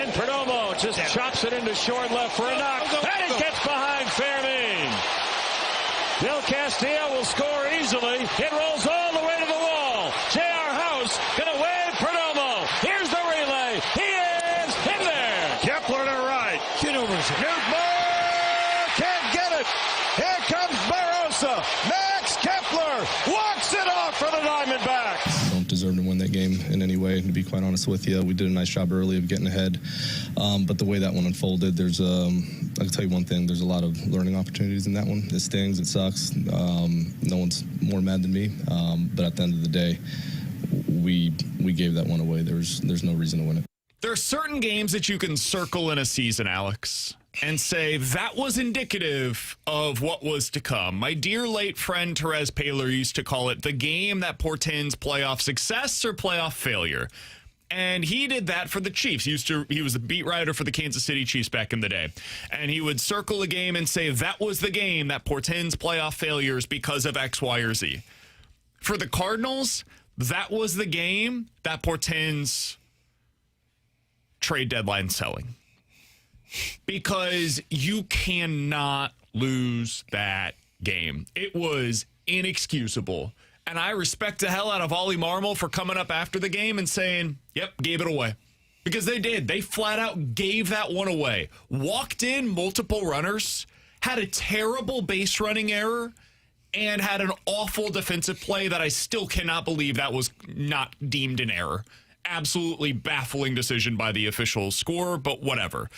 And Perdomo just chops it into short left for a knock. And it gets behind Fairmean. Bill Castillo will score easily. It rolls all the way to the wall. J.R. House going to wave Perdomo. Here's the relay. He is in there. Kepler to right. Get over here. Newtmore can't get it. Here comes Barossa. Max Kepler walks it off for the Diamondbacks. Don't deserve to win that game in any way, to be quite honest with you. We did a nice job early of getting ahead. But the way that one unfolded, there's I'll tell you one thing, there's a lot of learning opportunities in that one. It stings, it sucks. No one's more mad than me. But at the end of the day, we gave that one away. There's no reason to win it. There are certain games that you can circle in a season, Alex, and say that was indicative of what was to come. My dear late friend Therese Paylor used to call it the game that portends playoff success or playoff failure. And he did that for the Chiefs. He was the beat writer for the Kansas City Chiefs back in the day. And he would circle a game and say that was the game that portends playoff failures because of X, Y, or Z. For the Cardinals, that was the game that portends trade deadline selling. Because you cannot lose that game. It was inexcusable. And I respect the hell out of Ollie Marmol for coming up after the game and saying, yep, gave it away. Because they did. They flat out gave that one away. Walked in multiple runners, had a terrible base running error, and had an awful defensive play that I still cannot believe that was not deemed an error. Absolutely baffling decision by the official scorer, but whatever.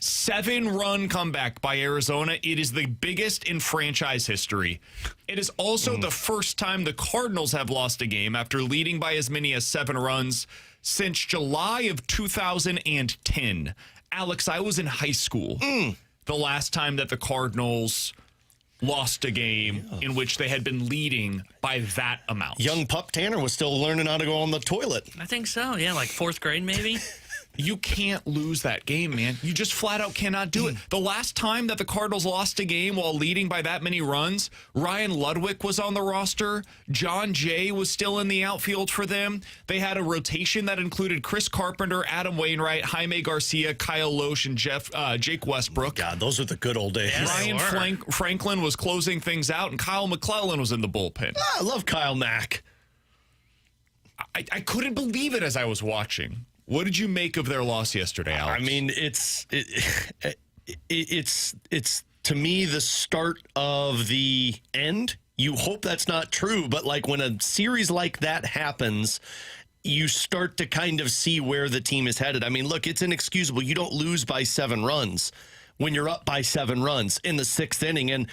7-run comeback by Arizona. It is the biggest in franchise history. It is also the first time the Cardinals have lost a game after leading by as many as 7 runs since July of 2010. Alex, I was in high school the last time that the Cardinals lost a game in which they had been leading by that amount. Young pup Tanner was still learning how to go on the toilet. I think so. Yeah, like 4th grade maybe. You can't lose that game, man. You just flat out cannot do it. The last time that the Cardinals lost a game while leading by that many runs, Ryan Ludwig was on the roster. John Jay was still in the outfield for them. They had a rotation that included Chris Carpenter, Adam Wainwright, Jaime Garcia, Kyle Loesch, and Jake Westbrook. God, those are the good old days. Yes. Ryan Franklin was closing things out, and Kyle McClellan was in the bullpen. I love Kyle Mack. I couldn't believe it as I was watching. What did you make of their loss yesterday, Alex? I mean, it's to me the start of the end. You hope that's not true, but like when a series like that happens, you start to kind of see where the team is headed. I mean, look, it's inexcusable. You don't lose by 7 runs when you're up by 7 runs in the 6th inning. And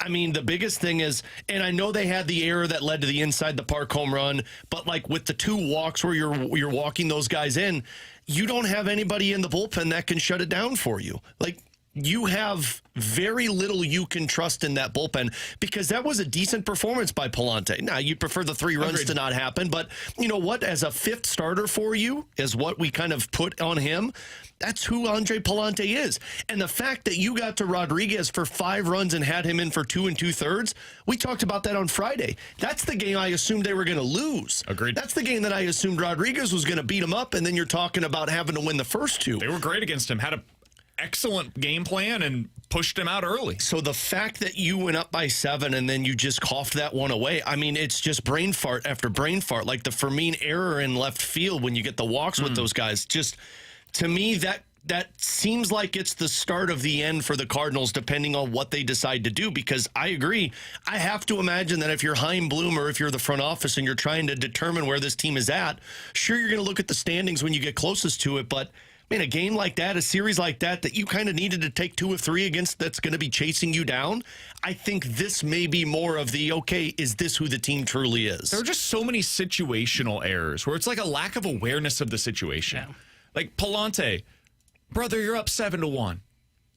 I mean, the biggest thing is, and I know they had the error that led to the inside the park home run, but like with the 2 walks where you're walking those guys in, you don't have anybody in the bullpen that can shut it down for you. Like, you have very little you can trust in that bullpen because that was a decent performance by Palante. Now, you'd prefer the 3 runs to not happen, but you know what? As a 5th starter for you is what we kind of put on him. That's who Andre Palante is. And the fact that you got to Rodriguez for 5 runs and had him in for 2 2/3, we talked about that on Friday. That's the game I assumed they were going to lose. Agreed. That's the game that I assumed Rodriguez was going to beat him up, and then you're talking about having to win the first 2. They were great against him. Had a excellent game plan and pushed him out early. So the fact that you went up by 7 and then you just coughed that one away, I mean, it's just brain fart after brain fart. Like the Fermin error in left field when you get the walks with those guys. Just, to me, that seems like it's the start of the end for the Cardinals, depending on what they decide to do, because I agree. I have to imagine that if you're Chaim Bloom or if you're the front office and you're trying to determine where this team is at, sure, you're going to look at the standings when you get closest to it, but man, a game like that, a series like that you kind of needed to take 2 of 3 against that's going to be chasing you down, I think this may be more of the, okay, is this who the team truly is? There are just so many situational errors where it's like a lack of awareness of the situation. Yeah. Like Palante, brother, you're up 7-1.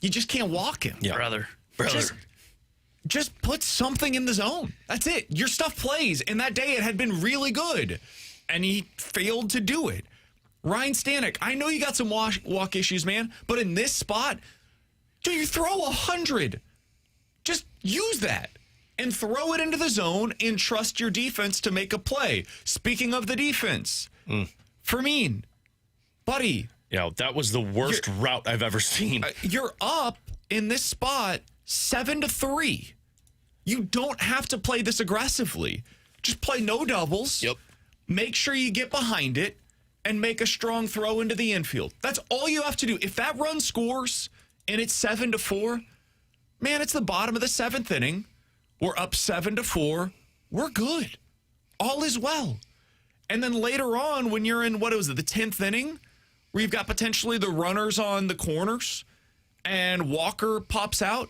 You just can't walk him. Yeah. Brother. Just put something in the zone. That's it. Your stuff plays. And that day it had been really good. And he failed to do it. Ryan Stanek, I know you got some walk issues, man, but in this spot, dude, you throw 100. Just use that and throw it into the zone and trust your defense to make a play. Speaking of the defense, Fermin, buddy, That was the worst route I've ever seen. You're up in this spot 7-3. You don't have to play this aggressively. Just play no doubles. Yep. Make sure you get behind it and make a strong throw into the infield. That's all you have to do. If that run scores and it's 7-4, man, it's the bottom of the 7th inning. We're up 7-4. We're good. All is well. And then later on, when you're in, the 10th inning, where you've got potentially the runners on the corners and Walker pops out,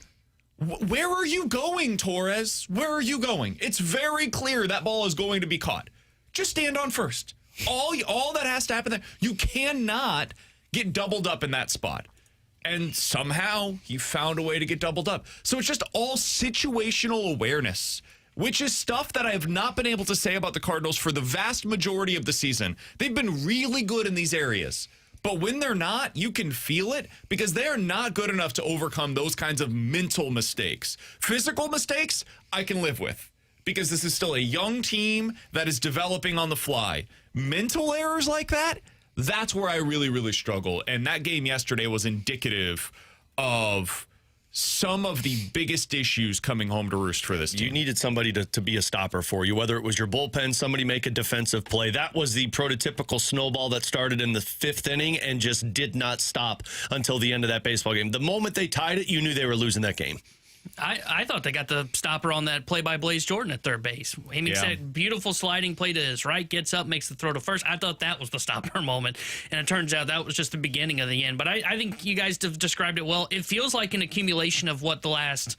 where are you going, Torres? Where are you going? It's very clear that ball is going to be caught. Just stand on first. All that has to happen there. You cannot get doubled up in that spot. And somehow he found a way to get doubled up. So it's just all situational awareness, which is stuff that I have not been able to say about the Cardinals for the vast majority of the season. They've been really good in these areas. But when they're not, you can feel it because they are not good enough to overcome those kinds of mental mistakes. Physical mistakes, I can live with because this is still a young team that is developing on the fly. Mental errors like that, that's where I really, really struggle. And that game yesterday was indicative of some of the biggest issues coming home to roost for this team. You needed somebody to be a stopper for you, whether it was your bullpen, somebody make a defensive play. That was the prototypical snowball that started in the 5th inning and just did not stop until the end of that baseball game. The moment they tied it, you knew they were losing that game. I thought they got the stopper on that play by Blaze Jordan at third base. He makes that beautiful sliding play to his right, gets up, makes the throw to first. I thought that was the stopper moment, and it turns out that was just the beginning of the end. But I think you guys have described it well. It feels like an accumulation of what the last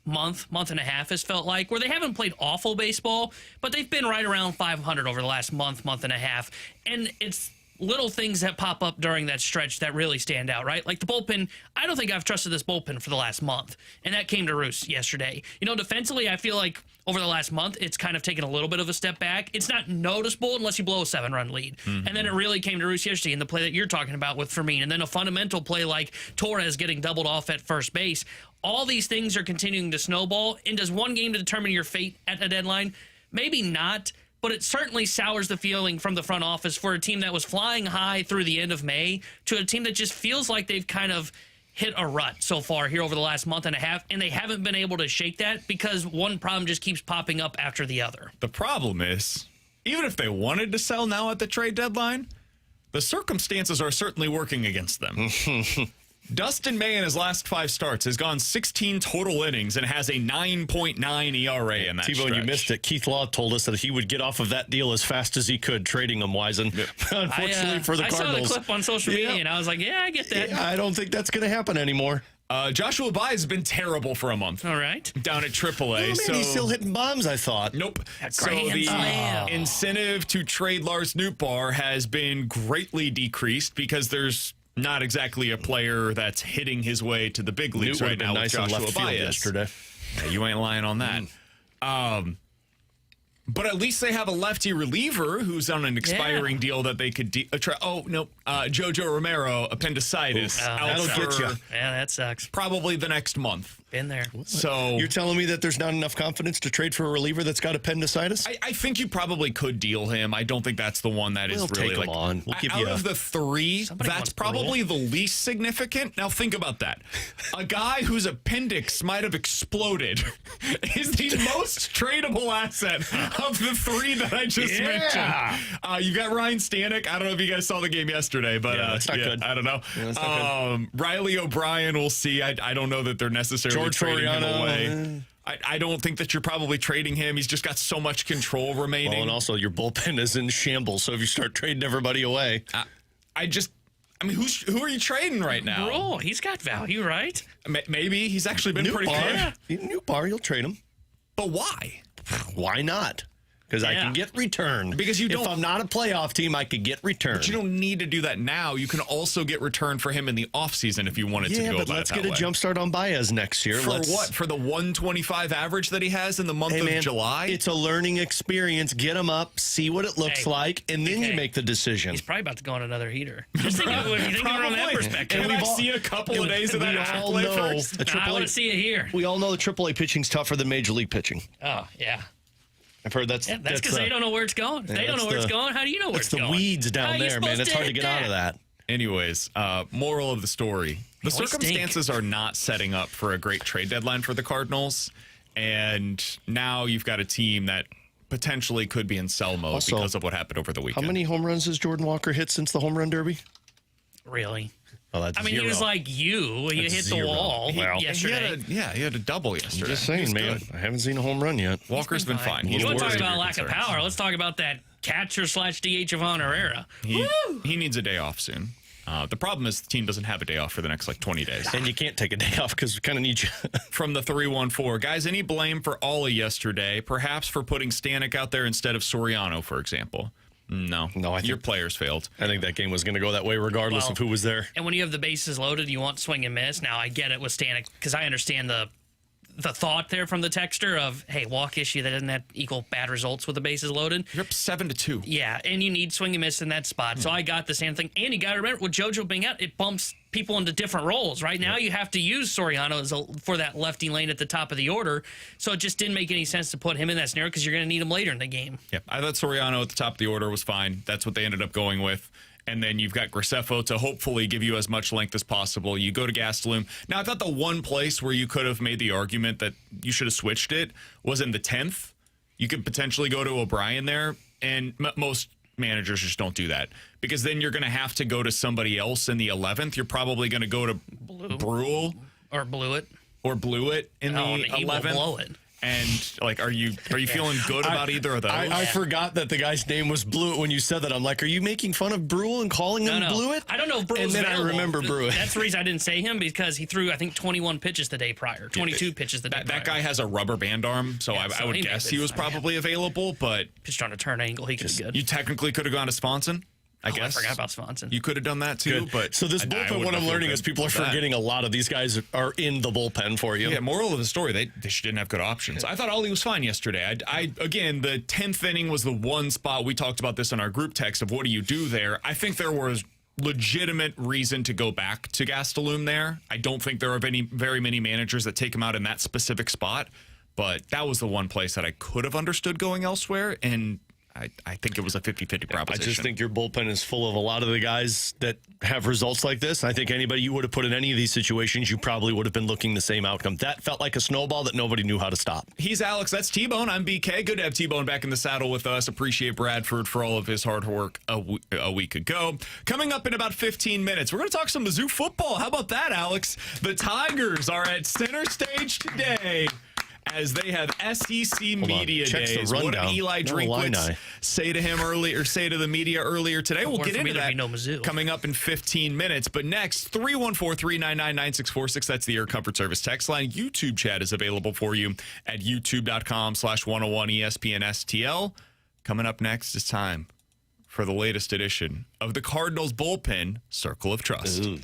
month and a half has felt like, where they haven't played awful baseball, but they've been right around 500 over the last month and a half. And it's little things that pop up during that stretch that really stand out, right? Like the bullpen, I don't think I've trusted this bullpen for the last month, and that came to roost yesterday. Defensively, I feel like over the last month, it's kind of taken a little bit of a step back. It's not noticeable unless you blow a 7-run lead. Mm-hmm. And then it really came to roost yesterday in the play that you're talking about with Fermin, and then a fundamental play like Torres getting doubled off at first base. All these things are continuing to snowball, and does one game determine your fate at a deadline? Maybe not. But it certainly sours the feeling from the front office for a team that was flying high through the end of May to a team that just feels like they've kind of hit a rut so far here over the last month and a half, and they haven't been able to shake that because one problem just keeps popping up after the other. The problem is, even if they wanted to sell now at the trade deadline, the circumstances are certainly working against them. Dustin May in his last 5 starts has gone 16 total innings and has a 9.9 ERA in that T-Bone, stretch. you missed it. Keith Law told us that he would get off of that deal as fast as he could, trading him, Wisen. Yep. Unfortunately for the Cardinals. I saw the clip on social media, and I was like, yeah, I get that. Yeah, I don't think that's going to happen anymore. Joshua Baez has been terrible for a month. All right. Down at AAA. Oh, man, he's still hitting bombs, I thought. Nope. So the incentive to trade Lars Nootbaar has been greatly decreased because there's not exactly a player that's hitting his way to the big leagues right now with Joshua Baez. Yesterday. Yeah, you ain't lying on that. But at least they have a lefty reliever who's on an expiring deal that they could try. Oh, no. Jojo Romero, appendicitis. That'll get you. Yeah, that sucks. Probably the next month. Been there. So you're telling me that there's not enough confidence to trade for a reliever that's got appendicitis? I think you probably could deal him. I don't think that's the one that is really take him on. We'll give you of the 3, that's probably the least significant. Now think about that. A guy whose appendix might have exploded is the most tradable asset of the 3 that I just mentioned. You got Ryan Stanek. I don't know if you guys saw the game yesterday, but that's not good. I don't know. Yeah, Riley O'Brien, we'll see. I don't know that they're necessarily trading him away. I don't think that you're probably trading him. He's just got so much control remaining. Well, and also your bullpen is in shambles, so if you start trading everybody away. I mean, who are you trading right now? Bro, he's got value, right? Maybe. He's actually been pretty good. Nootbaar, you'll trade him. But why? Why not? Because I can get return. Because if I'm not a playoff team, I could get return. But you don't need to do that now. You can also get return for him in the offseason if you wanted to go about it that way. Let's get a jump start on Baez next year. For what? For the 125 average that he has in the month of July? It's a learning experience. Get him up, see what it looks like, and then you make the decision. He's probably about to go on another heater. Just think of it from that perspective. Can I see a couple of days of that AAA first? I want to see it here. We all know the AAA pitching's tougher than Major League pitching. Oh, yeah. I've heard that's because they don't know where it's going. They don't know where it's going. How do you know where it's going? It's the weeds down there, man. It's hard to get out of that. Anyways, moral of the story. The We circumstances are not setting up for a great trade deadline for the Cardinals. And now you've got a team that potentially could be in sell mode Also, because of what happened over the How weekend. many home runs has Jordan Walker hit since the home run derby? Really? Oh, that's I mean, he was like you. He That's hit zero. the wall Wow. yesterday. He had a double yesterday. Just He was saying, man. good. I haven't seen a home run yet. Walker's been fine. You He's want to talk worried about your lack of concerns. power? Let's talk about that catcher/DH of Herrera. He needs a day off soon. The problem is the team doesn't have a day off for the next 20 days. And you can't take a day off because we kind of need you. From the 314, guys, any blame for Ollie yesterday? Perhaps for putting Stanek out there instead of Soriano, for example. No, I think your players failed. I think that game was going to go that way regardless of who was there. And when you have the bases loaded, you want swing and miss. Now, I get it with Stanek because I understand the thought there from the texter of, hey, walk issue that doesn't have equal bad results with the bases loaded. You're up 7-2. Yeah, and you need swing and miss in that spot. So I got the same thing. And you got to remember, with JoJo being out, it bumps people into different roles. Right now, you have to use Soriano for that lefty lane at the top of the order. So it just didn't make any sense to put him in that scenario because you're going to need him later in the game. Yeah, I thought Soriano at the top of the order was fine. That's what they ended up going with. And then you've got Graceffo to hopefully give you as much length as possible. You go to Gastelum. Now, I thought the one place where you could have made the argument that you should have switched it was in the 10th. You could potentially go to O'Brien there, and most managers just don't do that because then you're going to have to go to somebody else in the 11th. You're probably going to go to Brule Or Blewett. or Blewett in the He will 11th. blow it. And are you feeling good about either of those? I forgot that the guy's name was Blewett when you said that. I'm like, are you making fun of Brule and calling him Blewett? I don't know if Brewett's And then available. I remember Brewett. That's the reason I didn't say him because he threw, I think, 21 pitches the day prior. 22 pitches the day prior. That guy has a rubber band arm, so Yeah, I would he may guess have he been was fine. probably available, but Pitched on a turn angle. He could be good. you technically could have gone to Swanson, I guess. I forgot about Swanson. You could have done that too, Good. but So this bullpen, what I'm learning is people are forgetting a lot of these guys are in the bullpen for you. Yeah, moral of the story, they just didn't have good options. I thought Ollie was fine yesterday. I again, the 10th inning was the one spot. We talked about this in our group text of what do you do there. I think there was legitimate reason to go back to Gastelum there. I don't think there are very many managers that take him out in that specific spot, but that was the one place that I could have understood going elsewhere, and I think it was a 50-50 proposition. I just think your bullpen is full of a lot of the guys that have results like this. I think anybody you would have put in any of these situations, you probably would have been looking the same outcome. That felt like a snowball that nobody knew how to stop. He's Alex. That's T-Bone. I'm BK. Good to have T-Bone back in the saddle with us. Appreciate Bradford for all of his hard work a week ago. Coming up in about 15 minutes, we're going to talk some Mizzou football. How about that, Alex? The Tigers are at center stage today as they have SEC Media Days. What did Eli Drinkwitz say to him earlier, say to the media earlier today? We'll get into that coming up in 15 minutes. But next, 314-399-9646. That's the Air Comfort Service text line. YouTube chat is available for you at youtube.com/101ESPN STL. Coming up next is time for the latest edition of the Cardinals Bullpen Circle of Trust. Ooh.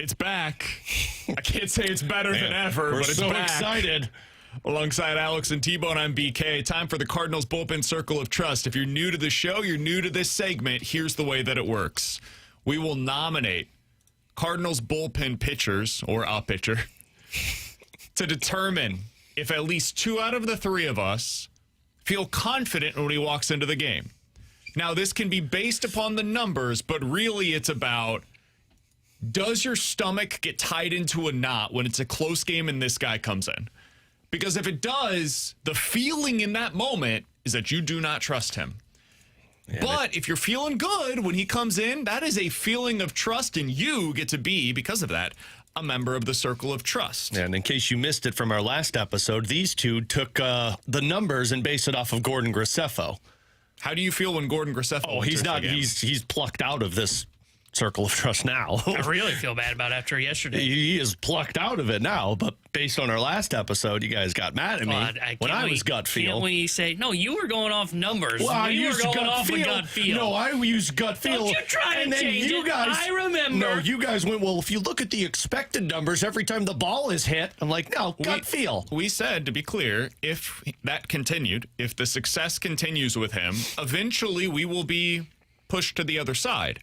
It's back. I can't say it's better than ever, We're but it's so back. excited. Alongside Alex and T-Bone, I'm BK. Time for the Cardinals Bullpen Circle of Trust. If you're new to the show, you're new to this segment, here's the way that it works. We will nominate Cardinals bullpen pitchers, or a pitcher, to determine if at least 2 out of the 3 of us feel confident when he walks into the game. Now, this can be based upon the numbers, but really it's about, does your stomach get tied into a knot when it's a close game and this guy comes in? Because if it does, the feeling in that moment is that you do not trust him. But if you're feeling good when he comes in, that is a feeling of trust, and you get to be, because of that, a member of the Circle of Trust. And in case you missed it from our last episode, these two took the numbers and based it off of Gordon Graceffo. How do you feel when Gordon Graceffo? Oh, he's not. He's plucked out of this Circle of Trust now. I really feel bad about after yesterday. He is plucked out of it now, but based on our last episode, you guys got mad at me when I was gut feel. Can't we say, no, you were going off numbers. Well, I you used were going gut off feel. a gut feel. No, I used gut feel. Don't you try and and then change you it. guys, I remember. No, you guys went, well, if you look at the expected numbers every time the ball is hit, I'm like, no, gut feel. We said, to be clear, if that continued, if the success continues with him, eventually we will be pushed to the other side.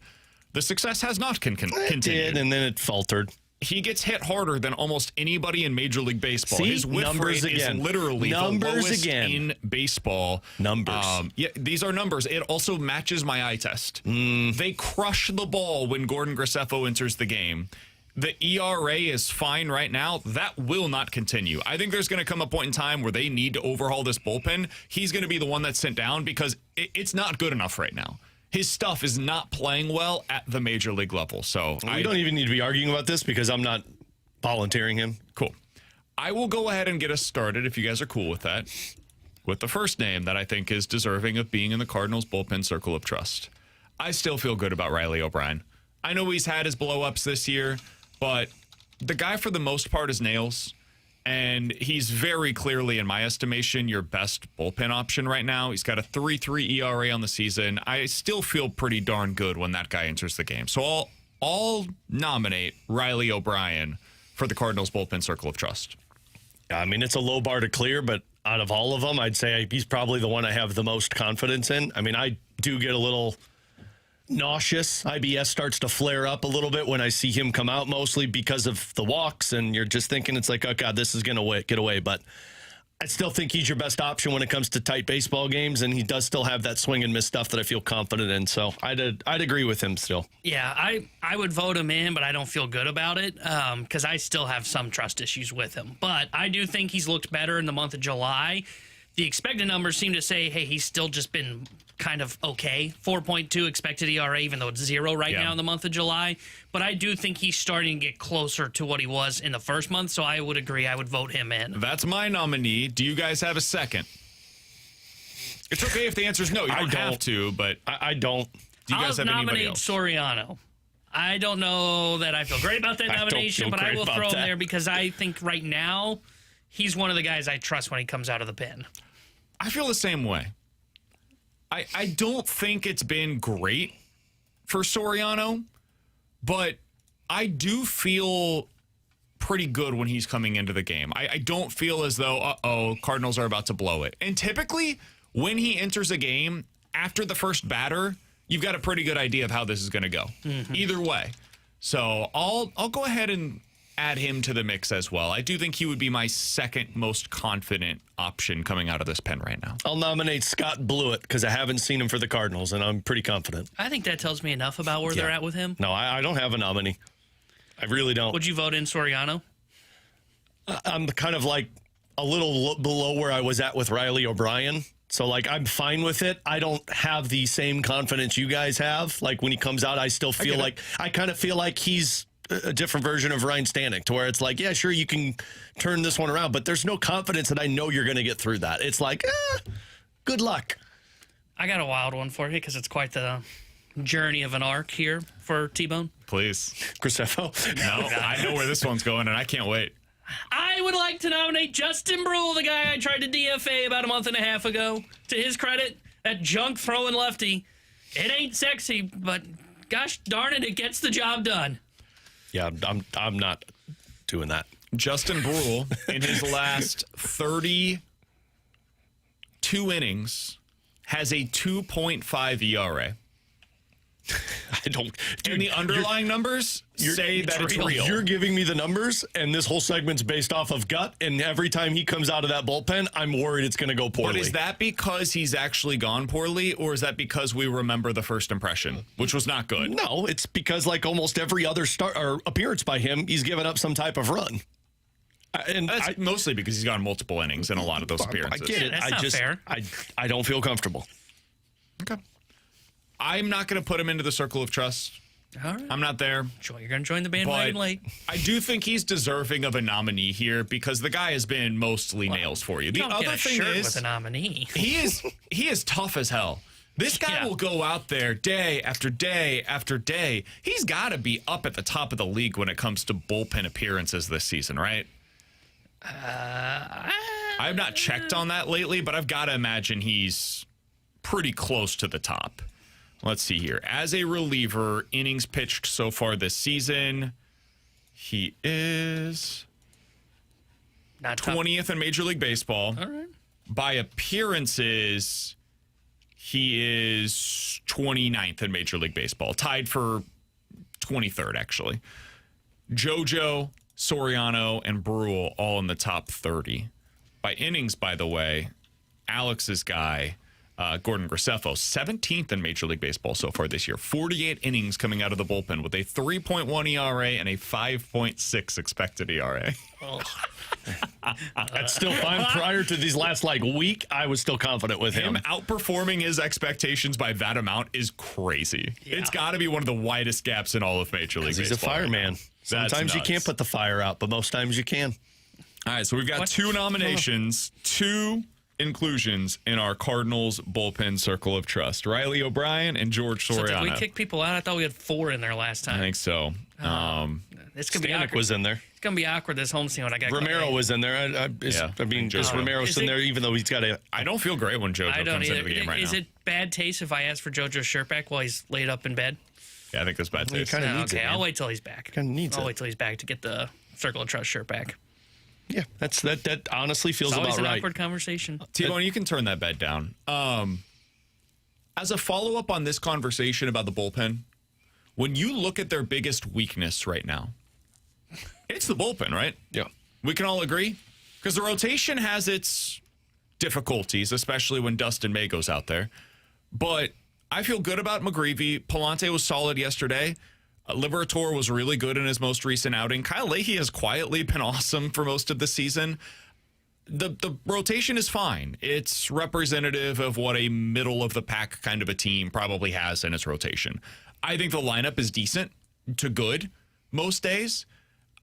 The success has not continued. It did, and then it faltered. He gets hit harder than almost anybody in Major League Baseball. See? His whiff Numbers rate again. is literally Numbers the lowest again. in baseball. Numbers. Yeah, these are numbers. It also matches my eye test. They crush the ball when Gordon Graceffo enters the game. The ERA is fine right now. That will not continue. I think there's going to come a point in time where they need to overhaul this bullpen. He's going to be the one that's sent down because it's not good enough right now. His stuff is not playing well at the major league level. So We don't even need to be arguing about this because I'm not volunteering him. Cool. I will go ahead and get us started, if you guys are cool with that, with the first name that I think is deserving of being in the Cardinals bullpen circle of trust. I still feel good about Riley O'Brien. I know he's had his blow-ups this year, but the guy for the most part is nails. And he's very clearly, in my estimation, your best bullpen option right now. He's got a 3.3 ERA on the season. I still feel pretty darn good when that guy enters the game. So I'll nominate Riley O'Brien for the Cardinals bullpen circle of trust. I mean, it's a low bar to clear, but out of all of them, I'd say he's probably the one I have the most confidence in. I mean, I do get a little nauseous. IBS starts to flare up a little bit when I see him come out, mostly because of the walks, and you're just thinking it's like, oh God, this is going to get away. But I still think he's your best option when it comes to tight baseball games, and he does still have that swing and miss stuff that I feel confident in. So I'd agree with him still. Yeah, I would vote him in, but I don't feel good about it because I still have some trust issues with him. But I do think he's looked better in the month of July. The expected numbers seem to say, hey, he's still just been kind of okay. 4.2 expected ERA, even though it's 0 right now in the month of July. But I do think he's starting to get closer to what he was in the first month, so I would agree. I would vote him in. That's my nominee. Do you guys have a second? It's okay if the answer is no. You don't have to, but I don't. Do you guys have anybody else? I'll nominate Soriano. I don't know that I feel great about that nomination, but I will throw him there because I think right now he's one of the guys I trust when he comes out of the pen. I feel the same way. I don't think it's been great for Soriano, but I do feel pretty good when he's coming into the game. I don't feel as though, Cardinals are about to blow it. And typically, when he enters a game, after the first batter, you've got a pretty good idea of how this is going to go. Mm-hmm. Either way. So I'll go ahead and add him to the mix as well. I do think he would be my second most confident option coming out of this pen right now. I'll nominate Scott Blewett because I haven't seen him for the Cardinals, and I'm pretty confident. I think that tells me enough about where they're at with him. No, I don't have a nominee. I really don't. Would you vote in Soriano? I'm kind of like a little below where I was at with Riley O'Brien. So, like, I'm fine with it. I don't have the same confidence you guys have. Like, when he comes out, I still feel like I kind of feel like he's a different version of Ryan Stanek, to where it's like, yeah, sure, you can turn this one around, but there's no confidence that I know you're going to get through that. It's like, good luck. I got a wild one for you because it's quite the journey of an arc here for T-Bone. Please. Graceffo? No, I know where this one's going, and I can't wait. I would like to nominate Justin Brule, the guy I tried to DFA about a month and a half ago. To his credit, that junk throwing lefty, it ain't sexy, but gosh darn it, it gets the job done. Yeah, I'm not doing that. Justin Brule, in his last 32 innings, has a 2.5 ERA. I don't. Dude, And the underlying numbers say that it's real. You're giving me the numbers, and this whole segment's based off of gut. And every time he comes out of that bullpen, I'm worried it's going to go poorly. But is that because he's actually gone poorly, or is that because we remember the first impression, which was not good? No, it's because like almost every other start or appearance by him, he's given up some type of run. And That's mostly because he's gone multiple innings in a lot of those appearances. I get it. That's not fair. I don't feel comfortable. Okay. I'm not going to put him into the circle of trust. All right. I'm not there. Sure, you're going to join the bandwagon But late. I do think he's deserving of a nominee here because the guy has been mostly nails for you. The Don't get other a thing shirt is with a nominee. he is tough as hell. This guy Yeah. will go out there day after day after day. He's got to be up at the top of the league when it comes to bullpen appearances this season, right? I've not checked on that lately, but I've got to imagine he's pretty close to the top. Let's see here. As a reliever, innings pitched so far this season, he is Not top. 20th in Major League Baseball. All right. By appearances, he is 29th in Major League Baseball, tied for 23rd, actually. JoJo, Soriano, and Brule all in the top 30. By innings, by the way, Alex's guy, Gordon Graceffo, 17th in Major League Baseball so far this year. 48 innings coming out of the bullpen with a 3.1 ERA and a 5.6 expected ERA. That's still fine. Prior to these last week, I was still confident with him. Him outperforming his expectations by that amount is crazy. Yeah. It's got to be one of the widest gaps in all of Major League Baseball. He's a fireman. Right, Sometimes you can't put the fire out, but most times you can. All right, so we've got two nominations, two inclusions in our Cardinals bullpen circle of trust. Riley O'Brien and George So did we Soriano. kick people out? I thought we had 4 in there last I time. think so. It's gonna be Stanek awkward. was in there. It's gonna be awkward this home scene when I got Romero was in there. I mean, is Romero Is in it- there even though he's got a... I don't feel great when JoJo I don't comes either. into the game right Is now. it bad taste if I ask for JoJo's shirt back while he's laid up in bed? Yeah, I think that's bad taste. kinda needs Okay, it, I'll man. wait till he's back. Kinda needs I'll it. wait till he's back to get the Circle of Trust shirt back. Yeah, that honestly feels It's always about an right. awkward conversation. T-Bone, you can turn that bed down. As a follow-up on this conversation about the bullpen, when you look at their biggest weakness right now, it's the bullpen, right? Yeah. We can all agree? Because the rotation has its difficulties, especially when Dustin May goes out there. But I feel good about McGreevy. Palante was solid yesterday. Liberator was really good in his most recent outing. Kyle Leahy has quietly been awesome for most of the season. The rotation is fine. It's representative of what a middle-of-the-pack kind of a team probably has in its rotation. I think the lineup is decent to good most days.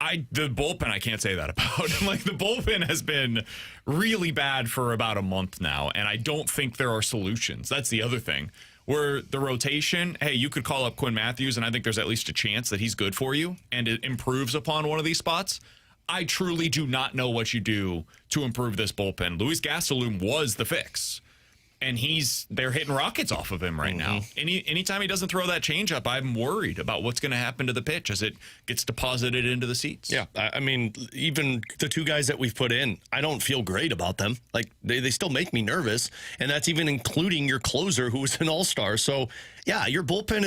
The bullpen, I can't say that about. The bullpen has been really bad for about a month now, and I don't think there are solutions. That's the other thing. Where the rotation, hey, you could call up Quinn Matthews, and I think there's at least a chance that he's good for you, and it improves upon one of these spots. I truly do not know what you do to improve this bullpen. Luis Gastelum was the fix. And they're hitting rockets off of him right now. Anytime he doesn't throw that changeup, I'm worried about what's going to happen to the pitch as it gets deposited into the seats. Yeah, I mean, even the two guys that we've put in, I don't feel great about them. They still make me nervous, and that's even including your closer, who was an all-star. So, yeah, your bullpen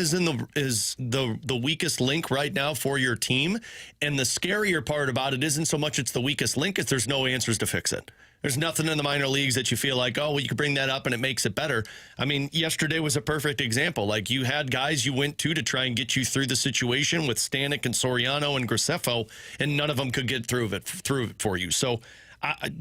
is the weakest link right now for your team. And the scarier part about it isn't so much it's the weakest link, it's there's no answers to fix it. There's nothing in the minor leagues that you feel like, oh, well, you could bring that up and it makes it better. I mean, yesterday was a perfect example. You had guys you went to try and get you through the situation with Stanek and Soriano and Graceffo, and none of them could get through it for you. So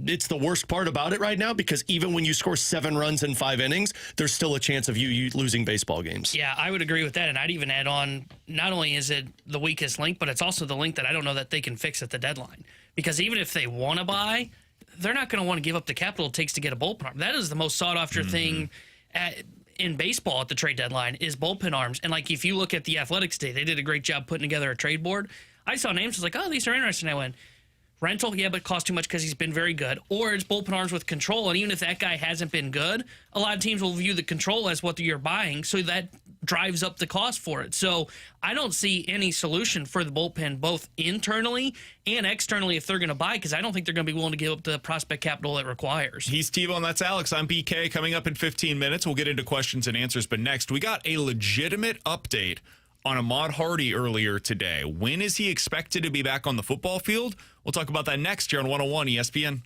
it's the worst part about it right now, because even when you score 7 runs in 5 innings, there's still a chance of you losing baseball games. Yeah, I would agree with that. And I'd even add on, not only is it the weakest link, but it's also the link that I don't know that they can fix at the deadline. Because even if they want to buy, they're not going to want to give up the capital it takes to get a bullpen arm. That is the most sought-after thing in baseball at the trade deadline is bullpen arms. And if you look at the Athletics today, they did a great job putting together a trade board. I saw names, I was like, oh, these are interesting. I went, rental, yeah, but it costs too much because he's been very good. Or it's bullpen arms with control. And even if that guy hasn't been good, a lot of teams will view the control as what you're buying. So that drives up the cost for it. So I don't see any solution for the bullpen, both internally and externally, if they're going to buy, because I don't think they're going to be willing to give up the prospect capital it requires. He's T-Bone, that's Alex. I'm BK. Coming up in 15 minutes, we'll get into questions and answers. But next, we got a legitimate update on Ahmad Hardy earlier today. When is he expected to be back on the football field? We'll talk about that next here on 101 ESPN.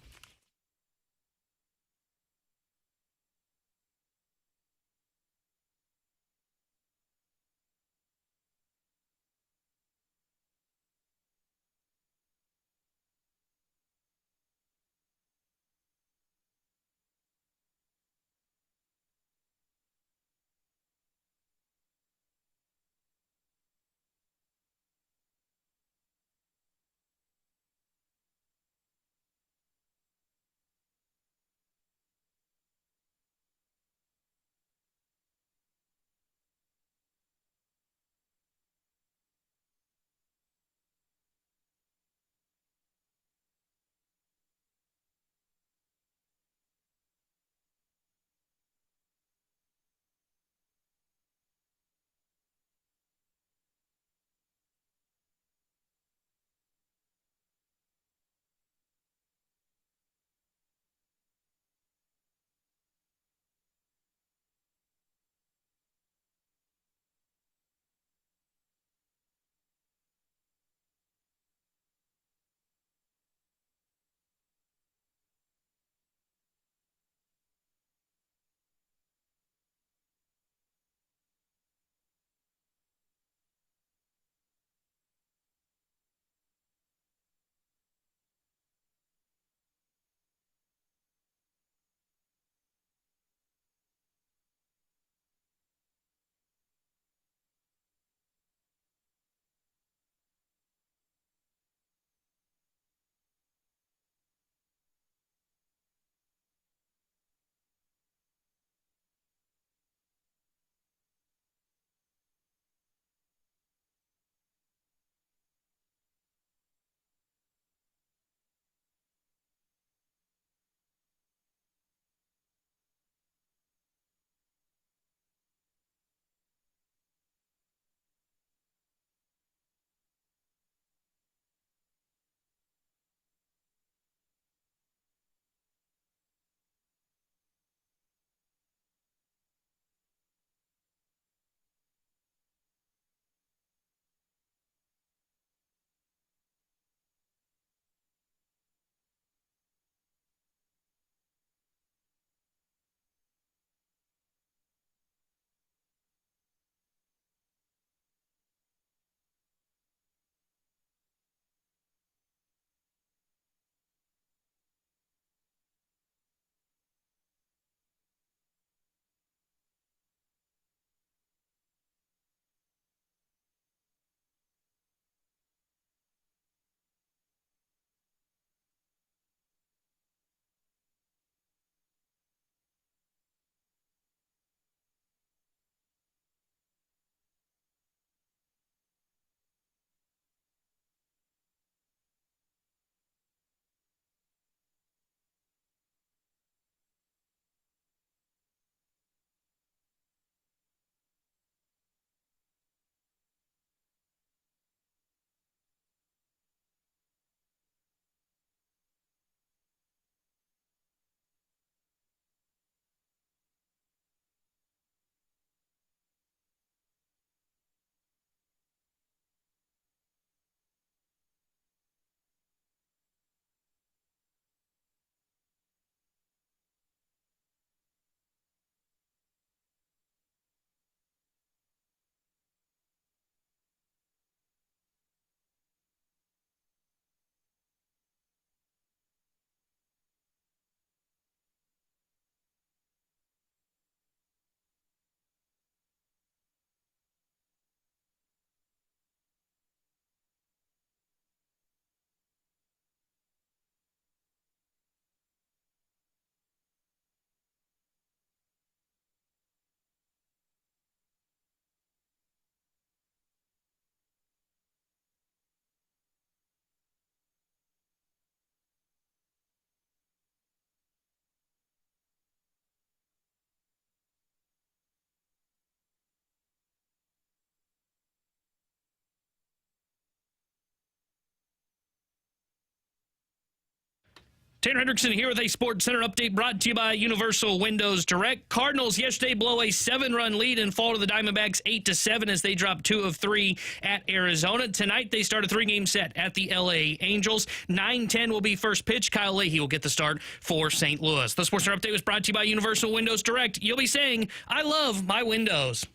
Tanner Hendrickson here with a Sports Center update brought to you by Universal Windows Direct. Cardinals yesterday blow a 7-run lead and fall to the Diamondbacks 8-7 as they drop 2 of 3 at Arizona. Tonight they start a 3-game set at the LA Angels. 9:10 will be first pitch. Kyle Leahy will get the start for St. Louis. The Sports Center update was brought to you by Universal Windows Direct. You'll be saying, I love my windows.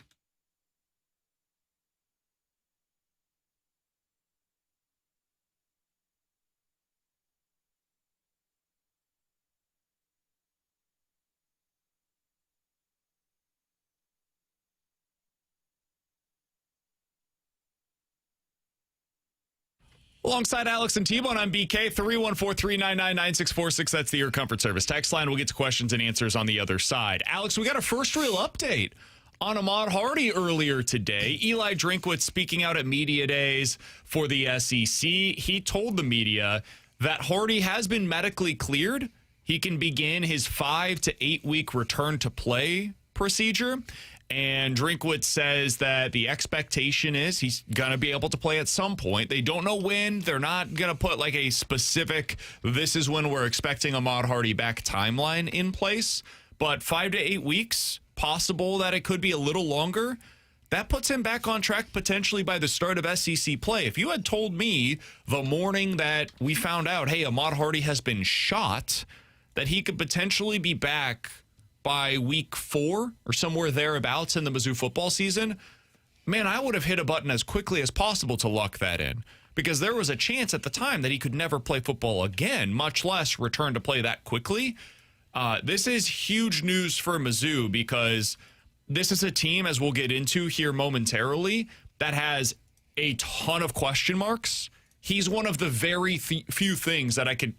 Alongside Alex and T-Bone, I'm BK, 314-399-9646. That's the Air Comfort Service text line. We'll get to questions and answers on the other side. Alex, we got a first real update on Ahmad Hardy earlier today. Eli Drinkwitz speaking out at media days for the SEC. He told the media that Hardy has been medically cleared. He can begin his 5 to 8 week return to play procedure. And Drinkwitz says that the expectation is he's going to be able to play at some point. They don't know when. They're not going to put like a specific, this is when we're expecting Ahmad Hardy back timeline in place. But 5 to 8 weeks, possible that it could be a little longer. That puts him back on track potentially by the start of SEC play. If you had told me the morning that we found out, hey, Ahmad Hardy has been shot, that he could potentially be back by week 4 or somewhere thereabouts in the Mizzou football season, man, I would have hit a button as quickly as possible to lock that in, because there was a chance at the time that he could never play football again, much less return to play that quickly. This is huge news for Mizzou, because this is a team, as we'll get into here momentarily, that has a ton of question marks. He's one of the very few things that I could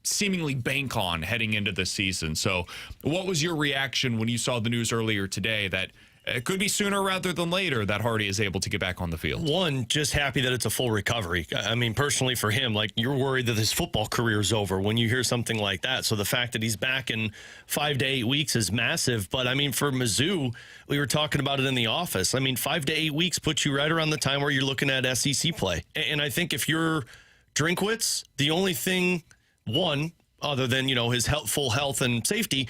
seemingly bank on heading into the season. So what was your reaction when you saw the news earlier today that it could be sooner rather than later that Hardy is able to get back on the field? One, just happy that it's a full recovery. I mean, personally for him, like, you're worried that his football career is over when you hear something like that. So the fact that he's back in 5 to 8 weeks is massive. But I mean, for Mizzou, we were talking about it in the office. I mean, 5 to 8 weeks puts you right around the time where you're looking at SEC play. And I think if you're Drinkwitz, the only thing, one, other than, his full health and safety,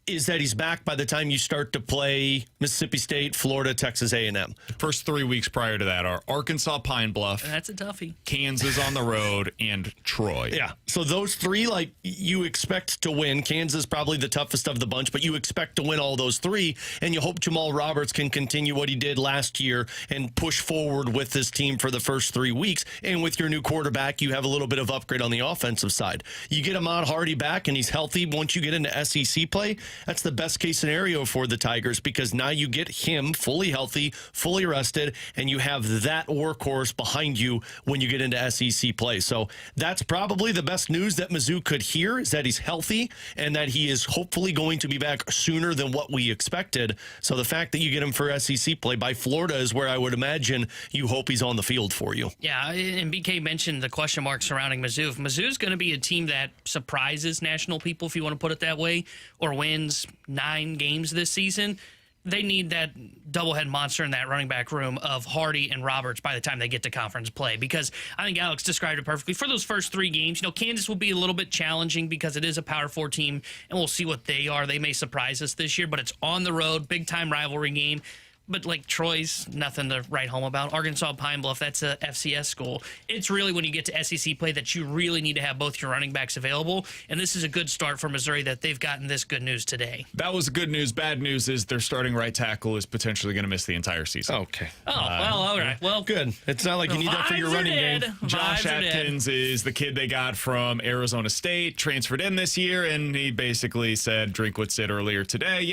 is that he's back by the time you start to play Mississippi State, Florida, Texas A&M. First 3 weeks prior to that are Arkansas, Pine Bluff. That's a toughie. Kansas on the road, and Troy. Yeah. So those 3, like, you expect to win. Kansas probably the toughest of the bunch, but you expect to win all those 3, and you hope Jamal Roberts can continue what he did last year and push forward with this team for the first 3 weeks. And with your new quarterback, you have a little bit of upgrade on the offensive side. You get Ahmad Hardy back, and he's healthy once you get into SEC play. That's the best case scenario for the Tigers, because now you get him fully healthy, fully rested, and you have that workhorse behind you when you get into SEC play. So that's probably the best news that Mizzou could hear, is that he's healthy and that he is hopefully going to be back sooner than what we expected. So the fact that you get him for SEC play by Florida is where I would imagine you hope he's on the field for you. Yeah, and BK mentioned the question mark surrounding Mizzou. If Mizzou's going to be a team that surprises national people, if you want to put it that way, or wins 9 games this season, they need that doublehead monster in that running back room of Hardy and Roberts by the time they get to conference play. Because I think Alex described it perfectly. For those first 3 games, Kansas will be a little bit challenging because it is a Power 4 team, and we'll see what they are. They may surprise us this year, but it's on the road, big-time rivalry game. But, like, Troy's nothing to write home about. Arkansas, Pine Bluff, that's a FCS school. It's really when you get to SEC play that you really need to have both your running backs available. And this is a good start for Missouri that they've gotten this good news today. That was good news. Bad news is their starting right tackle is potentially going to miss the entire season. Okay. Well, all right. Well, good. It's not like you need that for your running game. Josh Atkins is the kid they got from Arizona State, transferred in this year, and he basically said, Drinkwitz said earlier today,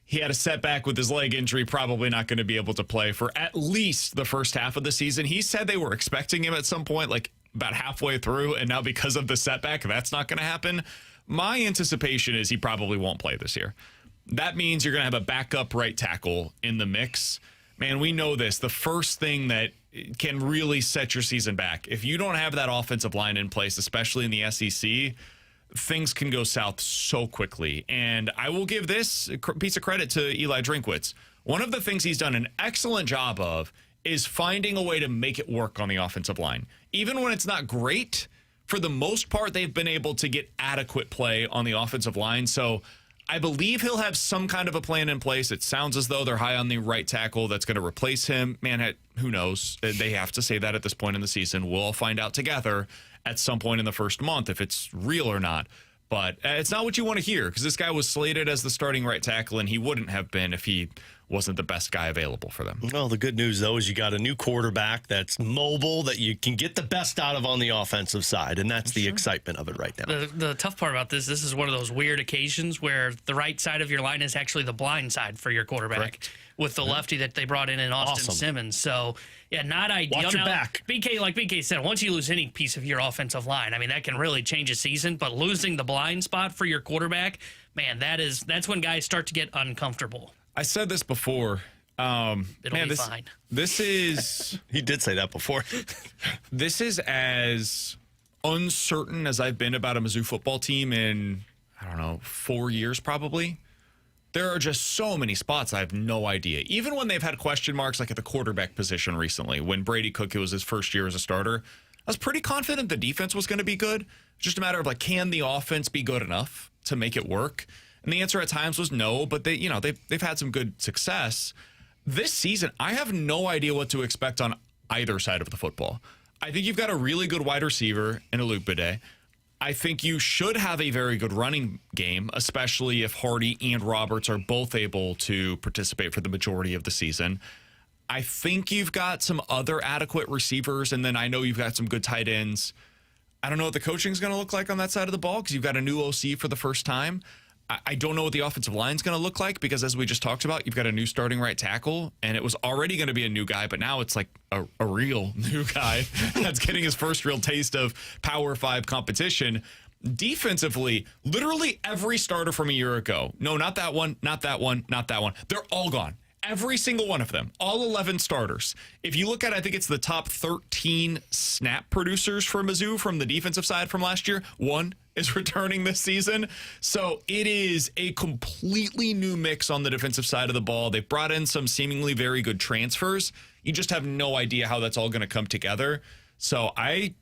he had a setback with his leg injury, probably not going to be able to play for at least the first half of the season. He said they were expecting him at some point, like about halfway through, and now because of the setback, that's not going to happen. My anticipation is he probably won't play this year. That means you're going to have a backup right tackle in the mix. Man, we know this. The first thing that can really set your season back, if you don't have that offensive line in place, especially in the SEC, things can go south so quickly. And I will give this piece of credit to Eli Drinkwitz. One of the things he's done an excellent job of is finding a way to make it work on the offensive line. Even when it's not great, for the most part, they've been able to get adequate play on the offensive line. So I believe he'll have some kind of a plan in place. It sounds as though they're high on the right tackle that's going to replace him. Man, who knows? They have to say that at this point in the season. We'll all find out together at some point in the first month if it's real or not. But it's not what you want to hear, because this guy was slated as the starting right tackle, and he wouldn't have been if he wasn't the best guy available for them. Well, the good news, though, is you got a new quarterback that's mobile, that you can get the best out of on the offensive side, and that's the excitement of it right now. The tough part about this is one of those weird occasions where the right side of your line is actually the blind side for your quarterback. Correct. With the lefty that they brought in Austin Simmons. So, yeah, not ideal. Watch your back. Like BK said, once you lose any piece of your offensive line, I mean, that can really change a season. But losing the blind spot for your quarterback, man, that's when guys start to get uncomfortable. I said this before. It'll be fine. This is... He did say that before. This is as uncertain as I've been about a Mizzou football team in, 4 years probably. There are just so many spots I have no idea. Even when they've had question marks like at the quarterback position recently, when Brady Cook, it was his first year as a starter, I was pretty confident the defense was going to be good. It's just a matter of can the offense be good enough to make it work? And the answer at times was no, but they've had some good success. This season, I have no idea what to expect on either side of the football. I think you've got a really good wide receiver in Luke Bidet. I think you should have a very good running game, especially if Hardy and Roberts are both able to participate for the majority of the season. I think you've got some other adequate receivers, and then I know you've got some good tight ends. I don't know what the coaching is going to look like on that side of the ball because you've got a new OC for the first time. I don't know what the offensive line is going to look like because, as we just talked about, you've got a new starting right tackle, and it was already going to be a new guy, but now it's like a real new guy that's getting his first real taste of Power 5 competition. Defensively, literally every starter from a year ago. No, not that one, not that one, not that one. They're all gone. Every single one of them, all 11 starters. If you look at, I think it's the top 13 snap producers for Mizzou from the defensive side from last year. One is returning this season. So it is a completely new mix on the defensive side of the ball. They've brought in some seemingly very good transfers. You just have no idea how that's all going to come together. So I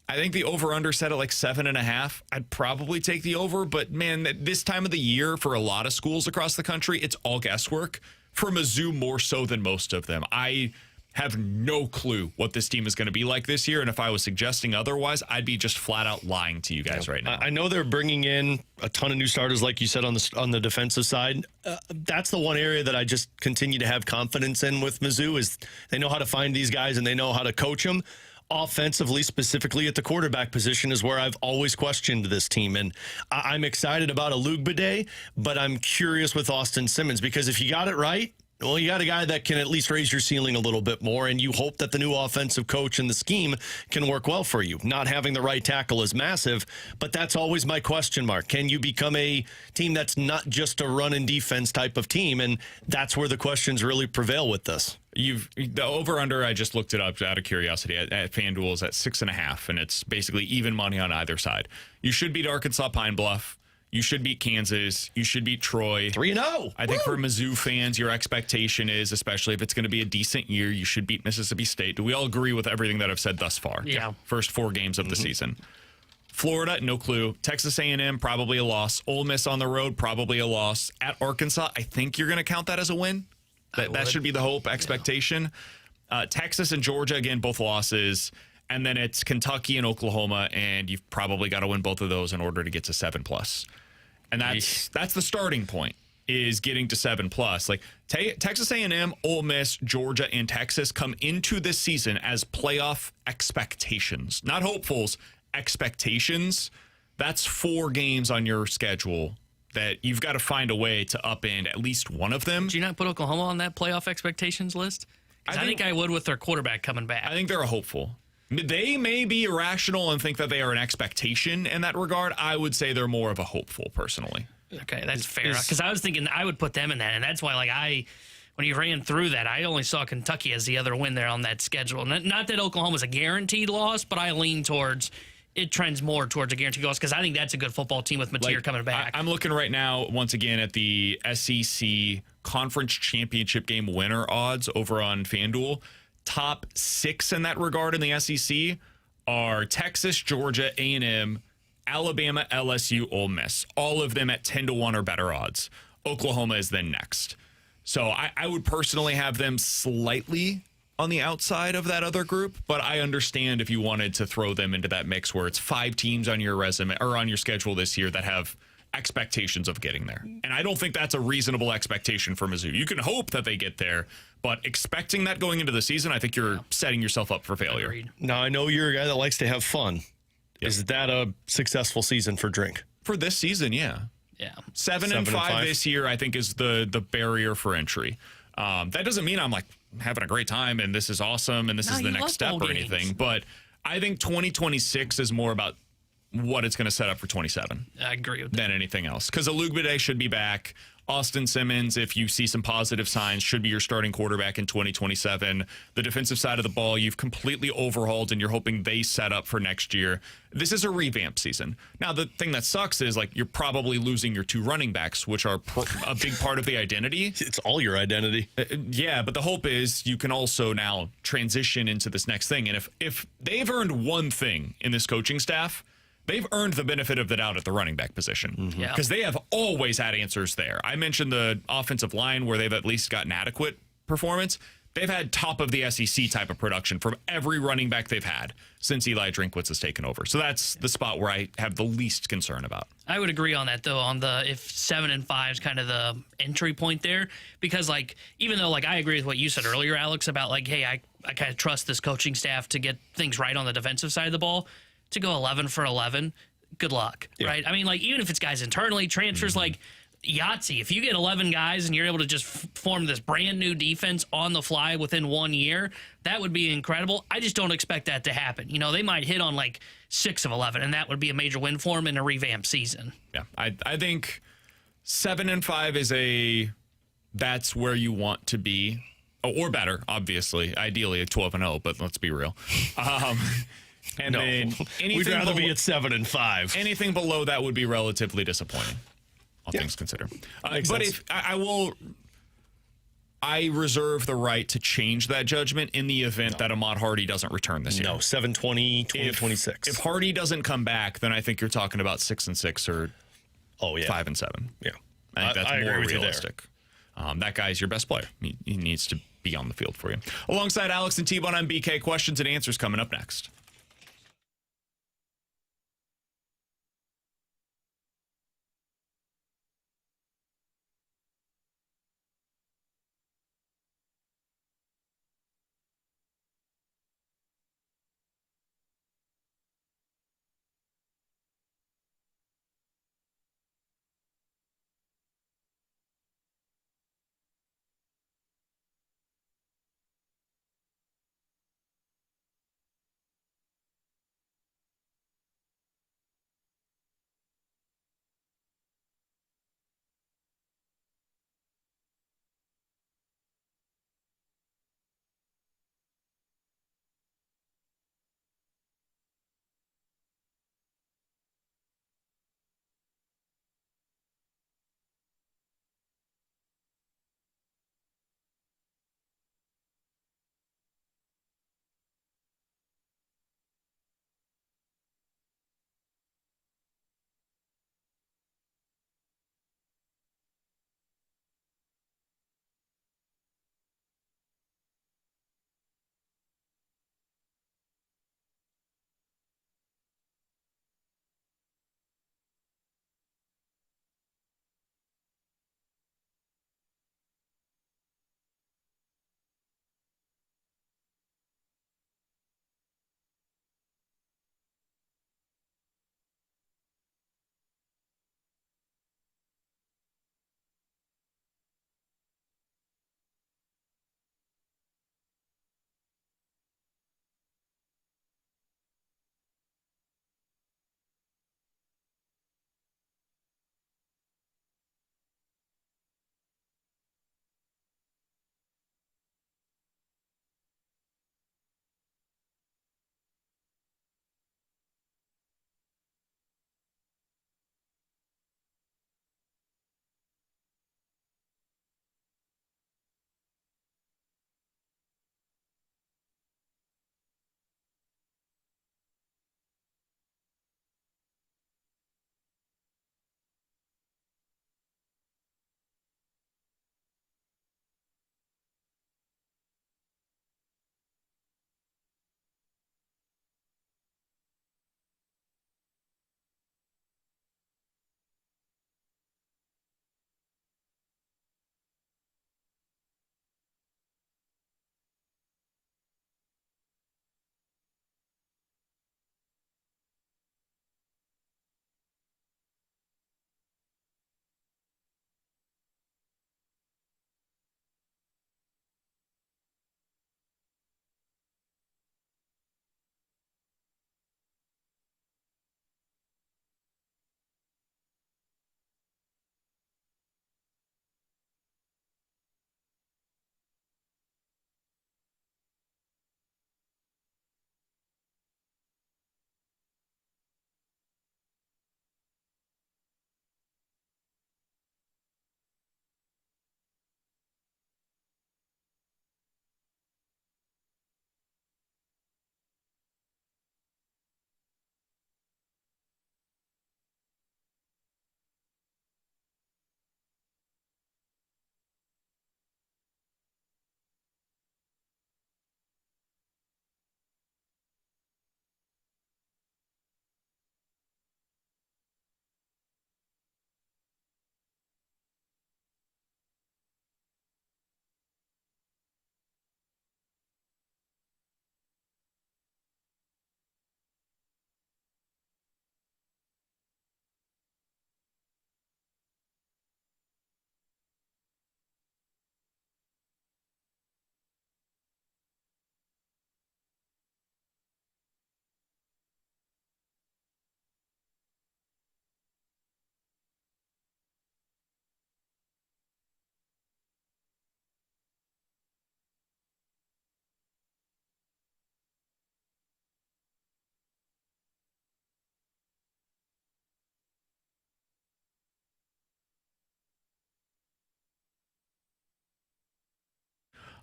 think the over-under set at 7.5. I'd probably take the over, but man, this time of the year for a lot of schools across the country, it's all guesswork. For Mizzou, more so than most of them. I have no clue what this team is going to be like this year, and if I was suggesting otherwise, I'd be just flat out lying to you guys right now. I know they're bringing in a ton of new starters, like you said, on the defensive side. That's the one area that I just continue to have confidence in with Mizzou is they know how to find these guys and they know how to coach them. Offensively, specifically at the quarterback position, is where I've always questioned this team. And I'm excited about a Luke Bidet, but I'm curious with Austin Simmons because if you got it right, well, you got a guy that can at least raise your ceiling a little bit more, and you hope that the new offensive coach and the scheme can work well for you. Not having the right tackle is massive, but that's always my question mark. Can you become a team that's not just a run and defense type of team? And that's where the questions really prevail with this. The over-under, I just looked it up out of curiosity at FanDuel is at 6.5, and it's basically even money on either side. You should beat Arkansas Pine Bluff. You should beat Kansas. You should beat Troy. 3-0. I think for Mizzou fans, your expectation is, especially if it's going to be a decent year, you should beat Mississippi State. Do we all agree with everything that I've said thus far? Yeah. First 4 games of the season. Florida, no clue. Texas A&M, probably a loss. Ole Miss on the road, probably a loss. At Arkansas, I think you're going to count that as a win. That should be the hope, expectation. Yeah. Texas and Georgia, again, both losses. And then it's Kentucky and Oklahoma, and you've probably got to win both of those in order to get to 7+. And that's the starting point, is getting to 7+. Like Texas A&M, Ole Miss, Georgia, and Texas come into this season as playoff expectations. Not hopefuls, expectations. That's 4 games on your schedule that you've got to find a way to upend at least one of them. Did you not put Oklahoma on that playoff expectations list? I think I would with their quarterback coming back. I think they're a hopeful. They may be irrational and think that they are an expectation in that regard. I would say they're more of a hopeful, personally. Okay, that's fair. Because I was thinking I would put them in that, and that's why, when you ran through that, I only saw Kentucky as the other win there on that schedule. Not that Oklahoma's a guaranteed loss, but I lean towards it trends more towards a guaranteed loss because I think that's a good football team with Mateer coming back. I'm looking right now, once again, at the SEC Conference Championship game winner odds over on FanDuel. Top 6 in that regard in the SEC are Texas, Georgia, A&M, Alabama, LSU, Ole Miss. All of them at 10-1 or better odds. Oklahoma is then next. So I would personally have them slightly on the outside of that other group, but I understand if you wanted to throw them into that mix where it's 5 teams on your resume or on your schedule this year that have expectations of getting there. And I don't think that's a reasonable expectation for Mizzou. You can hope that they get there, but expecting that going into the season, I think you're setting yourself up for failure. Agreed. Now, I know you're a guy that likes to have fun. Yep. Is that a successful season for Drink? For this season, yeah. Yeah. 7-5 this year, I think, is the barrier for entry. That doesn't mean I'm like having a great time and this is awesome and this is the next step or anything. But I think 2026 is more about what it's going to set up for 27. I agree with that. Than anything else. Because Alugbade should be back. Austin Simmons, if you see some positive signs, should be your starting quarterback in 2027. The defensive side of the ball, you've completely overhauled, and you're hoping they set up for next year. This is a revamp season. Now, the thing that sucks is, like, you're probably losing your 2 running backs, which are a big part of the identity. It's all your identity. Yeah, but the hope is you can also now transition into this next thing. And if they've earned one thing in this coaching staff, they've earned the benefit of the doubt at the running back position because they have always had answers there. I mentioned the offensive line where they've at least gotten adequate performance. They've had top of the SEC type of production from every running back they've had since Eli Drinkwitz has taken over. So that's the spot where I have the least concern about. I would agree on that, though, on the if 7-5 is kind of the entry point there. Because, like, even though, like, I agree with what you said earlier, Alex, about, like, hey, I kind of trust this coaching staff to get things right on the defensive side of the ball. To go 11 for 11, good luck, right? I mean, like, even if it's guys internally, transfers like Yahtzee, if you get 11 guys and you're able to just form this brand new defense on the fly within 1 year, that would be incredible. I just don't expect that to happen. You know, they might hit on like 6 of 11, and that would be a major win for them in a revamped season. Yeah, I think 7-5 is that's where you want to be, or better, obviously. Ideally, at 12-0, but let's be real. And then we'd rather be at 7-5. Anything below that would be relatively disappointing, all things considered. But if I reserve the right to change that judgment in the event that Ahmad Hardy doesn't return this year. No, 7-20, 2026. If Hardy doesn't come back, then I think you're talking about 6-6 or 5-7. Yeah, I think that's more realistic. That guy's your best player. He needs to be on the field for you. Alongside Alex and T-Bone, I'm BK. Questions and answers coming up next.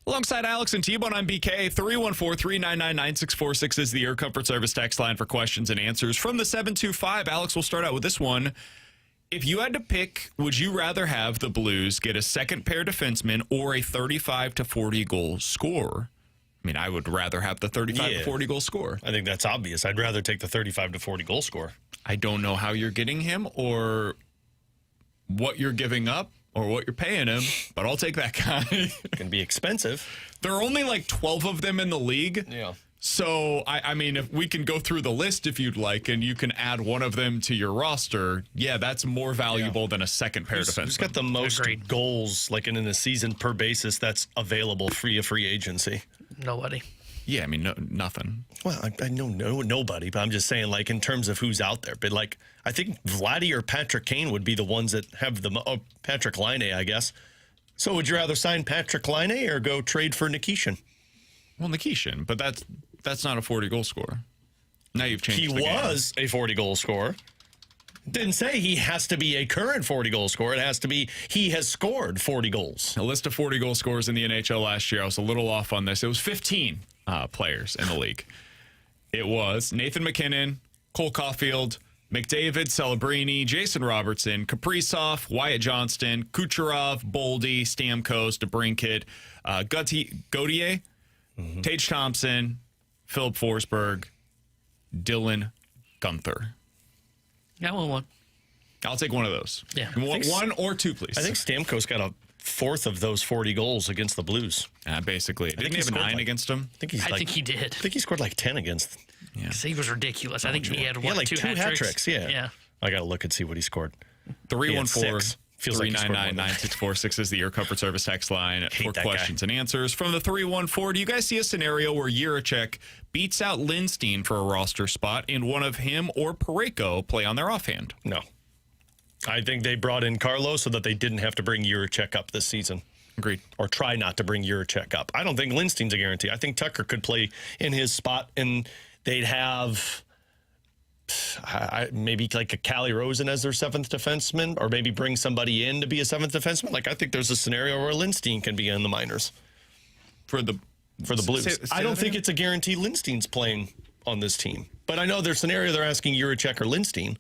Alongside Alex and T-Bone, I'm BK. 314-399-9646 is the Air Comfort Service text line for questions and answers. From the 725, Alex, we'll start out with this one. If you had to pick, would you rather have the Blues get a second pair defenseman or a 35 to 40 goal scorer? I mean, I would rather have the 35 to 40 goal scorer. I think that's obvious. I'd rather take the 35 to 40 goal scorer. I don't know how you're getting him or what you're giving up or what you're paying him, but I'll take that guy. It can be expensive. There are only like 12 of them in the league. Yeah. So, I mean, if we can go through the list if you'd like, and you can add one of them to your roster, yeah, that's more valuable than a second pair defenseman. Who's got the most goals, like in a season per basis, that's available free agency? Nobody. Yeah, I mean, nothing. Well, I know nobody, but I'm just saying, like, in terms of who's out there. But, like, I think Vladdy or Patrick Kane would be the ones that have the Patrick Laine, I guess. So would you rather sign Patrick Laine or go trade for Nikishin? Well, Nikishin, but that's not a 40-goal scorer. Now you've changed the game. He was a 40-goal scorer. Didn't say he has to be a current 40-goal scorer. It has to be he has scored 40 goals. A list of 40-goal scorers in the NHL last year. I was a little off on this. It was 15 players in the league. It was Nathan McKinnon, Cole Caulfield, McDavid, Celebrini, Jason Robertson, Kaprizov, Wyatt Johnston, Kucherov, Boldy, Stamkos, DeBrincat, Gauthier, Tage Thompson, Philip Forsberg, Dylan Gunther. Got one. I'll take one of those. Yeah. One or two, please. I think Stamkos got a fourth of those 40 goals against the Blues. Basically. Didn't he have 9 against them? I think he did. I think he scored like 10 against. Yeah. He was ridiculous. I think he had like two hat tricks. Yeah. Yeah. I got to look and see what he scored. 314-399-9646 is the Air Comfort Service text line for questions and answers. From the 314, do you guys see a scenario where Jiricek beats out Lindstein for a roster spot and one of him or Parayko play on their offhand? No. I think they brought in Carlos so that they didn't have to bring Jiricek up this season. Agreed. Or try not to bring Jiricek up. I don't think Lindstein's a guarantee. I think Tucker could play in his spot, and they'd have maybe like a Callie Rosen as their seventh defenseman, or maybe bring somebody in to be a seventh defenseman. Like, I think there's a scenario where Lindstein can be in the minors for the Blues. I don't think it's a guarantee Lindstein's playing on this team, but I know their scenario they're asking Jiricek or Lindstein.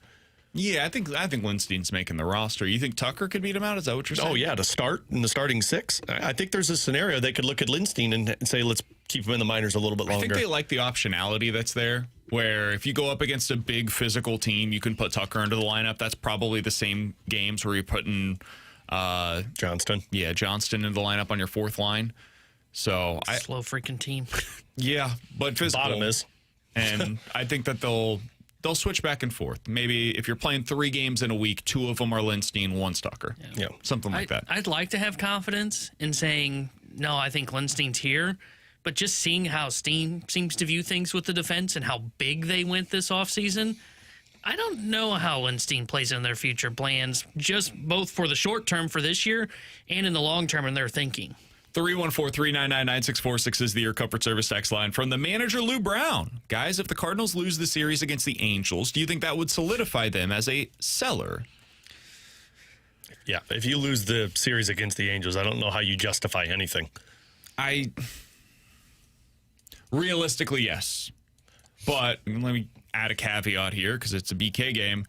Yeah, I think Lindstein's making the roster. You think Tucker could beat him out? Is that what you're saying? Oh, yeah, to start in the starting six. I think there's a scenario they could look at Lindstein and say, let's keep him in the minors a little bit longer. I think they like the optionality that's there, where if you go up against a big physical team, you can put Tucker into the lineup. That's probably the same games where you're putting Johnston. Yeah, Johnston into the lineup on your fourth line. So slow freaking team. Yeah, but physical. Bottom is. And I think that they'll switch back and forth. Maybe if you're playing 3 games in a week, 2 of them are Lindstein, 1's Tucker. Yeah. Something like that. I'd like to have confidence in saying, no, I think Lindstein's here. But just seeing how Steen seems to view things with the defense and how big they went this offseason, I don't know how Lindstein plays in their future plans, just both for the short term for this year and in the long term in their thinking. 314-399-9646 is the Air Comfort Service text line from the manager, Lou Brown. Guys, if the Cardinals lose the series against the Angels, do you think that would solidify them as a seller? Yeah, if you lose the series against the Angels, I don't know how you justify anything. Realistically, yes. But let me add a caveat here because it's a BK game.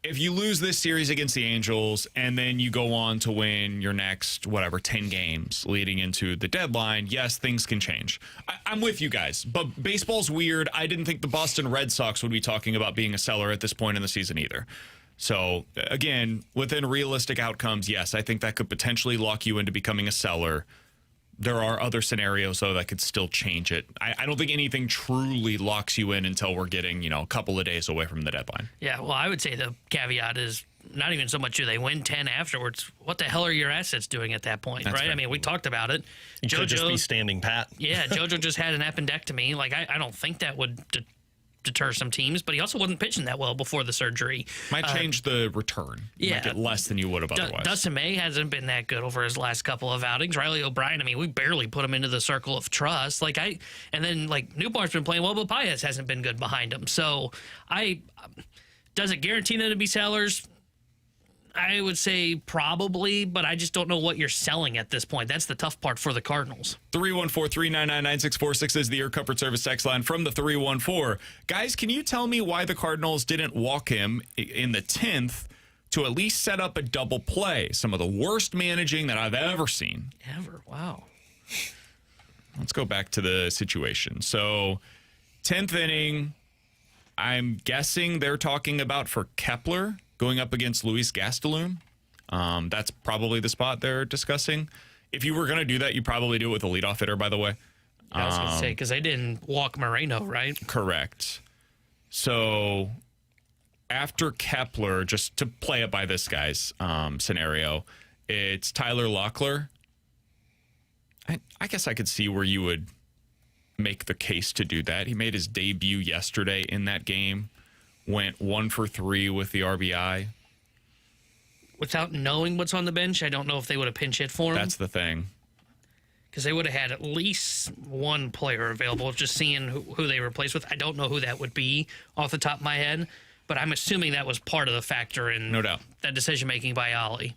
If you lose this series against the Angels and then you go on to win your next, 10 games leading into the deadline, yes, things can change. I'm with you guys, but baseball's weird. I didn't think the Boston Red Sox would be talking about being a seller at this point in the season either. So, again, within realistic outcomes, yes, I think that could potentially lock you into becoming a seller. There are other scenarios, though, that could still change it. I don't think anything truly locks you in until we're getting, a couple of days away from the deadline. Yeah, well, I would say the caveat is not even so much do they win 10 afterwards. What the hell are your assets doing at that point, right? Fair. I mean, we talked about it. You could just be standing pat. Yeah, JoJo just had an appendectomy. Like, I don't think that would deter some teams, but he also wasn't pitching that well before the surgery. Might change the return. Yeah. Might get less than you would have otherwise. Dustin May hasn't been that good over his last couple of outings. Riley O'Brien, I mean, we barely put him into the circle of trust. And then Newbarn's been playing well, but Paez hasn't been good behind him. So does it guarantee them to be sellers? I would say probably, but I just don't know what you're selling at this point. That's the tough part for the Cardinals. 314-399-9646 is the Air Comfort Service text line from the 314. Guys, can you tell me why the Cardinals didn't walk him in the 10th to at least set up a double play? Some of the worst managing that I've ever seen. Ever? Wow. Let's go back to the situation. So, 10th inning, I'm guessing they're talking about for Kepler going up against Luis Gastelum. That's probably the spot they're discussing. If you were going to do that, you probably do it with a leadoff hitter, by the way. I was going to say, because they didn't walk Moreno, right? Correct. So after Kepler, just to play it by this guy's scenario, it's Tyler Locklear. I guess I could see where you would make the case to do that. He made his debut yesterday in that game. Went 1 for 3 with the RBI. Without knowing what's on the bench, I don't know if they would have pinch hit for him. That's the thing. Because they would have had at least one player available, just seeing who they replaced with. I don't know who that would be off the top of my head, but I'm assuming that was part of the factor in No doubt. that decision-making by Ollie.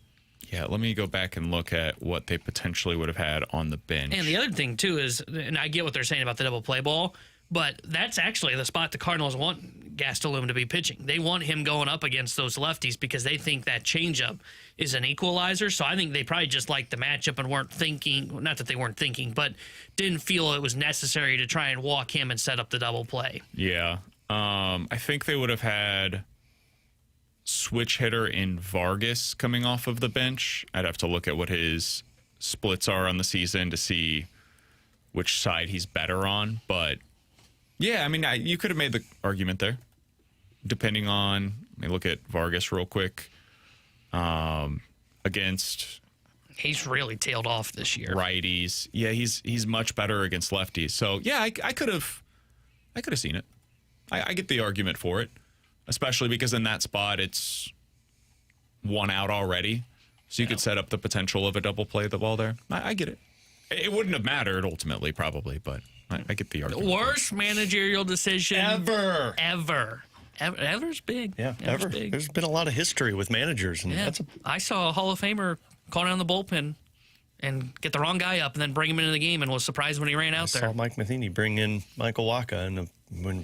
Yeah, let me go back and look at what they potentially would have had on the bench. And the other thing, too, is, and I get what they're saying about the double play ball, but that's actually the spot the Cardinals want Gastelum to be pitching. They want him going up against those lefties because they think that changeup is an equalizer. So I think they probably just liked the matchup and weren't thinking, not that they weren't thinking, but didn't feel it was necessary to try and walk him and set up the double play. Yeah. I think they would have had switch hitter in Vargas coming off of the bench. I'd have to look at what his splits are on the season to see which side he's better on. But yeah, I mean, you could have made the argument there, depending on. Let me look at Vargas real quick. Against He's really tailed off this year. righties, yeah, he's much better against lefties. So yeah, I could have seen it. I get the argument for it, especially because in that spot it's one out already, so you could set up the potential of a double play the ball there. I get it. It wouldn't have mattered ultimately, probably, but I get the argument. Worst managerial decision Ever. Ever's big. Yeah, Ever's ever. big. There's been a lot of history with managers, and Yeah. I saw a Hall of Famer call down the bullpen and get the wrong guy up and then bring him into the game and was surprised when he ran out I there. saw Mike Matheny bring in Michael Wacha in a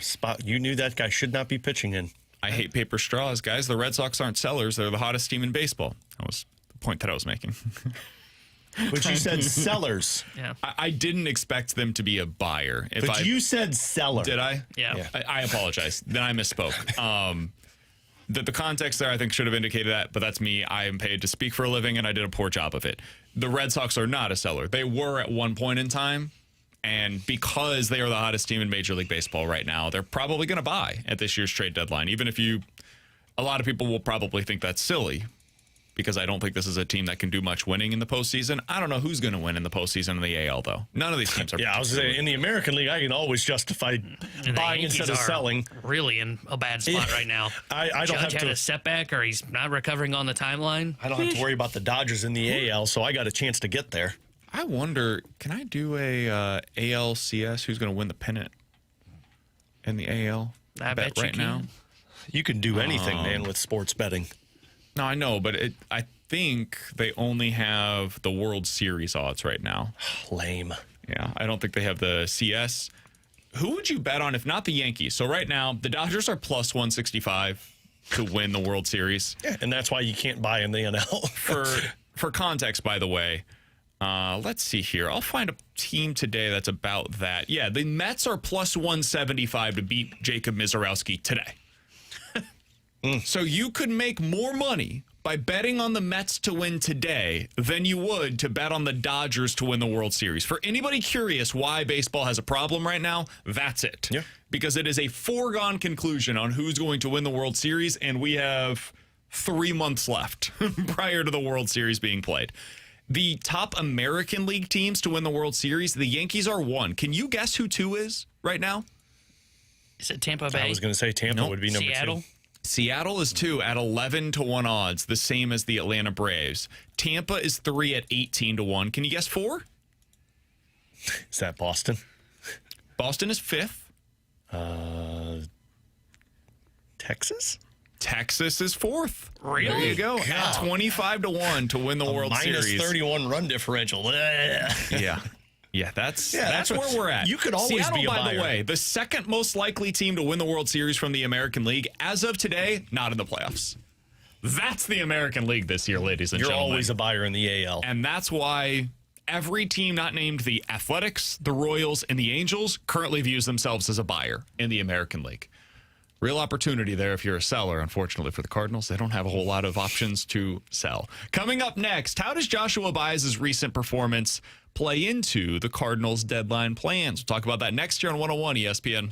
spot you knew that guy should not be pitching in. I hate paper straws, guys. The Red Sox aren't sellers. They're the hottest team in baseball. That was the point that I was making. But you said sellers. Yeah. I didn't expect them to be a buyer. But you said seller. Did I? Yeah. I apologize. Then I misspoke. The context there, I think, should have indicated that, but that's me. I am paid to speak for a living, and I did a poor job of it. The Red Sox are not a seller. They were at one point in time, and because they are the hottest team in Major League Baseball right now, they're probably going to buy at this year's trade deadline, even if a lot of people will probably think that's silly, because I don't think this is a team that can do much winning in the postseason. I don't know who's going to win in the postseason in the AL, though. None of these teams are. Yeah, I was saying, in the American League, I can always justify And buying the Yankees instead of are selling. Really in a bad spot right now. I don't Judge have had to. a setback, or he's not recovering on the timeline. I don't have to worry about the Dodgers in the AL, so I got a chance to get there. I wonder, can I do a ALCS? Who's going to win the pennant in the AL? I bet you right can. now. You can do anything, man, with sports betting. No, I know, but I think they only have the World Series odds right now. Lame. Yeah, I don't think they have the CS. Who would you bet on if not the Yankees? So right now, the Dodgers are plus 165 to win the World Series. Yeah, and that's why you can't buy in the NL. For context, by the way, let's see here. I'll find a team today that's about that. Yeah, the Mets are plus 175 to beat Jacob Mizorowski today. So you could make more money by betting on the Mets to win today than you would to bet on the Dodgers to win the World Series. For anybody curious why baseball has a problem right now, that's it. Yeah. Because it is a foregone conclusion on who's going to win the World Series, and we have 3 months left prior to the World Series being played. The top American League teams to win the World Series, the Yankees are 1. Can you guess who 2 is right now? Is it Tampa Bay? I was going to say Tampa would be number Seattle? 2. Seattle is 2 at 11 to 1 odds, the same as the Atlanta Braves. Tampa is 3 at 18 to 1. Can you guess 4? Is that Boston? Boston is 5th. Texas? Texas is fourth. Really? There you go. At 25-1 to win the World Series. Minus 31 run differential. Yeah. Yeah, that's where we're at. You could always Seattle, be a by buyer. the way, the second most likely team to win the World Series from the American League. As of today, not in the playoffs. That's the American League this year, ladies and You're gentlemen. always a buyer in the AL. And that's why every team not named the Athletics, the Royals, and the Angels currently views themselves as a buyer in the American League. Real opportunity there if you're a seller. Unfortunately for the Cardinals, they don't have a whole lot of options to sell. Coming up next, how does Joshua Baez's recent performance play into the Cardinals' deadline plans? We'll talk about that next year on 101 ESPN.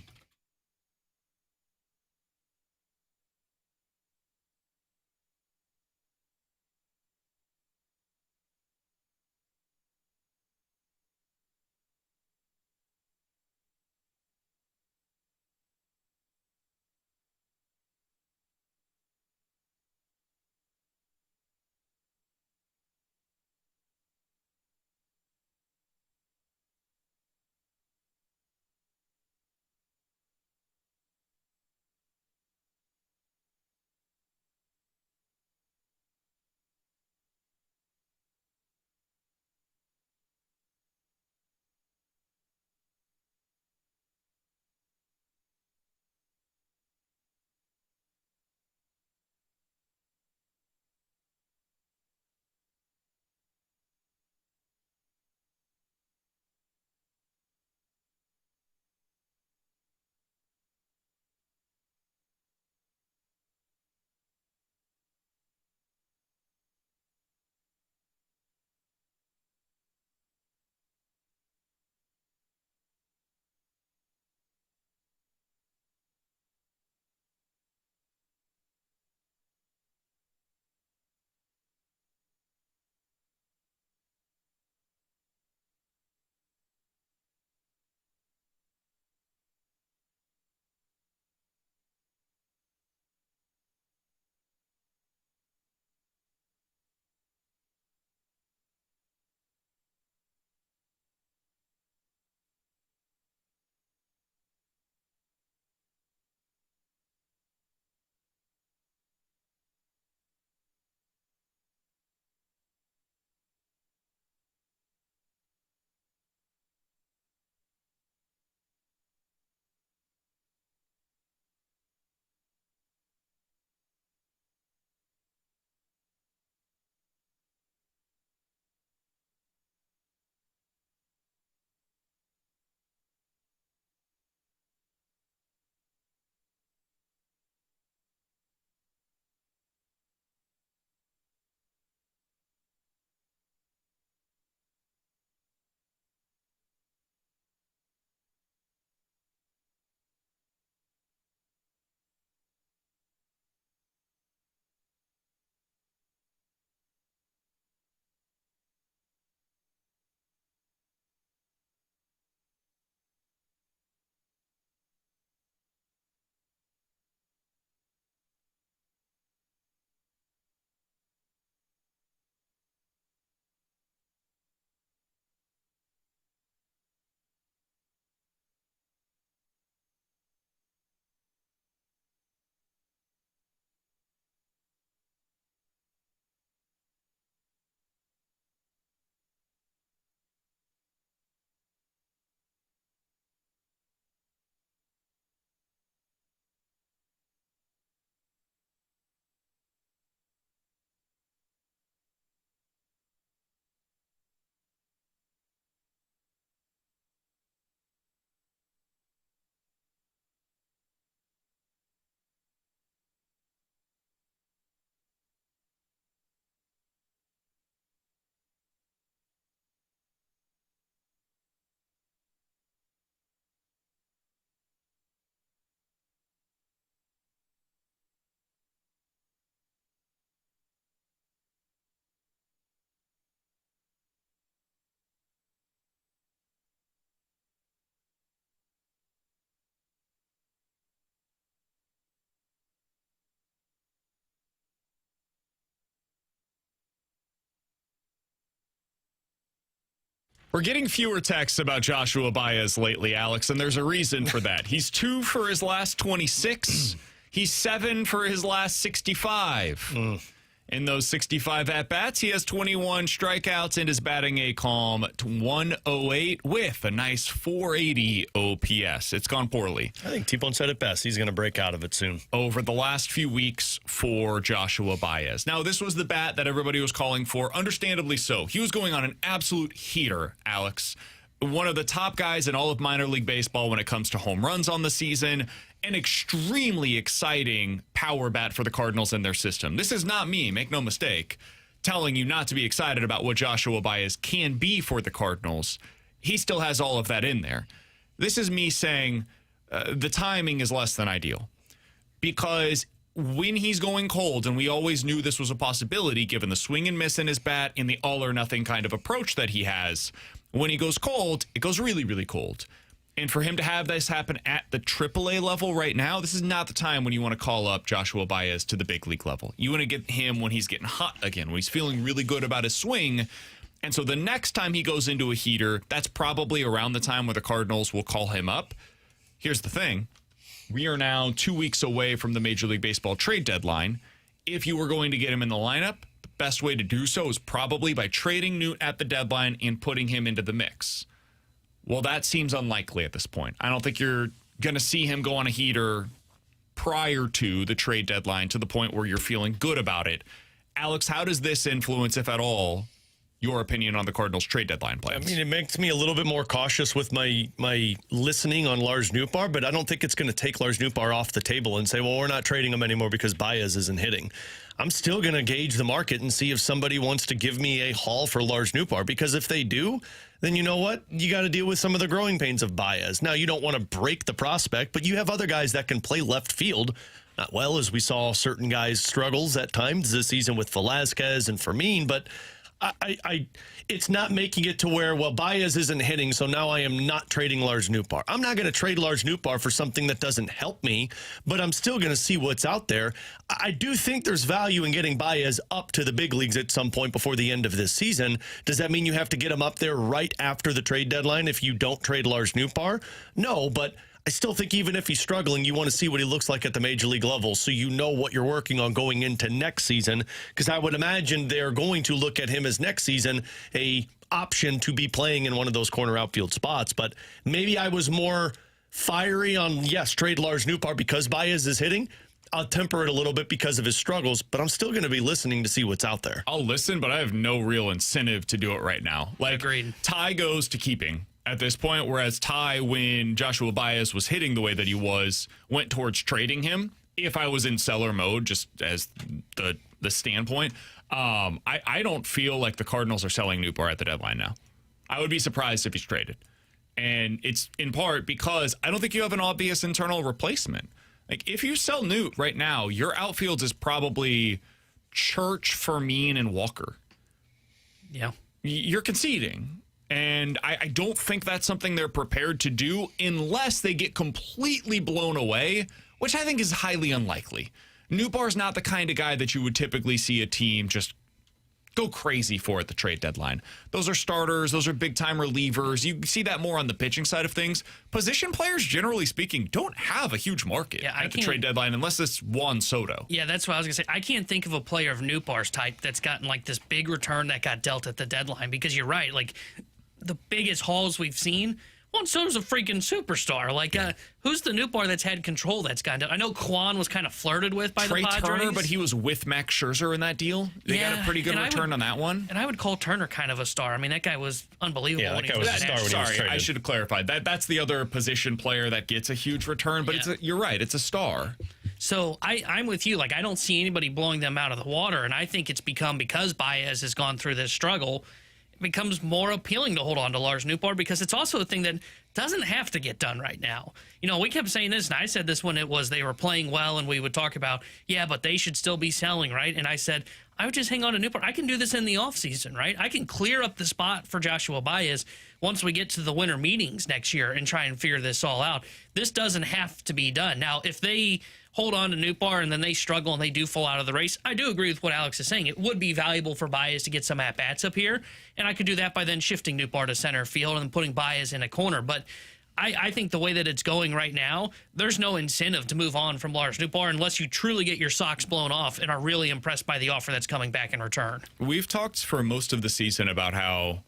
We're getting fewer texts about Joshua Baez lately, Alex, and there's a reason for that. He's 2 for his last 26. He's 7 for his last 65. In those 65 at-bats, he has 21 strikeouts and is batting a calm 108 with a nice 480 OPS. It's gone poorly. I think T-Bone said it best. He's going to break out of it soon. Over the last few weeks for Joshua Baez. Now, this was the bat that everybody was calling for, understandably so. He was going on an absolute heater, Alex. One of the top guys in all of minor league baseball when it comes to home runs on the season. An extremely exciting power bat for the Cardinals in their system. This is not me, make no mistake, telling you not to be excited about what Joshua Baez can be for the Cardinals. He still has all of that in there. This is me saying the timing is less than ideal. Because when he's going cold, and we always knew this was a possibility given the swing and miss in his bat and the all-or-nothing kind of approach that he has, when he goes cold, it goes really, really cold. And for him to have this happen at the AAA level right now, this is not the time when you want to call up Joshua Baez to the big league level. You want to get him when he's getting hot again, when he's feeling really good about his swing. And so the next time he goes into a heater, that's probably around the time where the Cardinals will call him up. Here's the thing. We are now 2 weeks away from the Major League Baseball trade deadline. If you were going to get him in the lineup, the best way to do so is probably by trading Newt at the deadline and putting him into the mix. Well, that seems unlikely at this point. I don't think you're going to see him go on a heater prior to the trade deadline to the point where you're feeling good about it. Alex, how does this influence, if at all, your opinion on the Cardinals trade deadline plans? I mean, it makes me a little bit more cautious with my listening on Lars Nootbaar, but I don't think it's going to take Lars Nootbaar off the table and say, well, we're not trading him anymore because Baez isn't hitting. I'm still going to gauge the market and see if somebody wants to give me a haul for Lars Nootbaar, because if they do, then you know what? You got to deal with some of the growing pains of Baez. Now, you don't want to break the prospect, but you have other guys that can play left field. Not well, as we saw certain guys' struggles at times this season with Velasquez and Fermin, but it's not making it to where, well, Baez isn't hitting, so now I am not trading Lars Nootbaar. I'm not going to trade Lars Nootbaar for something that doesn't help me, but I'm still going to see what's out there. I do think there's value in getting Baez up to the big leagues at some point before the end of this season. Does that mean you have to get him up there right after the trade deadline if you don't trade Lars Nootbaar? No, but I still think even if he's struggling, you want to see what he looks like at the major league level so you know what you're working on going into next season, because I would imagine they're going to look at him as next season a option to be playing in one of those corner outfield spots. But maybe I was more fiery on, yes, trade Lars Nootbaar because Baez is hitting. I'll temper it a little bit because of his struggles, but I'm still going to be listening to see what's out there. I'll listen, but I have no real incentive to do it right now. Like, agreed. Ty goes to keeping at this point, whereas Ty, when Joshua Baez was hitting the way that he was, went towards trading him. If I was in seller mode, just as the standpoint, I don't feel like the Cardinals are selling Nootbaar at the deadline now. I would be surprised if he's traded. And it's in part because I don't think you have an obvious internal replacement. Like, if you sell Newt right now, your outfield is probably Church, Fermin, and Walker. Yeah. You're conceding. And I don't think that's something they're prepared to do unless they get completely blown away, which I think is highly unlikely. Nootbaar's not the kind of guy that you would typically see a team just go crazy for at the trade deadline. Those are starters. Those are big-time relievers. You see that more on the pitching side of things. Position players, generally speaking, don't have a huge market at the trade deadline unless it's Juan Soto. Yeah, that's what I was going to say. I can't think of a player of Nootbaar's type that's gotten like this big return that got dealt at the deadline, because you're right. Like, the biggest hauls we've seen, Juan Soto's a freaking superstar. Like, who's the Nootbaar that's had control that's gotten done? I know Kwan was kind of flirted with by the Padres. Trey Turner, but he was with Max Scherzer in that deal. They got a pretty good return on that one. And I would call Turner kind of a star. I mean, that guy was unbelievable. Yeah, that guy was a star when he was traded. Sorry, I should have clarified. That's the other position player that gets a huge return, but you're right, it's a star. So I'm with you. Like, I don't see anybody blowing them out of the water, and I think it's become, because Baez has gone through this struggle, it becomes more appealing to hold on to Lars Nootbaar, because it's also a thing that doesn't have to get done right now. You know, we kept saying this, and I said this when it was they were playing well, and we would talk about, yeah, but they should still be selling, right? And I said, I would just hang on to Nootbaar. I can do this in the offseason, right? I can clear up the spot for Joshua Baez once we get to the winter meetings next year and try and figure this all out. This doesn't have to be done. Now, if they hold on to Nootbaar and then they struggle and they do fall out of the race, I do agree with what Alex is saying. It would be valuable for Baez to get some at-bats up here, and I could do that by then shifting Nootbaar to center field and putting Baez in a corner. But I think the way that it's going right now, there's no incentive to move on from Lars Nootbaar unless you truly get your socks blown off and are really impressed by the offer that's coming back in return. We've talked for most of the season about how,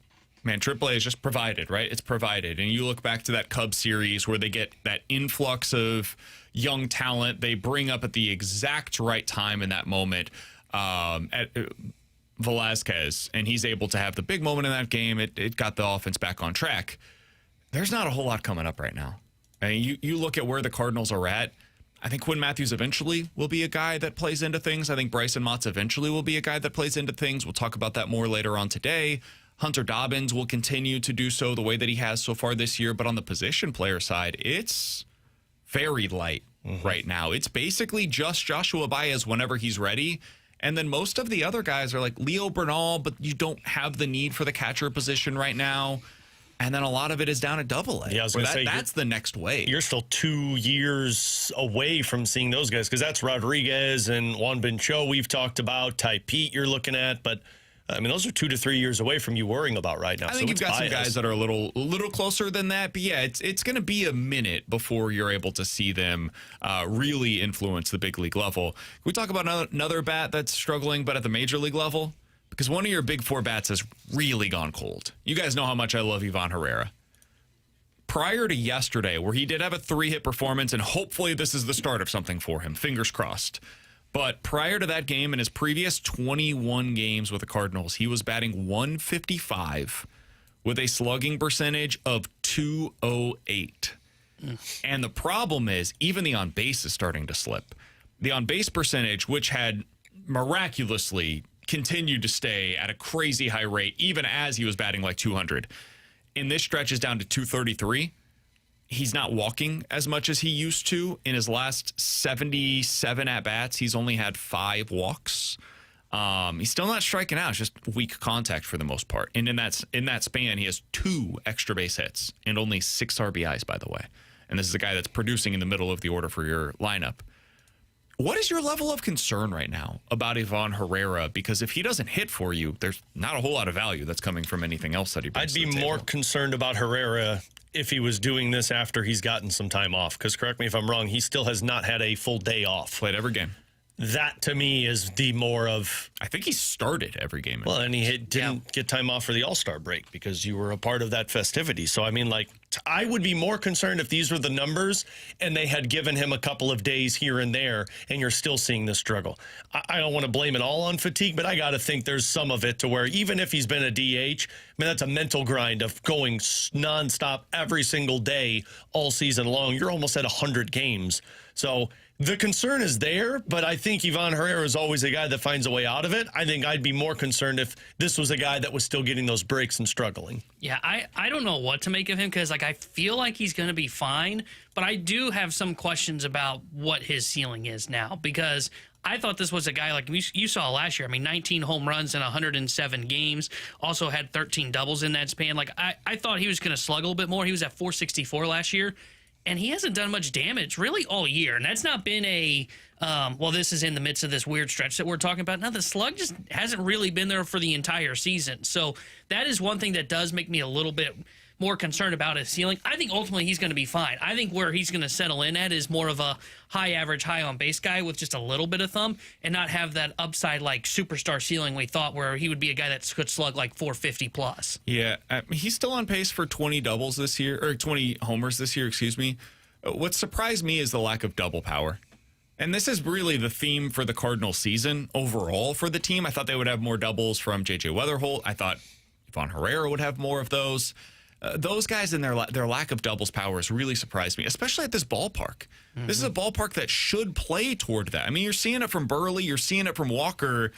man, AAA is just provided, right? It's provided. And you look back to that Cubs series where they get that influx of young talent they bring up at the exact right time in that moment at Velazquez, and he's able to have the big moment in that game. It got the offense back on track. There's not a whole lot coming up right now. I mean, you look at where the Cardinals are at. I think Quinn Matthews eventually will be a guy that plays into things. I think Bryson Motts eventually will be a guy that plays into things. We'll talk about that more later on today. Hunter Dobbins will continue to do so the way that he has so far this year. But on the position player side, it's very light right now. It's basically just Joshua Baez whenever he's ready. And then most of the other guys are like Leo Bernal, but you don't have the need for the catcher position right now. And then a lot of it is down at Double-A. Yeah, I was going to say that's the next wave. You're still 2 years away from seeing those guys because that's Rodriguez and Juan Bincho we've talked about. Ty Pete you're looking at, but I mean those are 2 to 3 years away from you worrying about right now. I think you've got some guys that are a little closer than that, but yeah, it's going to be a minute before you're able to see them really influence the big league level. Can we talk about another bat that's struggling, but at the major league level? Because one of your big 4 bats has really gone cold. You guys know how much I love Ivan Herrera. Prior to yesterday, where he did have a 3-hit performance, and hopefully this is the start of something for him, fingers crossed. But prior to that game, in his previous 21 games with the Cardinals, he was batting .155 with a slugging percentage of .208. And the problem is, even the on-base is starting to slip. The on-base percentage, which had miraculously continued to stay at a crazy high rate, even as he was batting like 200. In this stretch is down to 233. He's not walking as much as he used to. In his last 77 at-bats, he's only had 5 walks. He's still not striking out. It's just weak contact for the most part. And in that span, he has 2 extra base hits and only 6 RBIs, by the way. And this is a guy that's producing in the middle of the order for your lineup. What is your level of concern right now about Ivan Herrera? Because if he doesn't hit for you, there's not a whole lot of value that's coming from anything else that he brings to the table. I'd be more concerned about Herrera if he was doing this after he's gotten some time off. Because correct me if I'm wrong, he still has not had a full day off. Played every game. That, to me, is the more of... I think he started every game. Well, and he didn't get time off for the All-Star break because you were a part of that festivity. So, I mean, like, I would be more concerned if these were the numbers and they had given him a couple of days here and there and you're still seeing this struggle. I don't want to blame it all on fatigue, but I got to think there's some of it to where even if he's been a DH, I mean, that's a mental grind of going nonstop every single day all season long. You're almost at 100 games. So... the concern is there, but I think Ivan Herrera is always a guy that finds a way out of it. I think I'd be more concerned if this was a guy that was still getting those breaks and struggling. Yeah, I don't know what to make of him because, like, I feel like he's going to be fine, but I do have some questions about what his ceiling is now because I thought this was a guy like you saw last year. I mean, 19 home runs in 107 games, also had 13 doubles in that span. Like, I thought he was going to slug a little bit more. He was at 464 last year. And he hasn't done much damage really all year. And that's not been a, well, this is in the midst of this weird stretch that we're talking about. Now, the slug just hasn't really been there for the entire season. So that is one thing that does make me a little bit more concerned about his ceiling. I think ultimately he's going to be fine. I think where he's going to settle in at is more of a high average, high on base guy with just a little bit of thumb and not have that upside like superstar ceiling we thought where he would be a guy that could slug like 450 plus. Yeah, he's still on pace for 20 doubles this year, or 20 homers this year, excuse me. What surprised me is the lack of double power. And this is really the theme for the Cardinal season overall for the team. I thought they would have more doubles from J.J. Weatherholt. I thought Ivan Herrera would have more of those. Those guys and their lack of doubles power has really surprised me, especially at this ballpark. Mm-hmm. This is a ballpark that should play toward that. I mean, you're seeing it from Burley. You're seeing it from Walker.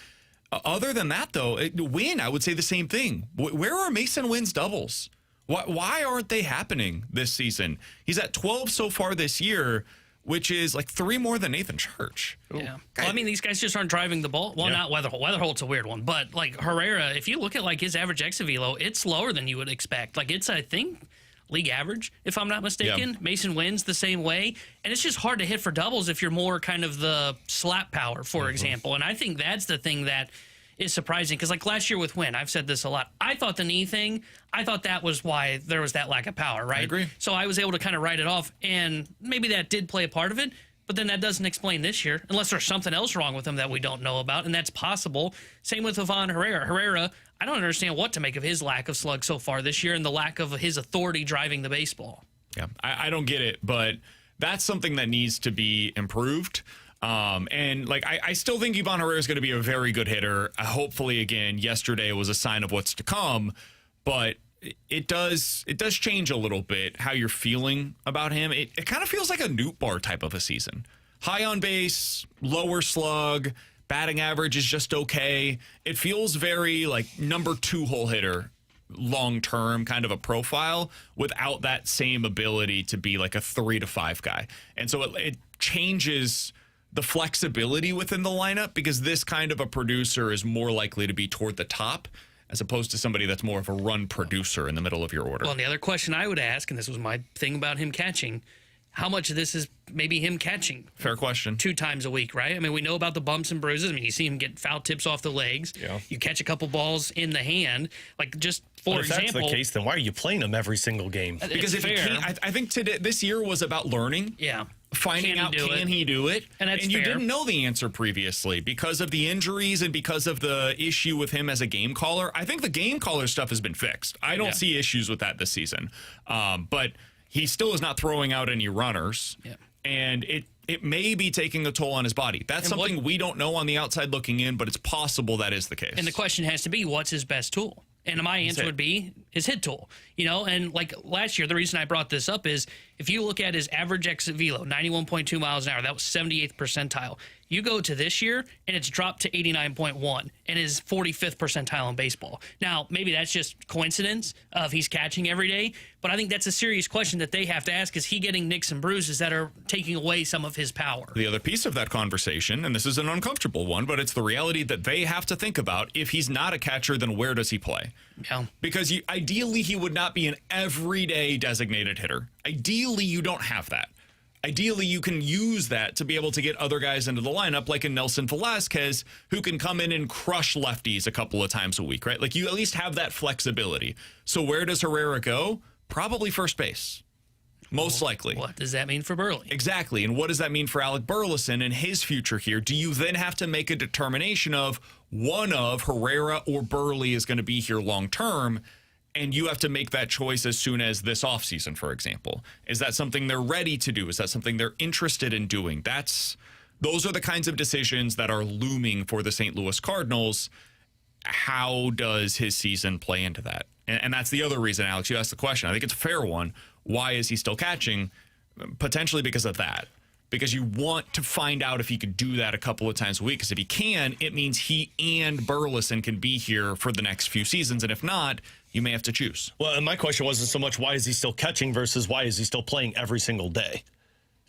Other than that, though, Wynn, I would say the same thing. Where are Mason Wynn's doubles? Why aren't they happening this season? He's at 12 so far this year, which is like 3 more than Nathan Church. Yeah. Well, I mean, these guys just aren't driving the ball. Well, not Weatherholt. Weatherholt's a weird one. But, like, Herrera, if you look at, like, his average exit velo, it's lower than you would expect. Like, it's, I think, league average, if I'm not mistaken. Yeah. Mason Wynn's the same way. And it's just hard to hit for doubles if you're more kind of the slap power, for example. And I think that's the thing that is surprising. Because like last year with Wynn, I've said this a lot. I thought the knee thing, I thought that was why there was that lack of power, right? I agree. So I was able to kind of write it off, and maybe that did play a part of it. But then that doesn't explain this year, unless there's something else wrong with him that we don't know about, and that's possible. Same with Ivan Herrera. Herrera, I don't understand what to make of his lack of slug so far this year and the lack of his authority driving the baseball. Yeah, I don't get it, but that's something that needs to be improved. And like I still think Ivan Herrera is going to be a very good hitter. Hopefully, again, yesterday was a sign of what's to come, but it does change a little bit how you're feeling about him. It kind of feels like a Newt Bar type of a season. High on base, lower slug, batting average is just okay. It feels very like number 2 hole hitter long-term kind of a profile without that same ability to be like a 3 to 5 guy. And so it changes the flexibility within the lineup because this kind of a producer is more likely to be toward the top as opposed to somebody that's more of a run producer in the middle of your order. Well, and the other question I would ask, and this was my thing about him catching, how much of this is maybe him catching? Fair question. 2 times a week, right? I mean, we know about the bumps and bruises. I mean, you see him get foul tips off the legs. Yeah. You catch a couple balls in the hand. Like, just for example. If that's the case, then why are you playing him every single game? Because if he can't, I think this year was about learning. Yeah. Finding out can he do it? And that's you fair. didn't know the answer previously because of the injuries and because of the issue with him as a game caller. I think the game caller stuff has been fixed. I don't see issues with that this season. But he still is not throwing out any runners. Yeah. And it may be taking a toll on his body. That's something we don't know on the outside looking in, but it's possible that is the case. And the question has to be, what's his best tool? And my answer would be his hit tool. You know, and like last year, the reason I brought this up is if you look at his average exit velo, 91.2 miles an hour, that was 78th percentile. You go to this year, and it's dropped to 89.1 and is 45th percentile in baseball. Now, maybe that's just coincidence of he's catching every day, but I think that's a serious question that they have to ask. Is he getting nicks and bruises that are taking away some of his power? The other piece of that conversation, and this is an uncomfortable one, but it's the reality that they have to think about. If he's not a catcher, then where does he play? Yeah. Because ideally, he would not be an everyday designated hitter. Ideally, you don't have that. Ideally, you can use that to be able to get other guys into the lineup, like a Nelson Velasquez, who can come in and crush lefties a couple of times a week, right? Like, you at least have that flexibility. So where does Herrera go? Probably first base. Most likely. What does that mean for Burley? Exactly. And what does that mean for Alec Burleson and his future here? Do you then have to make a determination of one of Herrera or Burley is going to be here long term? And you have to make that choice as soon as this offseason, for example. Is that something they're ready to do? Is that something they're interested in doing? Those are the kinds of decisions that are looming for the St. Louis Cardinals. How does his season play into that? And that's the other reason, Alex, you asked the question. I think it's a fair one. Why is he still catching? Potentially because of that. Because you want to find out if he could do that a couple of times a week. Because if he can, it means he and Burleson can be here for the next few seasons. And if not, you may have to choose. Well, and my question wasn't so much why is he still catching versus why is he still playing every single day?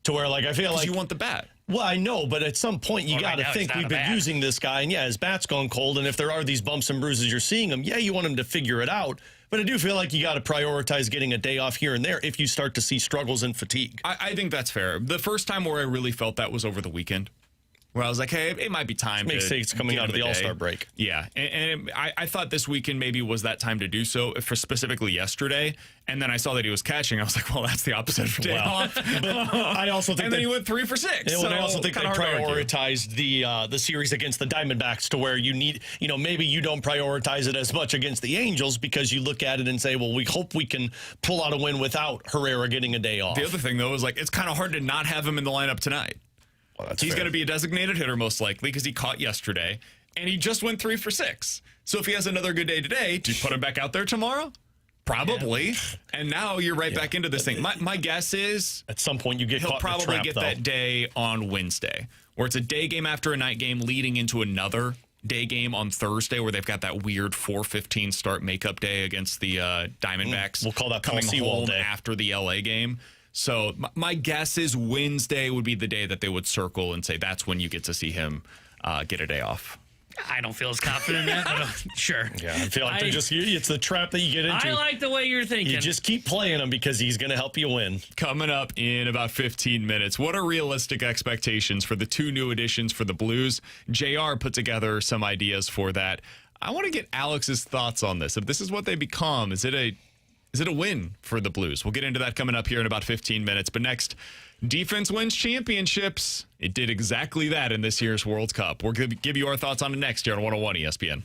To where, like, I feel like you want the bat. Well, I know, but at some point you got to think we've been using this guy, and his bat's gone cold, and if there are these bumps and bruises you're seeing him, you want him to figure it out. But I do feel like you got to prioritize getting a day off here and there if you start to see struggles and fatigue. I think that's fair. The first time where I really felt that was over the weekend, where I was like, hey, it might be time makes sense coming out of the All-Star break. Yeah, and I thought this weekend maybe was that time to do so, for specifically yesterday. And then I saw that he was catching. I was like, well, that's the opposite of day off. But I also think and then he went 3 for 6. So I also think they prioritized the series against the Diamondbacks to where you need, maybe you don't prioritize it as much against the Angels because you look at it and say, well, we hope we can pull out a win without Herrera getting a day off. The other thing, though, is like it's kind of hard to not have him in the lineup tonight. He's going to be a designated hitter most likely because he caught yesterday, and he just went 3 for 6. So if he has another good day today, do you put him back out there tomorrow? Probably. Yeah. And now you're right back into this thing. My guess is at some point you get he'll probably get that day on Wednesday, where it's a day game after a night game leading into another day game on Thursday, where they've got that weird 4:15 start makeup day against the Diamondbacks. We'll call that coming home day after the LA game. So my guess is Wednesday would be the day that they would circle and say that's when you get to see him get a day off. I don't feel as confident in that, but sure. Yeah, I feel like it's the trap that you get into. I like the way you're thinking. You just keep playing him because he's going to help you win. Coming up in about 15 minutes, what are realistic expectations for the 2 new additions for the Blues? JR put together some ideas for that. I want to get Alex's thoughts on this. If this is what they become, is it a win for the Blues? We'll get into that coming up here in about 15 minutes. But next, defense wins championships. It did exactly that in this year's World Cup. We're going to give you our thoughts on it next year on 101 ESPN.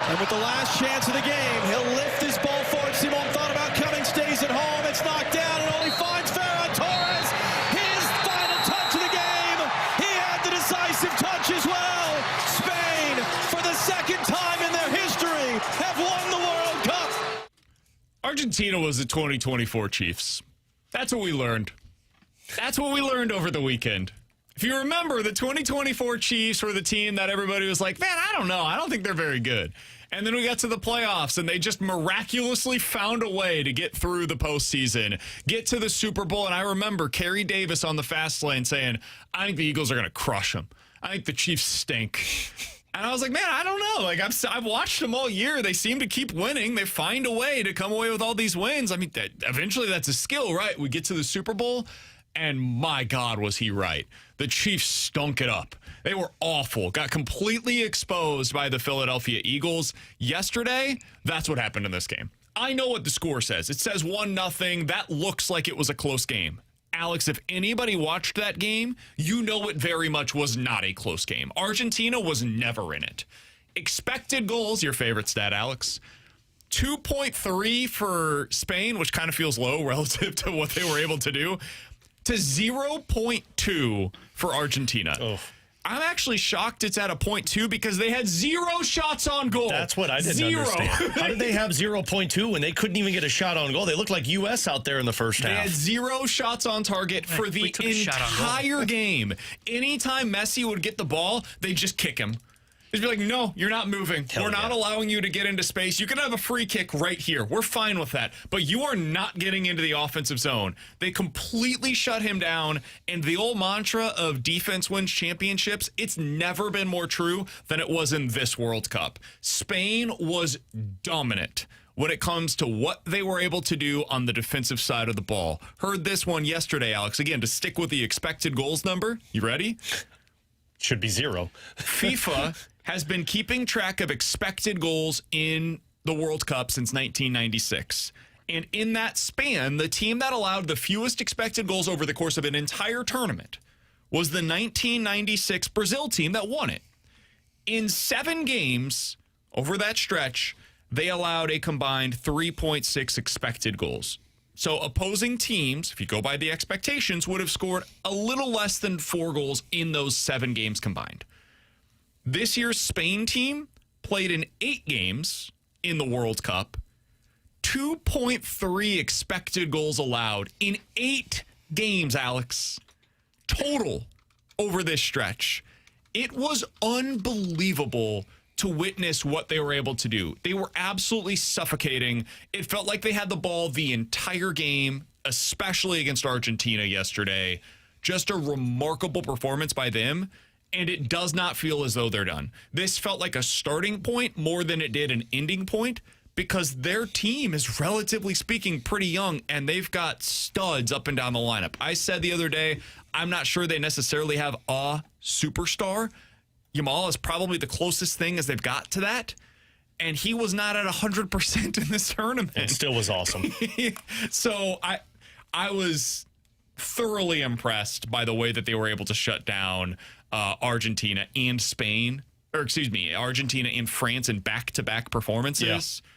And with the last chance of the game, he'll lift his ball forward. Simon thought about coming, stays at home. It's knocked down and only finds Ferran Torres. His final touch of the game. He had the decisive touch as well. Spain, for the second time in their history, have won the World Cup. Argentina was the 2024 Chiefs. That's what we learned. That's what we learned over the weekend. If you remember, the 2024 Chiefs were the team that everybody was like, man, I don't know. I don't think they're very good. And then we got to the playoffs, and they just miraculously found a way to get through the postseason, get to the Super Bowl. And I remember Kerry Davis on the fast lane saying, I think the Eagles are going to crush them. I think the Chiefs stink. And I was like, man, I don't know. Like, I've watched them all year. They seem to keep winning. They find a way to come away with all these wins. I mean, eventually that's a skill, right? We get to the Super Bowl, and my God, was he right. The Chiefs stunk it up. They were awful. Got completely exposed by the Philadelphia Eagles. Yesterday, that's what happened in this game. I know what the score says. It says 1-0. That looks like it was a close game. Alex, if anybody watched that game, you know it very much was not a close game. Argentina was never in it. Expected goals, your favorite stat, Alex. 2.3 for Spain, which kind of feels low relative to what they were able to do, to 0.2 for Argentina. Oh. I'm actually shocked it's at a 0.2 because they had 0 shots on goal. That's what I didn't understand. How did they have 0.2 when they couldn't even get a shot on goal? They looked like U.S. out there in the first half. They had 0 shots on target for the entire game. Anytime Messi would get the ball, they'd just kick him. They'd be like, no, you're not moving. We're not allowing you to get into space. You can have a free kick right here. We're fine with that. But you are not getting into the offensive zone. They completely shut him down. And the old mantra of defense wins championships, it's never been more true than it was in this World Cup. Spain was dominant when it comes to what they were able to do on the defensive side of the ball. Heard this one yesterday, Alex. Again, to stick with the expected goals number. You ready? Should be 0. FIFA has been keeping track of expected goals in the World Cup since 1996. And in that span, the team that allowed the fewest expected goals over the course of an entire tournament was the 1996 Brazil team that won it. In 7 games over that stretch, they allowed a combined 3.6 expected goals. So opposing teams, if you go by the expectations, would have scored a little less than 4 goals in those 7 games combined. This year's Spain team played in 8 games in the World Cup, 2.3 expected goals allowed in 8 games, Alex, total over this stretch. It was unbelievable to witness what they were able to do. They were absolutely suffocating. It felt like they had the ball the entire game, especially against Argentina yesterday. Just a remarkable performance by them. And it does not feel as though they're done. This felt like a starting point more than it did an ending point because their team is, relatively speaking, pretty young, and they've got studs up and down the lineup. I said the other day, I'm not sure they necessarily have a superstar. Yamal is probably the closest thing as they've got to that, and he was not at 100% in this tournament. It still was awesome. So I was thoroughly impressed by the way that they were able to shut down Argentina and Spain, or excuse me, Argentina and France in back-to-back performances. Yeah.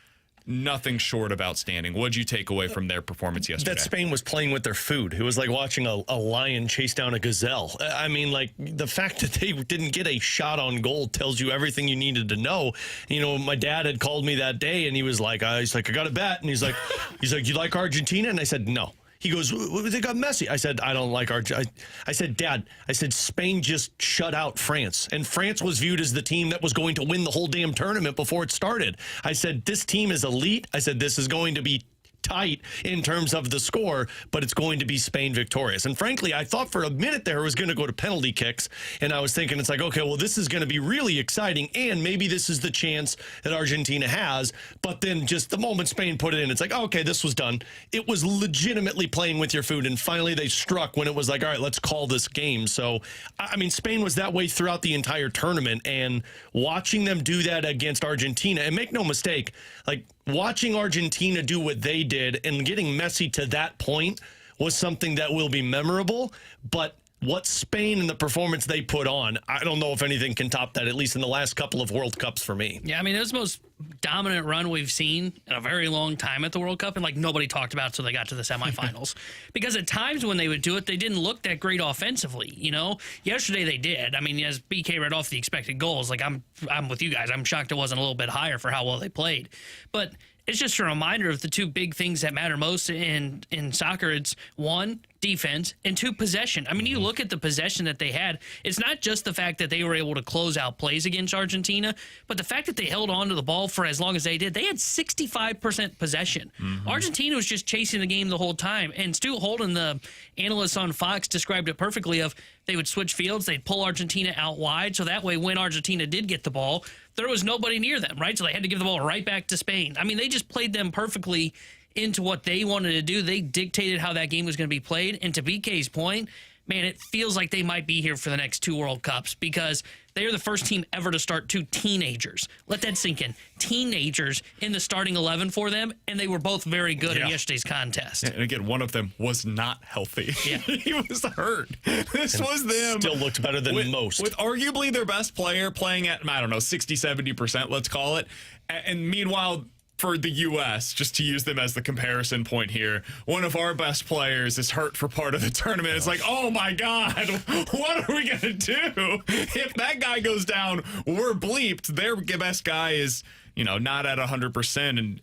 Nothing short of outstanding. What'd you take away from their performance yesterday? That Spain was playing with their food. It was like watching a lion chase down a gazelle. I mean, like, the fact that they didn't get a shot on goal tells you everything you needed to know. You know, my dad had called me that day, and he was like, I got a bet. And he's like, you like Argentina? And I said, no. He goes, they got Messi. I said, I don't like Argentina. I said, Dad, Spain just shut out France. And France was viewed as the team that was going to win the whole damn tournament before it started. I said, this team is elite. I said, this is going to be tight in terms of the score, but it's going to be Spain victorious. And frankly, I thought for a minute there it was going to go to penalty kicks, and I was thinking, it's like, okay, well, this is going to be really exciting, and maybe this is the chance that Argentina has. But then just the moment Spain put it in, it's like, oh, okay, this was done. It was legitimately playing with your food, and finally they struck when it was like, all right, let's call this game. So, I mean, Spain was that way throughout the entire tournament, and watching them do that against Argentina, and make no mistake, like, watching Argentina do what they did and getting Messi to that point was something that will be memorable. But what Spain and the performance they put on, I don't know if anything can top that, at least in the last couple of World Cups for me. Yeah, I mean, it was the most dominant run we've seen in a very long time at the World Cup, and like nobody talked about it until they got to the semifinals. Because at times when they would do it, they didn't look that great offensively, you know? Yesterday they did. I mean, as BK read off the expected goals, like I'm with you guys. I'm shocked it wasn't a little bit higher for how well they played. But it's just a reminder of the two big things that matter most in soccer. It's one, defense, and two, possession. I mean, you look at the possession that they had. It's not just the fact that they were able to close out plays against Argentina, but the fact that they held on to the ball for as long as they did. They had 65% possession. Argentina was just chasing the game the whole time. And Stu Holden, the analyst on Fox, described it perfectly of they would switch fields, they'd pull Argentina out wide, so that way when Argentina did get the ball, there was nobody near them, right? So they had to give the ball right back to Spain. I mean, they just played them perfectly into what they wanted to do. They dictated how that game was going to be played. And to BK's point, man, it feels like they might be here for the next 2 World Cups because they are the first team ever to start 2 teenagers. Let that sink in. Teenagers in the starting 11 for them, and they were both very good in yesterday's contest. And again, one of them was not healthy. Yeah. He was hurt. This was them. Still looked better than most. With arguably their best player playing at, 60, 70%, let's call it. And meanwhile, for the U.S., just to use them as the comparison point here, one of our best players is hurt for part of the tournament. It's like, oh my God, what are we going to do? If that guy goes down, we're bleeped. Their best guy is, not at 100%, and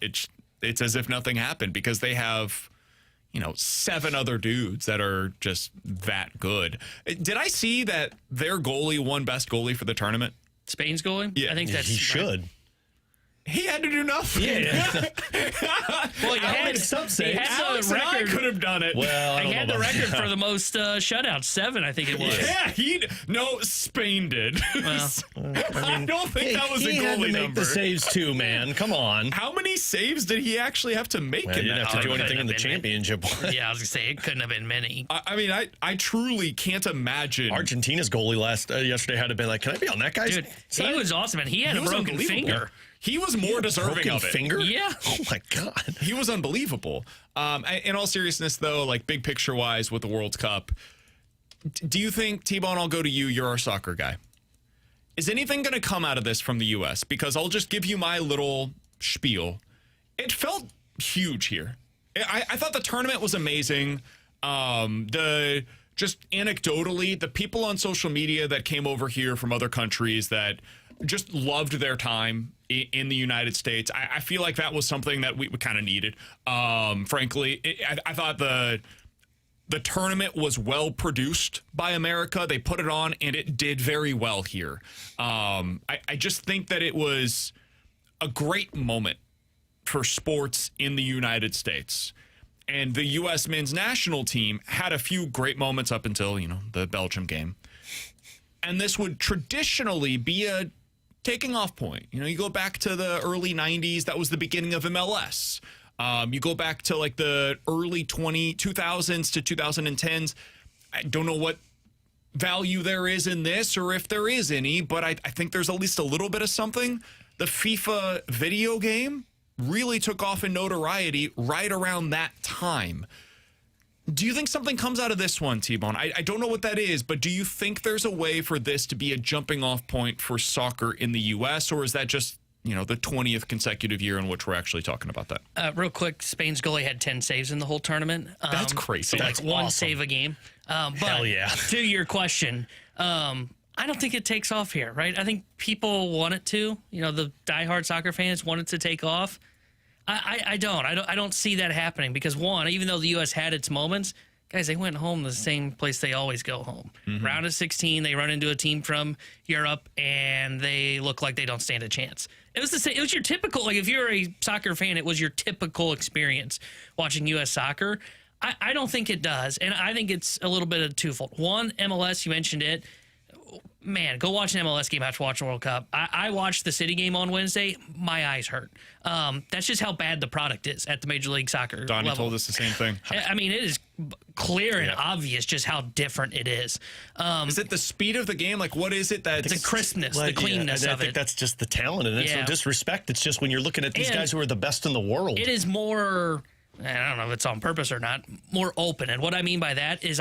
it's as if nothing happened because they have, 7 other dudes that are just that good. Did I see that their goalie won best goalie for the tournament? Spain's goalie? Yeah. I think that's he should. He had to do nothing. Yeah. Well, he had Alex the and I record. could have done it. Well, I He don't had know the about record that. for the most shutouts, 7, I think it was. Yeah, Spain did. I don't think that was a he had to goalie make number. the saves too, man. Come on. How many saves did he actually have to make Well, in he didn't that? have to do couldn't anything in the have been championship. Yeah, I was going to say, it couldn't have been many. I mean, I truly can't imagine. Argentina's goalie yesterday had to been like, can I be on that guy's Dude, side? he was awesome, and he had He a was broken unbelievable. finger. He was more deserving Broken of it. finger? Yeah. Oh, my God. He was unbelievable. In all seriousness, though, like big picture wise with the World Cup, do you think, T-Bone, I'll go to you. You're our soccer guy. Is anything going to come out of this from the U.S.? Because I'll just give you my little spiel. It felt huge here. I thought the tournament was amazing. Just anecdotally, the people on social media that came over here from other countries that just loved their time in the United States. I feel like that was something that we kind of needed. Frankly, I thought the tournament was well produced by America. They put it on, and it did very well here. I just think that it was a great moment for sports in the United States. And the U.S. men's national team had a few great moments up until, the Belgium game. And this would traditionally be a taking off point. You go back to the early 90s. That was the beginning of MLS. You go back to like the early 2000s to 2010s. I don't know what value there is in this or if there is any, but I think there's at least a little bit of something. The FIFA video game really took off in notoriety right around that time. Do you think something comes out of this one, T-Bone? I don't know what that is, but do you think there's a way for this to be a jumping off point for soccer in the U.S., or is that just, the 20th consecutive year in which we're actually talking about that? Real quick, Spain's goalie had 10 saves in the whole tournament. That's crazy. So That's one awesome. save a game. But Hell yeah. to your question, I don't think it takes off here, right? I think people want it to. The diehard soccer fans want it to take off. I don't see that happening because, one, even though the U.S. had its moments, guys, they went home the same place they always go home. Mm-hmm. Round of 16, they run into a team from Europe, and they look like they don't stand a chance. It was the same. It was your typical, like if you're a soccer fan, it was your typical experience watching U.S. soccer. I don't think it does, and I think it's a little bit of twofold. One, MLS, you mentioned it. Man, go watch an MLS game after watching World Cup. I watched the City game on Wednesday. My eyes hurt. That's just how bad the product is at the Major League Soccer Donnie level. told us the same thing. I mean, it is clear and obvious just how different it is. Is it the speed of the game? Like, what is it that... The crispness, the cleanness I of think it. that's just the talent, and it's no disrespect. It's just when you're looking at these guys who are the best in the world. It is more and I don't know if it's on purpose or not, more open. And what I mean by that is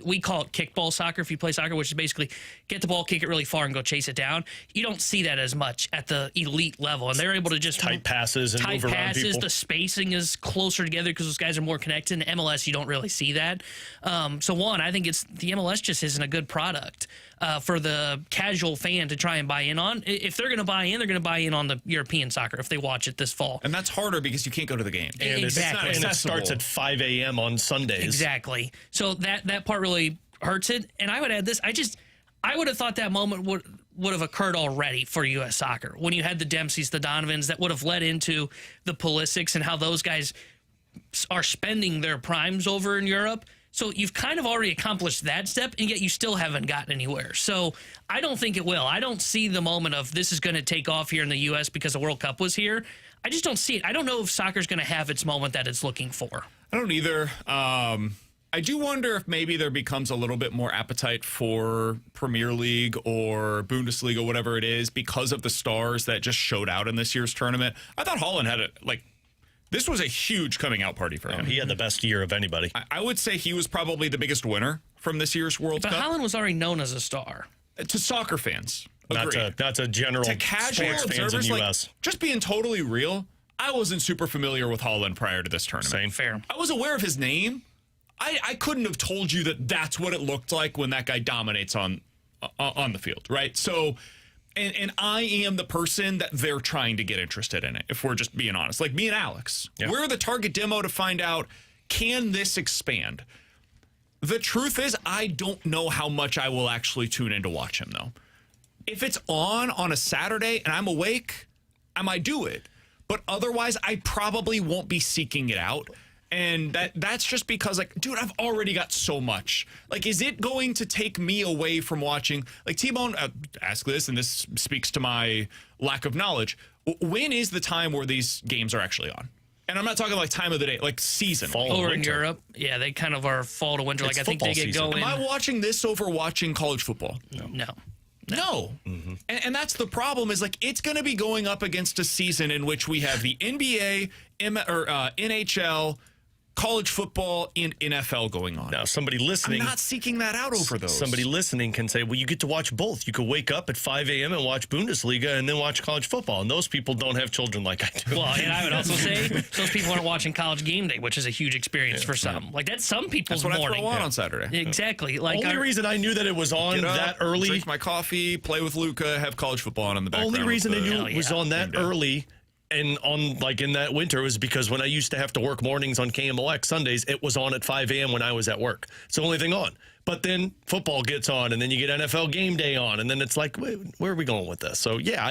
we call it kickball soccer if you play soccer, which is basically get the ball, kick it really far, and go chase it down. You don't see that as much at the elite level, and they're able to just tight passes and move around people. The spacing is closer together because those guys are more connected. In MLS, you don't really see that. So one, I think the MLS just isn't a good product for the casual fan to try and buy in on. If they're going to buy in, they're going to buy in on the European soccer if they watch it this fall. And that's harder because you can't go to the game. And exactly. And it starts at 5 a.m. on Sundays. Exactly. So that part really hurts it. And I would add this. I would have thought that moment would have occurred already for U.S. soccer when you had the Dempseys, the Donovans, that would have led into the Pulisic's and how those guys are spending their primes over in Europe. So you've kind of already accomplished that step, and yet you still haven't gotten anywhere. So I don't think it will. I don't see the moment of this is going to take off here in the U.S. because the World Cup was here. I just don't see it. I don't know if soccer's going to have its moment that it's looking for. I don't either. I do wonder if maybe there becomes a little bit more appetite for Premier League or Bundesliga, whatever it is, because of the stars that just showed out in this year's tournament. I thought Holland had this was a huge coming out party for him. He had the best year of anybody. I would say he was probably the biggest winner from this year's World Cup. But Holland was already known as a star. To soccer fans. Not to general to casual sports fans observers, in the U.S. Just being totally real, I wasn't super familiar with Holland prior to this tournament. Same. Fair. I was aware of his name. I couldn't have told you that that's what it looked like when that guy dominates on the field, right? So, and I am the person that they're trying to get interested in it, if we're just being honest. Like me and Alex, we're the target demo to find out, can this expand? The truth is, I don't know how much I will actually tune in to watch him, though. If it's on a Saturday and I'm awake, I might do it. But otherwise, I probably won't be seeking it out. And that's just because, dude, I've already got so much. Is it going to take me away from watching? T-Bone asked this, and this speaks to my lack of knowledge. When is the time where these games are actually on? And I'm not talking time of the day, season. Fall over in Europe, yeah, they kind of are fall to winter. I think they get season. going. Am I watching this over watching college football? No. Mm-hmm. And that's the problem is it's going to be going up against a season in which we have the NBA, NHL, college football, and NFL going on. Now, somebody listening... I'm not seeking that out over those. Somebody listening can say, well, you get to watch both. You could wake up at 5 a.m. and watch Bundesliga and then watch college football. And those people don't have children like I do. Well, and I would also say those people aren't watching College Game Day, which is a huge experience for some. That's some people's morning. morning. That's what I throw on Saturday. Exactly. Only reason I knew that it was on that early... Drink my coffee, play with Luca, have college football on in the background. Only reason I knew it was on that early... And in that winter was because when I used to have to work mornings on KMOX Sundays, it was on at 5 a.m. when I was at work. It's the only thing on. But then football gets on, and then you get NFL Game Day on, and then it's wait, where are we going with this? So, yeah,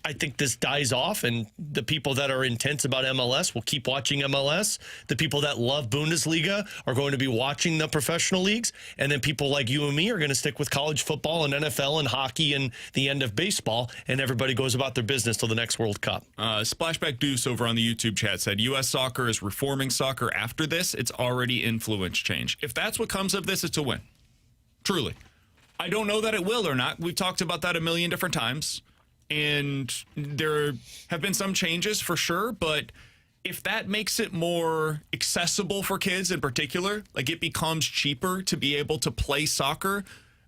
I think this dies off, and the people that are intense about MLS will keep watching MLS. The people that love Bundesliga are going to be watching the professional leagues, and then people like you and me are going to stick with college football and NFL and hockey and the end of baseball, and everybody goes about their business till the next World Cup. Splashback Deuce over on the YouTube chat said, U.S. soccer is reforming soccer after this. It's already influence change. If that's what comes of this, it's a win. Truly. I don't know that it will or not. We've talked about that a million different times. And there have been some changes for sure, but if that makes it more accessible for kids in particular, it becomes cheaper to be able to play soccer,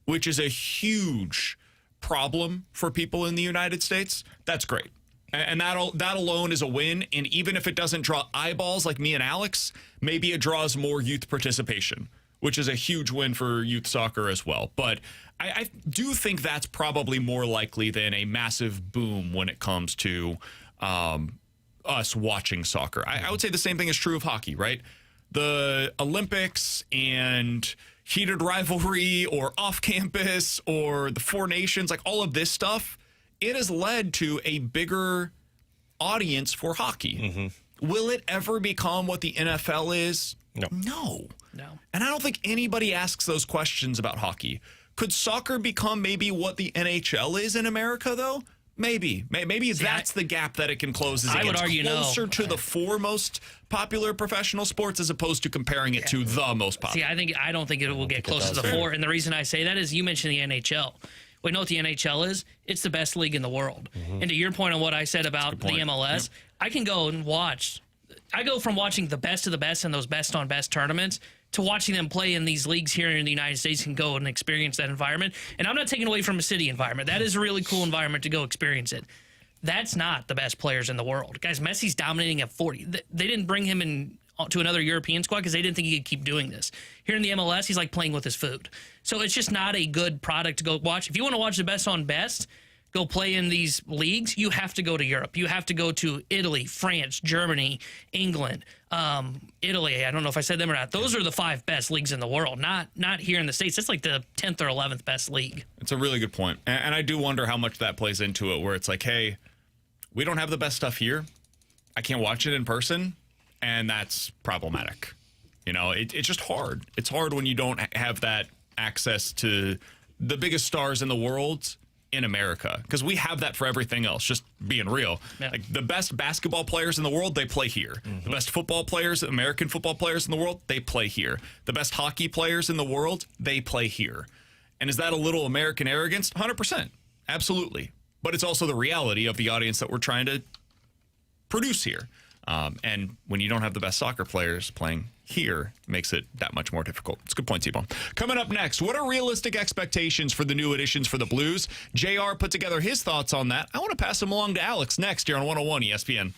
which is a huge problem for people in the United States, that's great. And that alone is a win. And even if it doesn't draw eyeballs like me and Alex, maybe it draws more youth participation, which is a huge win for youth soccer as well. But I do think that's probably more likely than a massive boom when it comes to us watching soccer. I would say the same thing is true of hockey, right? The Olympics and heated rivalry or off-campus or the Four Nations, all of this stuff, it has led to a bigger audience for hockey. Mm-hmm. Will it ever become what the NFL is? No. And I don't think anybody asks those questions about hockey. Could soccer become maybe what the NHL is in America, though? Maybe. Maybe that's the gap that it can close. I would argue closer to the four most popular professional sports as opposed to comparing it to the most popular. I don't think it will get close to the four. And the reason I say that is you mentioned the NHL. We know what the NHL is. It's the best league in the world. Mm-hmm. And to your point on what I said about the MLS, I can go and watch I go from watching the best of the best in those best on best tournaments to watching them play in these leagues here in the United States and go and experience that environment. And I'm not taking away from a city environment. That is a really cool environment to go experience it. That's not the best players in the world. Guys, Messi's dominating at 40. They didn't bring him in to another European squad because they didn't think he could keep doing this. Here in the MLS, he's like playing with his food. So it's just not a good product to go watch. If you want to watch the best on best, go play in these leagues, you have to go to Europe. You have to go to Italy, France, Germany, England, Italy. I don't know if I said them or not. Those are the 5 best leagues in the world, not here in the States. That's like the 10th or 11th best league. It's a really good point. And I do wonder how much that plays into it, where it's like, hey, we don't have the best stuff here. I can't watch it in person, and that's problematic. You know, it's just hard. It's hard when you don't have that access to the biggest stars in the world in America, because we have that for everything else, just being real. Yeah. Like the best basketball players in the world, they play here. The best football players, American football players in the world, they play here. The best hockey players in the world, they play here. And is that a little American arrogance? 100%. Absolutely. But it's also the reality of the audience that we're trying to produce here. And when you don't have the best soccer players playing here, it makes it that much more difficult. It's a good point, T-Bone. Coming up next, what are realistic expectations for the new additions for the Blues? JR put together his thoughts on that. I want to pass them along to Alex next here on 101 ESPN.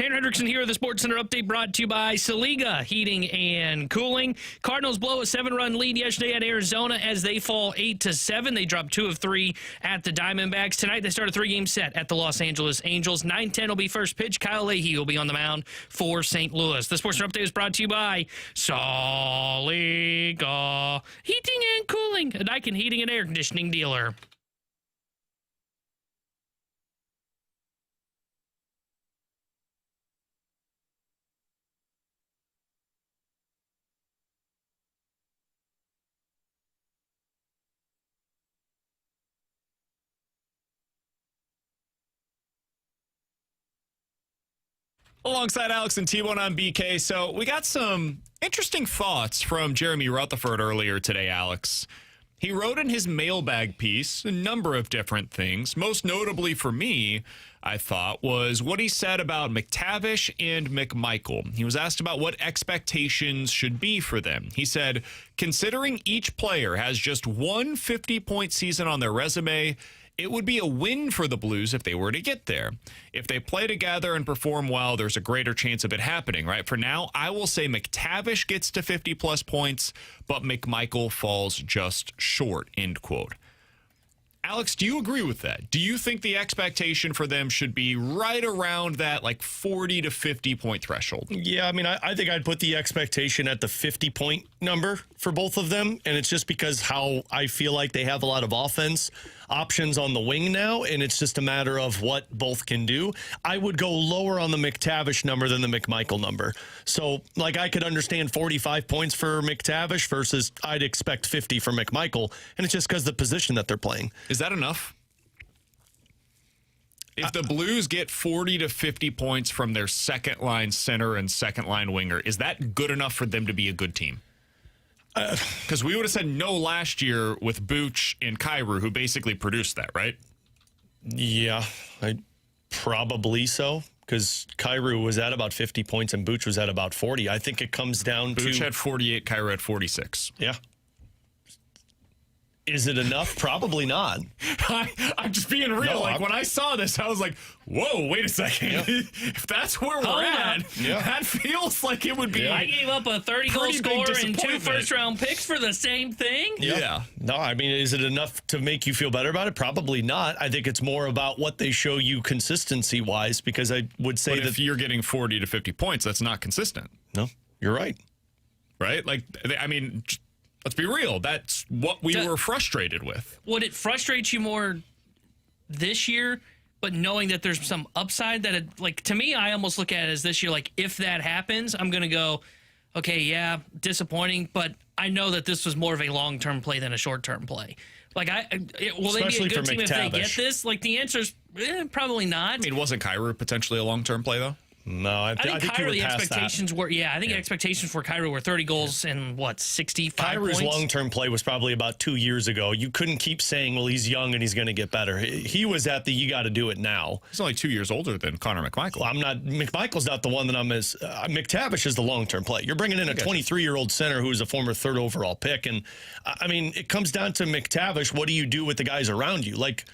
Tanner Hendrickson here. The Sports Center update brought to you by Saliga Heating and Cooling. Cardinals blow a 7-run lead yesterday at Arizona as they fall 8-7. They dropped 2 of 3 at the Diamondbacks. Tonight they start a 3-game set at the Los Angeles Angels. 9:10 will be first pitch. Kiley will be on the mound for St. Louis. The Sports Center update is brought to you by Saliga Heating and Cooling, a Daikin heating and air conditioning dealer. Alongside Alex and T1 on BK. So we got some interesting thoughts from Jeremy Rutherford earlier today, Alex. He wrote in his mailbag piece a number of different things. Most notably for me, I thought, was what he said about McTavish and McMichael. He was asked about what expectations should be for them. He said, considering each player has just one 50-point season on their resume, it would be a win for the Blues if they were to get there. If they play together and perform well, there's a greater chance of it happening, right? For now, I will say McTavish gets to 50-plus points, but McMichael falls just short, end quote. Alex, do you agree with that? Do you think the expectation for them should be right around that, like, 40 to 50-point threshold? Yeah, I mean, I think I'd put the expectation at the 50-point number for both of them, and it's just because how I feel like they have a lot of offense options on the wing now, and it's just a matter of what both can do. I would go lower on the McTavish number than the McMichael number. So, like, I could understand 45 points for McTavish versus I'd expect 50 for McMichael, and it's just because the position that they're playing. Is that enough? If the Blues get 40 to 50 points from their second-line center and second-line winger, is that good enough for them to be a good team? Because we would have said no last year with Booch and Kyrou, who basically produced that, right? Yeah, probably so. Because Kyrou was at about 50 points and Booch was at about 40. I think it comes down to... Booch had 48, Kyrou had 46. Yeah. Is it enough? Probably not. I'm just being real. No, when I saw this, I was like, whoa, wait a second. Yeah. If that's where we're at, that feels like it would be. I gave up a 30-goal scorer and 2 first-round picks for the same thing? Yeah. No, I mean, is it enough to make you feel better about it? Probably not. I think it's more about what they show you consistency-wise, because I would say that if you're getting 40 to 50 points, that's not consistent. No, you're right. Right? Like, I mean... Let's be real. That's what we were frustrated with. Would it frustrate you more this year, but knowing that there's some upside that, to me, I almost look at it as this year, like, if that happens, I'm going to go, okay, yeah, disappointing, but I know that this was more of a long-term play than a short-term play. Like, will they be a good team if they get this? Like, the answer is probably not. I mean, wasn't Kyrou potentially a long-term play, though? No, I think Kyrou, the expectations were, expectations for Kyrou were 30 goals and 65 Kyrou's points? long-term play was probably about 2 years ago. You couldn't keep saying, well, he's young and he's going to get better. He was at the, you got to do it now. He's only 2 years older than Connor McMichael. McMichael's not the one that I'm as, McTavish is the long-term play. You're bringing in a 23-year-old center who's a former 3rd overall pick. And, I mean, it comes down to McTavish. What do you do with the guys around you? Like,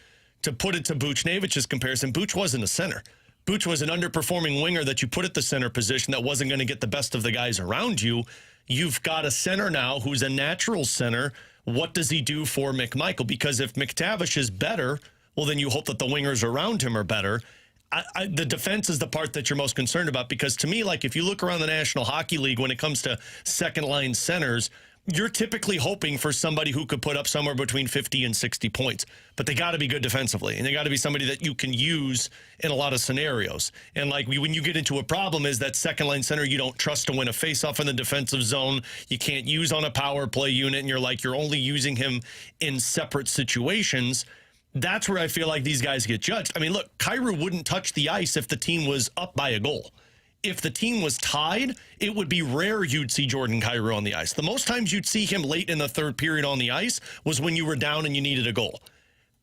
to put it to Buchnevich's comparison, Buch wasn't a center. Booch was an underperforming winger that you put at the center position that wasn't going to get the best of the guys around you. You've got a center now who's a natural center. What does he do for McMichael? Because if McTavish is better, well, then you hope that the wingers around him are better. The defense is the part that you're most concerned about, because to me, like, if you look around the National Hockey League when it comes to second-line centers, you're typically hoping for somebody who could put up somewhere between 50 and 60 points. But they got to be good defensively, and they got to be somebody that you can use in a lot of scenarios. And, like, when you get into a problem is that second-line center you don't trust to win a face-off in the defensive zone. You can't use on a power play unit, and you're only using him in separate situations. That's where I feel like these guys get judged. I mean, look, Kyrou wouldn't touch the ice if the team was up by a goal. If the team was tied, it would be rare you'd see Jordan Kyrou on the ice. The most times you'd see him late in the 3rd period on the ice was when you were down and you needed a goal.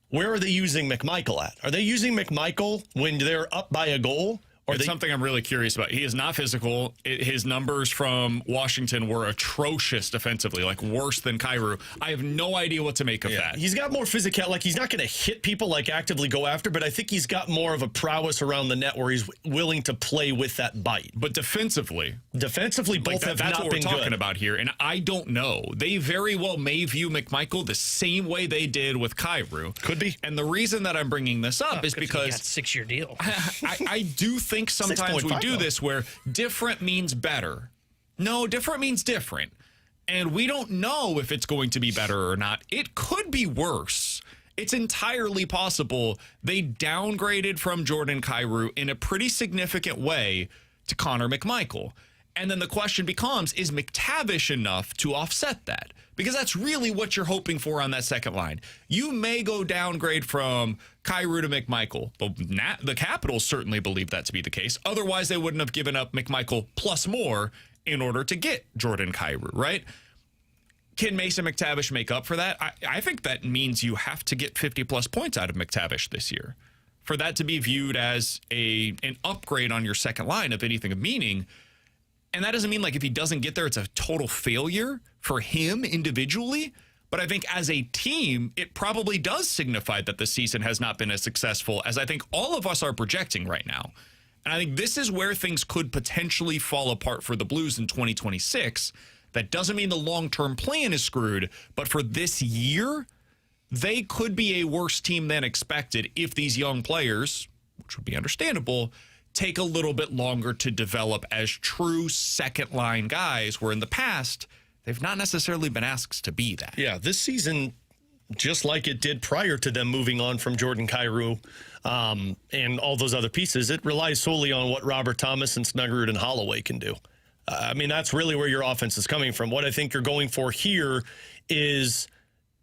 Where are they using McMichael at? Are they using McMichael when they're up by a goal? It's something I'm really curious about. He is not physical. His numbers from Washington were atrocious defensively, like worse than Kyrou. I have no idea what to make of that. He's got more physical. Like, he's not going to hit people, like actively go after, but I think he's got more of a prowess around the net where he's willing to play with that bite. But defensively, both have not been good. That's what we're talking about here, and I don't know. They very well may view McMichael the same way they did with Kyrou. Could be. And the reason that I'm bringing this up is because he got a 6-year deal. I do think sometimes we do this where different means better. No, different means different. And we don't know if it's going to be better or not. It could be worse. It's entirely possible they downgraded from Jordan Kyrou in a pretty significant way to Connor McMichael. And then the question becomes, is McTavish enough to offset that? Because that's really what you're hoping for on that second line. You may go downgrade from Kyrou to McMichael. The Capitals certainly believe that to be the case. Otherwise, they wouldn't have given up McMichael plus more in order to get Jordan Kyrou, right? Can Mason McTavish make up for that? I think that means you have to get 50-plus points out of McTavish this year. For that to be viewed as an upgrade on your second line of anything of meaning. And that doesn't mean, like, if he doesn't get there, it's a total failure for him individually. But I think as a team, it probably does signify that the season has not been as successful as I think all of us are projecting right now. And I think this is where things could potentially fall apart for the Blues in 2026. That doesn't mean the long-term plan is screwed, but for this year, they could be a worse team than expected if these young players, which would be understandable, take a little bit longer to develop as true second-line guys, where in the past, they've not necessarily been asked to be that. Yeah, this season, just like it did prior to them moving on from Jordan Kyrou and all those other pieces, it relies solely on what Robert Thomas and Snuggerud and Holloway can do. I mean, that's really where your offense is coming from. What I think you're going for here is,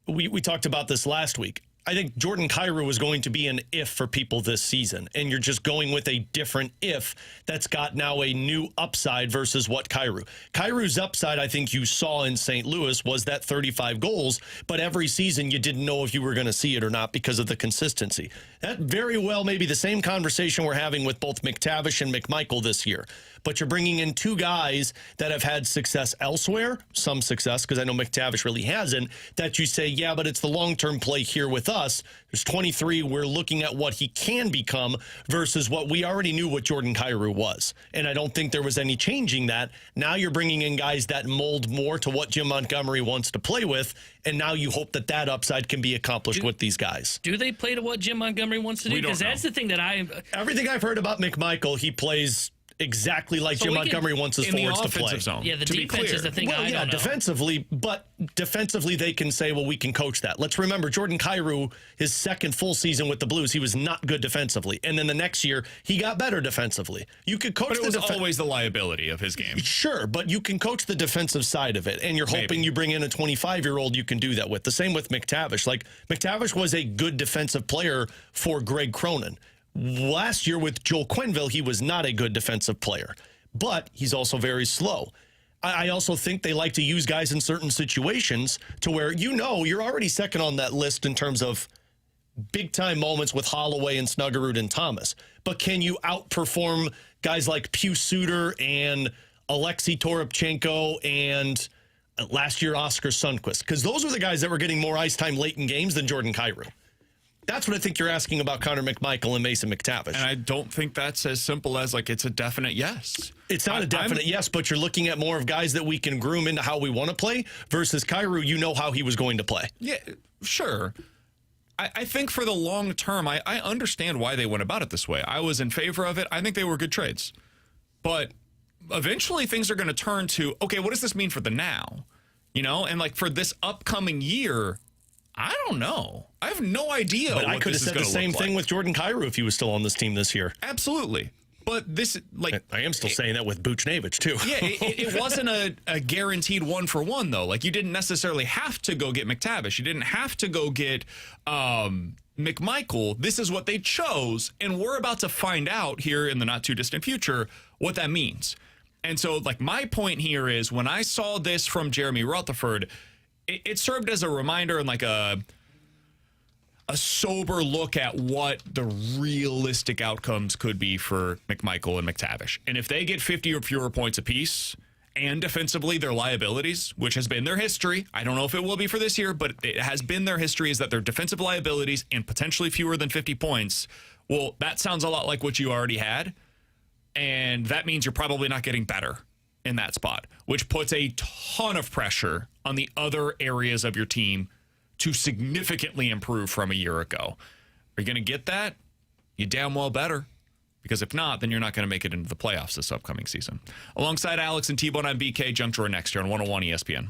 we talked about this last week. I think Jordan Kyrou is going to be an if for people this season, and you're just going with a different if that's got now a new upside versus what Kyrou. Kyrou's upside, I think you saw in St. Louis, was that 35 goals, but every season you didn't know if you were going to see it or not because of the consistency. That very well may be the same conversation we're having with both McTavish and McMichael this year. But you're bringing in two guys that have had success elsewhere, some success, because I know McTavish really hasn't, that you say, yeah, but it's the long-term play here with us. There's 23. We're looking at what he can become versus what we already knew what Jordan Kyrou was. And I don't think there was any changing that. Now you're bringing in guys that mold more to what Jim Montgomery wants to play with, and now you hope that that upside can be accomplished with these guys. Do they play to what Jim Montgomery wants to do? Because that's the thing that Everything I've heard about McMichael, he plays exactly like Jim Montgomery wants his forwards to play. Zone, yeah, the defense is the thing I don't know. Defensively, but defensively they can say, well, we can coach that. Let's remember, Jordan Kyrou, his second full season with the Blues, he was not good defensively. And then the next year, he got better defensively. You could coach but it was always the liability of his game. Sure, but you can coach the defensive side of it, and you're hoping you bring in a 25-year-old you can do that with. The same with McTavish. Like, McTavish was a good defensive player for Greg Cronin. Last year with Joel Quenneville, he was not a good defensive player, but he's also very slow. I also think they like to use guys in certain situations to where, you're already second on that list in terms of big-time moments with Holloway and Snuggerud and Thomas. But can you outperform guys like Pius Suter and Alexei Toropchenko and last year Oscar Sundqvist? Because those were the guys that were getting more ice time late in games than Jordan Kyrou. That's what I think you're asking about Connor McMichael and Mason McTavish. And I don't think that's as simple as, like, it's a definite yes. It's not a definite yes, but you're looking at more of guys that we can groom into how we want to play versus Kyrou, you know how he was going to play. Yeah, sure. I think for the long term, I understand why they went about it this way. I was in favor of it. I think they were good trades. But eventually things are going to turn to, okay, what does this mean for the now? And, like, for this upcoming year, I don't know. I have no idea. But I could have said the same thing with Jordan Kyrou if he was still on this team this year. Absolutely. But this, like, I am still saying that with Buchnevich too. Yeah, it wasn't a guaranteed 1-for-1 though. Like, you didn't necessarily have to go get McTavish. You didn't have to go get McMichael. This is what they chose, and we're about to find out here in the not too distant future what that means. And so, like, my point here is when I saw this from Jeremy Rutherford, it served as a reminder and like a sober look at what the realistic outcomes could be for McMichael and McTavish. And if they get 50 or fewer points apiece, and defensively their liabilities, which has been their history, I don't know if it will be for this year, but it has been their history, is that their defensive liabilities and potentially fewer than 50 points, well, that sounds a lot like what you already had. And that means you're probably not getting better in that spot, which puts a ton of pressure on the other areas of your team to significantly improve from a year ago. Are you going to get that? You damn well better. Because if not, then you're not going to make it into the playoffs this upcoming season. Alongside Alex and T-Bone, I'm BK. Junk Drawer next year on 101 ESPN.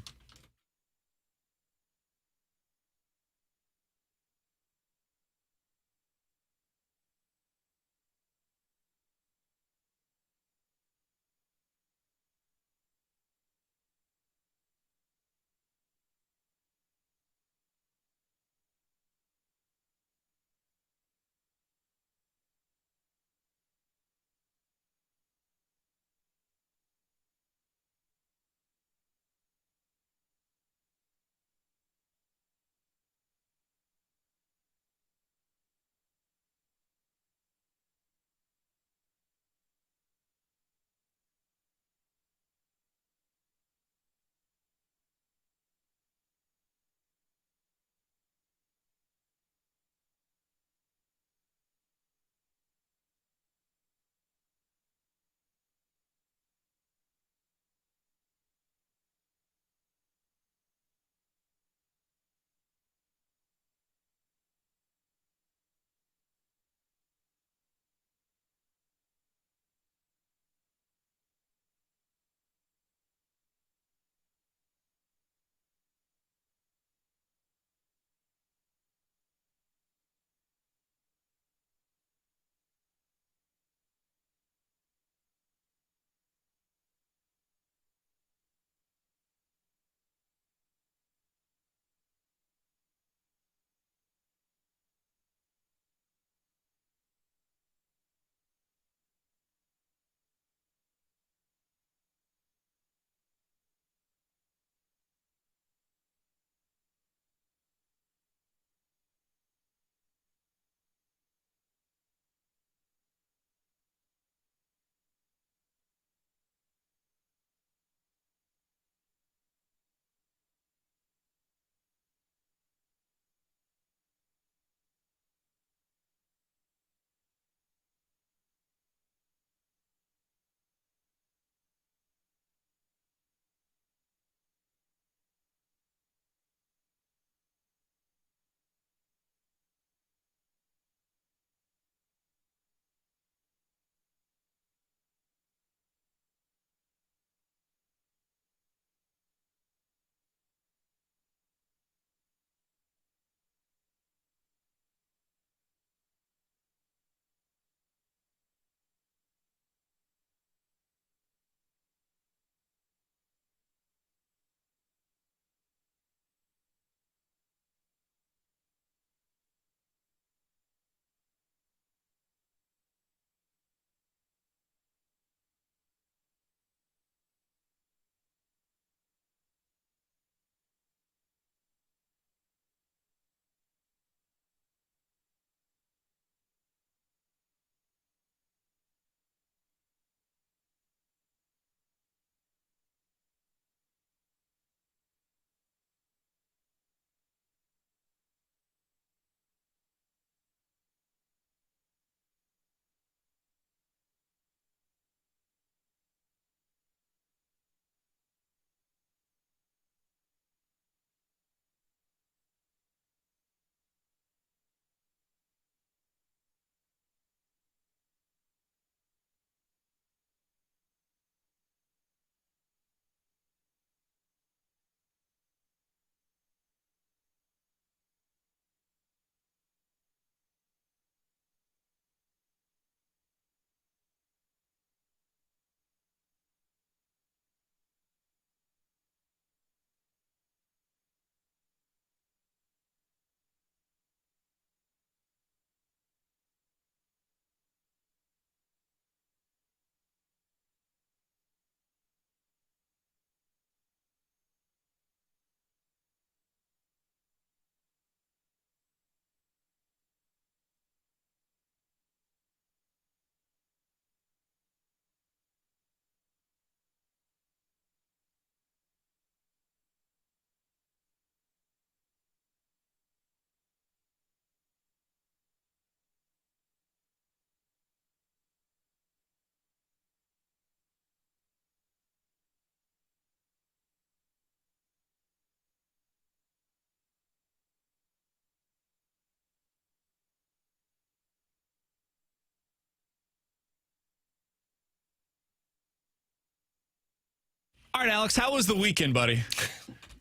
All right, Alex, how was the weekend, buddy?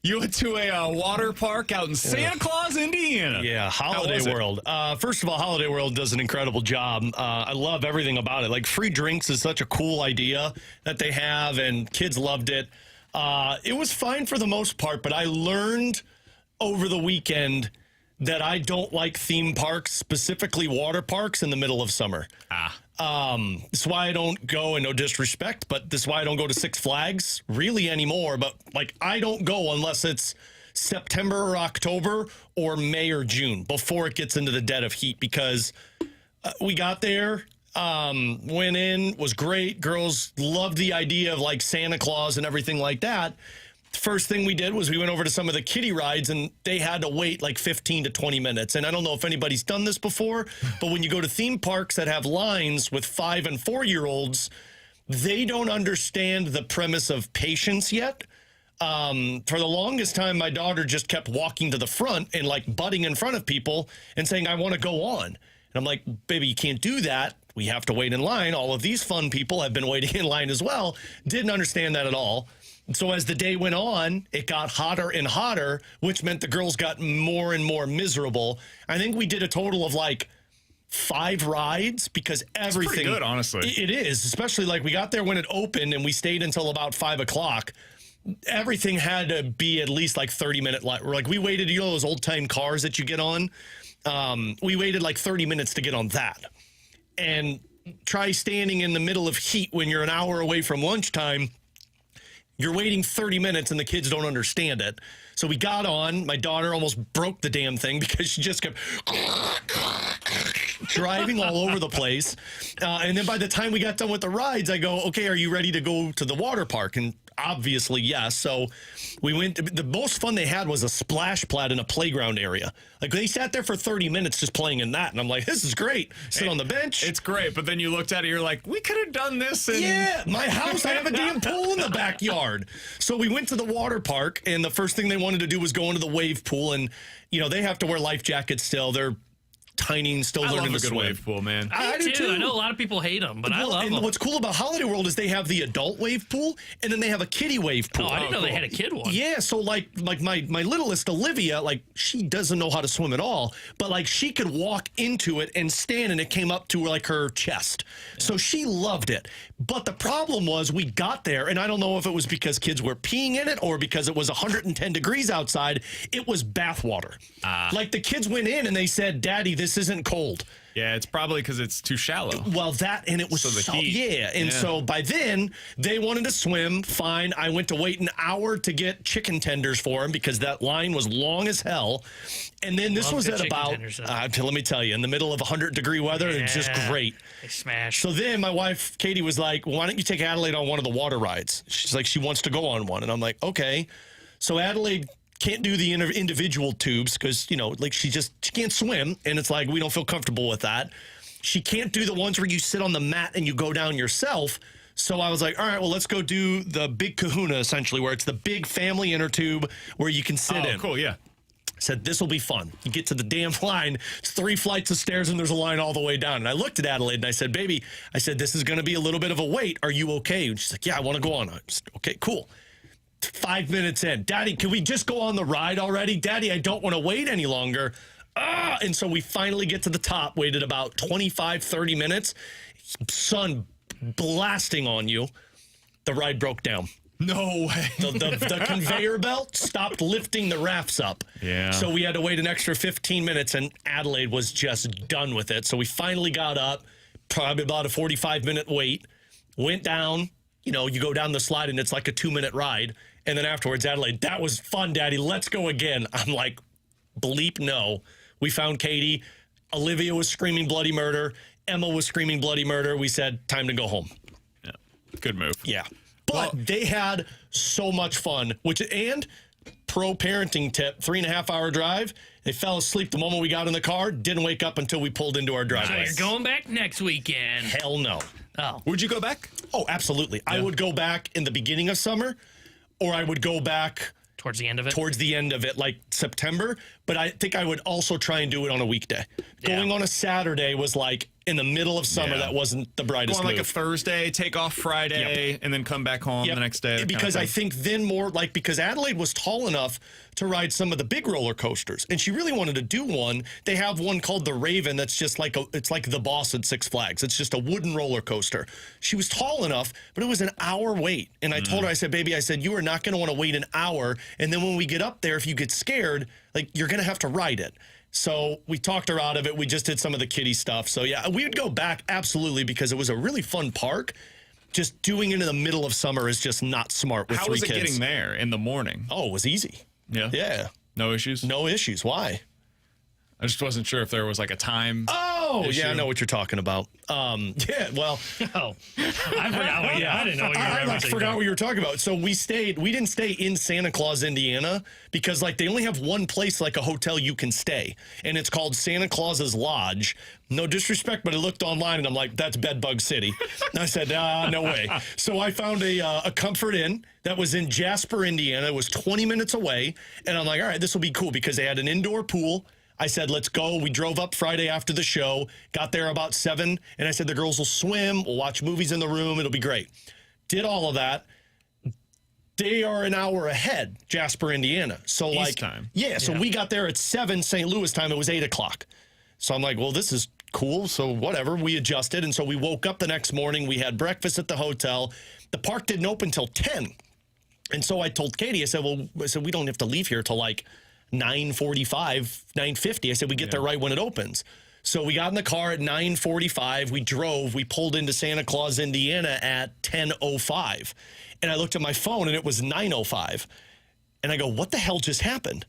You went to a water park out in Santa Claus, Indiana. Yeah, Holiday World. First of all, Holiday World does an incredible job. I love everything about it. Like, free drinks is such a cool idea that they have, and kids loved it. It was fine for the most part, but I learned over the weekend that I don't like theme parks, specifically water parks, in the middle of summer. That's why I don't go, and no disrespect, but this is why I don't go to Six Flags really anymore. But, like, I don't go unless it's September or October or May or June before it gets into the dead of heat, because we got there, went in, was great. Girls loved the idea of, like, Santa Claus and everything like that. First thing we did was we went over to some of the kiddie rides, and they had to wait like 15 to 20 minutes. And I don't know if anybody's done this before, but when you go to theme parks that have lines with 5 and 4-year-olds, they don't understand the premise of patience yet. For the longest time, my daughter just kept walking to the front and like butting in front of people and saying, I want to go on. And I'm like, baby, you can't do that. We have to wait in line. All of these fun people have been waiting in line as well. Didn't understand that at all. So as the day went on, it got hotter and hotter, which meant the girls got more and more miserable. I think we did a total of like 5 rides because everything. It's pretty good, honestly. It is, especially like we got there when it opened and we stayed until about 5 o'clock. Everything had to be at least like 30-minute. Like we waited, you know, those old time cars that you get on. We waited like 30 minutes to get on that. And try standing in the middle of heat when you're an hour away from lunchtime. You're waiting 30 minutes and the kids don't understand it. So we got on. My daughter almost broke the damn thing because she just kept driving all over the place. And then by the time we got done with the rides, I go, okay, are you ready to go to the water park? And obviously, yes. So we went. The most fun they had was a splash pad in a playground area. Like they sat there for 30 minutes just playing in that. And I'm like, this is great. Sit on the bench. It's great. But then you looked at it, you're like, we could have done this. Yeah, my house, I have a damn pool in the backyard. So we went to the water park, and the first thing they wanted to do was go into the wave pool. And, you know, they have to wear life jackets still. They're tiny and still learning to swim. I love a good wave pool, man. I do too. I know a lot of people hate them, but I love them. What's cool about Holiday World is they have the adult wave pool, and then they have a kiddie wave pool. Oh, I didn't know they had a kid one. Yeah, so like my littlest Olivia, like she doesn't know how to swim at all, but like she could walk into it and stand, and it came up to like her chest. So she loved it. But the problem was we got there, and I don't know if it was because kids were peeing in it or because it was 110 degrees outside. It was bath water. Like the kids went in and they said, Daddy, this isn't cold. Yeah, it's probably because it's too shallow. Well, that, and it was the heat. Yeah, and so by then, they wanted to swim, fine. I went to wait an hour to get chicken tenders for them because that line was long as hell. And then this was at about, let me tell you, in the middle of 100-degree weather, it's just great. They smash. So then my wife, Katie, was like, why don't you take Adelaide on one of the water rides? She's like, she wants to go on one. And I'm like, okay. So Adelaide can't do the individual tubes because, you know, like she can't swim. And it's like, we don't feel comfortable with that. She can't do the ones where you sit on the mat and you go down yourself. So I was like, all right, well, let's go do the big kahuna, essentially, where it's the big family inner tube where you can sit in. Oh, cool, yeah. Said, this will be fun. You get to the damn line, it's 3 flights of stairs, and there's a line all the way down. And I looked at Adelaide, and I said, baby, I said, this is going to be a little bit of a wait. Are you okay? And she's like, yeah, I want to go on. I said, okay, cool. 5 minutes in, Daddy, can we just go on the ride already? Daddy, I don't want to wait any longer. And so we finally get to the top, waited about 25, 30 minutes. Sun blasting on you. The ride broke down. No way. The conveyor belt stopped lifting the rafts up. Yeah. So we had to wait an extra 15 minutes, and Adelaide was just done with it. So we finally got up, probably about a 45-minute wait, went down. You know, you go down the slide, and it's like a 2-minute ride. And then afterwards, Adelaide, that was fun, Daddy. Let's go again. I'm like, bleep no. We found Katie. Olivia was screaming bloody murder. Emma was screaming bloody murder. We said, time to go home. Yeah. Good move. Yeah. But they had so much fun, and pro parenting tip, 3.5-hour drive. They fell asleep the moment we got in the car, didn't wake up until we pulled into our driveway. So you're going back next weekend. Hell no. Oh. Would you go back? Oh, absolutely. Yeah. I would go back in the beginning of summer, or I would go back towards the end of it. Towards the end of it, like September. but I think I would also try and do it on a weekday. Going on a Saturday was like in the middle of summer. That wasn't the brightest Go on move. like a Thursday, take off Friday, and then come back home the next day. Because I think then because Adelaide was tall enough to ride some of the big roller coasters, and she really wanted to do one. They have one called the Raven that's just like it's like the Boss at Six Flags. It's just a wooden roller coaster. She was tall enough, but it was an hour wait. And I told her, I said, baby, you are not going to want to wait an hour. And then when we get up there, if you get scared, like you're going to have to ride it. So we talked her out of it. We just did some of the kiddie stuff. So yeah, we would go back absolutely because it was a really fun park. Just doing it in the middle of summer is just not smart with 3 kids. How was it getting there in the morning? Oh, it was easy. Yeah. Yeah. No issues? No issues. Why? I just wasn't sure if there was like a time. Oh, issue. yeah, I know what you're talking about. Yeah, well. Oh, I forgot. I didn't know what you were I forgot what you were talking about. So we didn't stay in Santa Claus, Indiana, because like they only have one place, like a hotel you can stay, and it's called Santa Claus's Lodge. No disrespect, but I looked online and I'm like, that's Bedbug City. And I said, no way. So I found a Comfort Inn that was in Jasper, Indiana. It was 20 minutes away, and I'm like, all right, this will be cool because they had an indoor pool. I said, let's go. We drove up Friday after the show, got there about 7, and I said, the girls will swim. We'll watch movies in the room. It'll be great. Did all of that. They are an hour ahead, Jasper, Indiana. So East time. Yeah, so we got there at 7 St. Louis time. It was 8 o'clock. So I'm like, well, this is cool. So whatever. We adjusted, and so we woke up the next morning. We had breakfast at the hotel. The park didn't open till 10. And so I told Katie, I said, we don't have to leave here till like 9:45, 9:50. I said, we get there right when it opens. So we got in the car at 9:45. We drove. We pulled into Santa Claus, Indiana at 10:05. And I looked at my phone, and it was 9:05. And I go, what the hell just happened?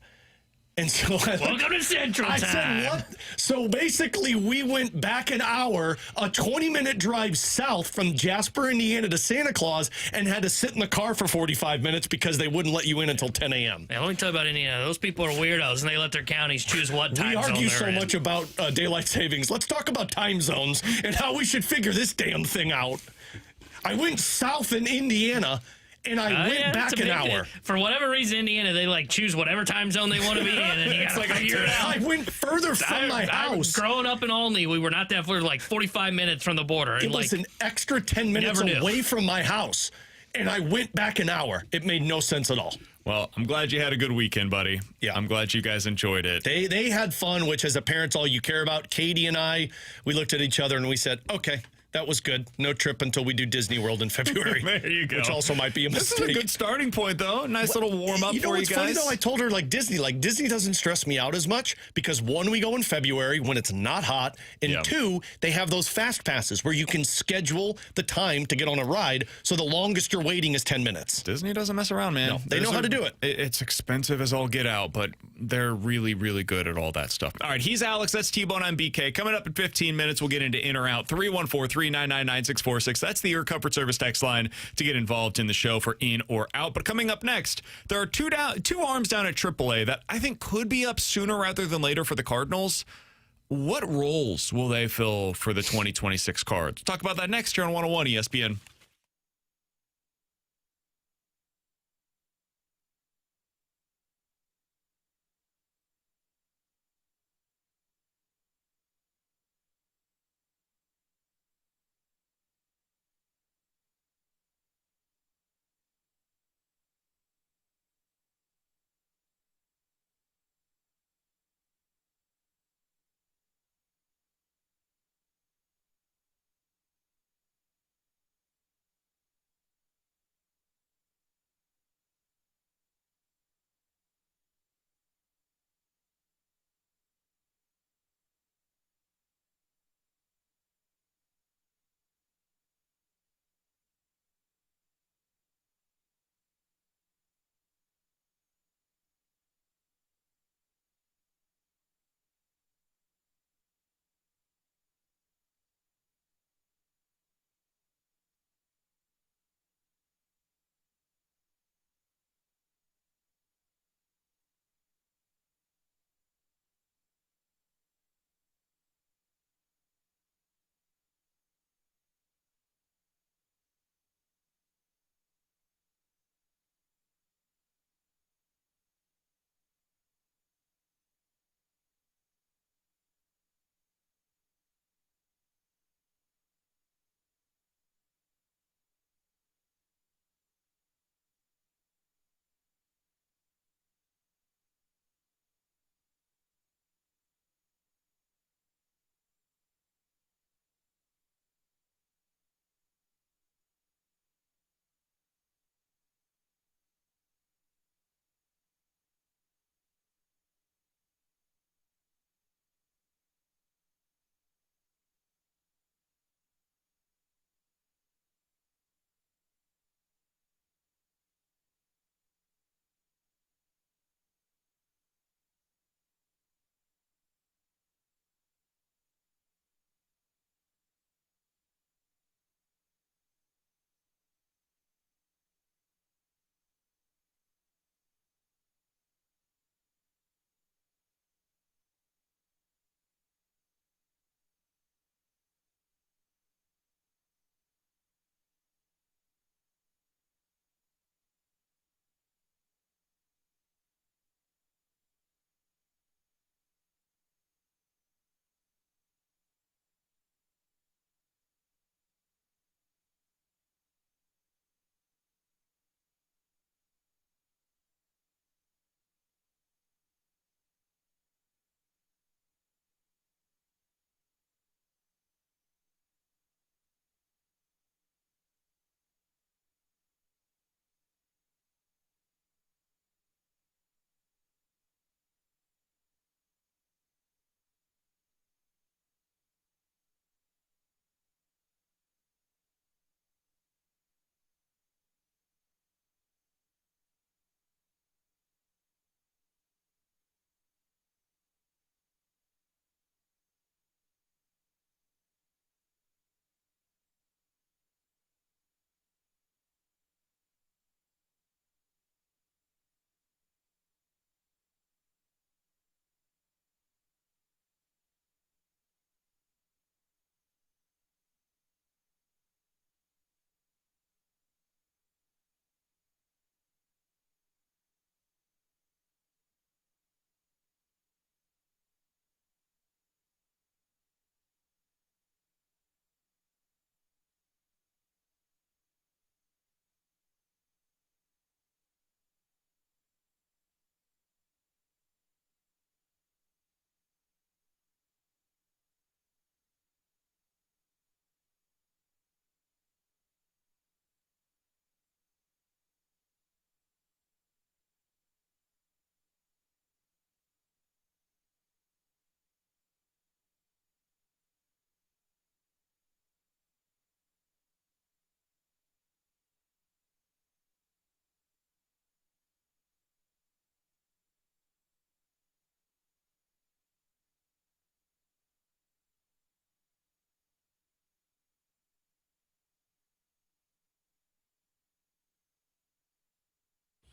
And so welcome to Central Time. I said, what? So basically, we went back an hour, a 20-minute drive south from Jasper, Indiana to Santa Claus, and had to sit in the car for 45 minutes because they wouldn't let you in until 10 a.m. Yeah, let me tell you about Indiana. Those people are weirdos, and they let their counties choose what time zone they're in. We argue so much about daylight savings. Let's talk about time zones and how we should figure this damn thing out. I went south in Indiana, and I went back an hour. For whatever reason, Indiana, they like choose whatever time zone they want to be in, and you gotta figure it out. I went further from my house. Growing up in Olney, we were not that far, like 45 minutes from the border. It was an extra 10 minutes away from my house, and I went back an hour. It made no sense at all. Well, I'm glad you had a good weekend, buddy. Yeah. I'm glad you guys enjoyed it. They had fun, which as a parent's all you care about. Katie and I, we looked at each other and we said, okay, that was good. No trip until we do Disney World in February. There you go. Which also might be a mistake. This is a good starting point, though. Nice little warm-up for you guys. What's funny, though? I told her, Disney doesn't stress me out as much because, 1, we go in February when it's not hot, and 2, they have those fast passes where you can schedule the time to get on a ride, so the longest you're waiting is 10 minutes. Disney doesn't mess around, man. No, they know how to do it. It's expensive as all get out, but they're really, really good at all that stuff. All right, he's Alex. That's T-Bone. I'm BK. Coming up in 15 minutes, we'll get into in or out. 314-399-9646. That's the Air Comfort Service text line to get involved in the show for in or out. But coming up next, there are two arms down at AAA that I think could be up sooner rather than later for the Cardinals. What roles will they fill for the 2026 Cards? We'll talk about that next here on 101 ESPN.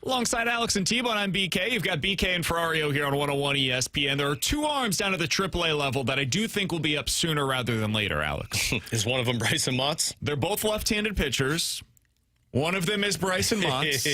Alongside Alex and T-Bone, I'm BK. You've got BK and Ferrario here on 101 ESPN. There are two arms down at the AAA level that I do think will be up sooner rather than later, Alex. Is one of them Bryson Motts? They're both left-handed pitchers. One of them is Bryson Motts,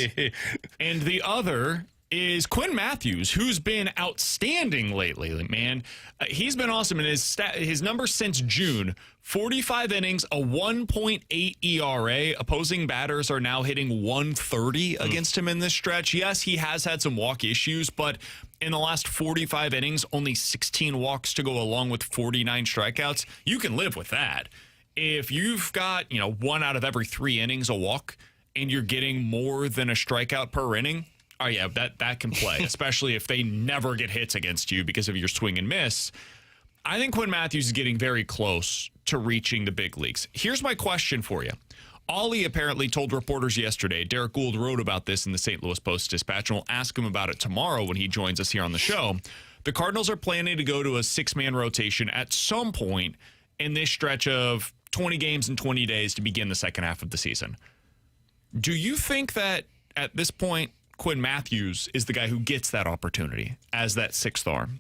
and the other is Quinn Matthews, who's been outstanding lately, man. He's been awesome in his numbers since June. 45 innings, a 1.8 ERA. Opposing batters are now hitting 130 against him in this stretch. Yes, he has had some walk issues, but in the last 45 innings, only 16 walks to go along with 49 strikeouts. You can live with that. If you've got, 1 out of every 3 innings a walk and you're getting more than a strikeout per inning, oh, yeah, that can play, especially if they never get hits against you because of your swing and miss. I think Quinn Matthews is getting very close to reaching the big leagues. Here's my question for you. Ollie apparently told reporters yesterday, Derek Gould wrote about this in the St. Louis Post-Dispatch, and we'll ask him about it tomorrow when he joins us here on the show. The Cardinals are planning to go to a 6-man rotation at some point in this stretch of 20 games in 20 days to begin the second half of the season. Do you think that at this point, Quinn Matthews is the guy who gets that opportunity as that 6th arm?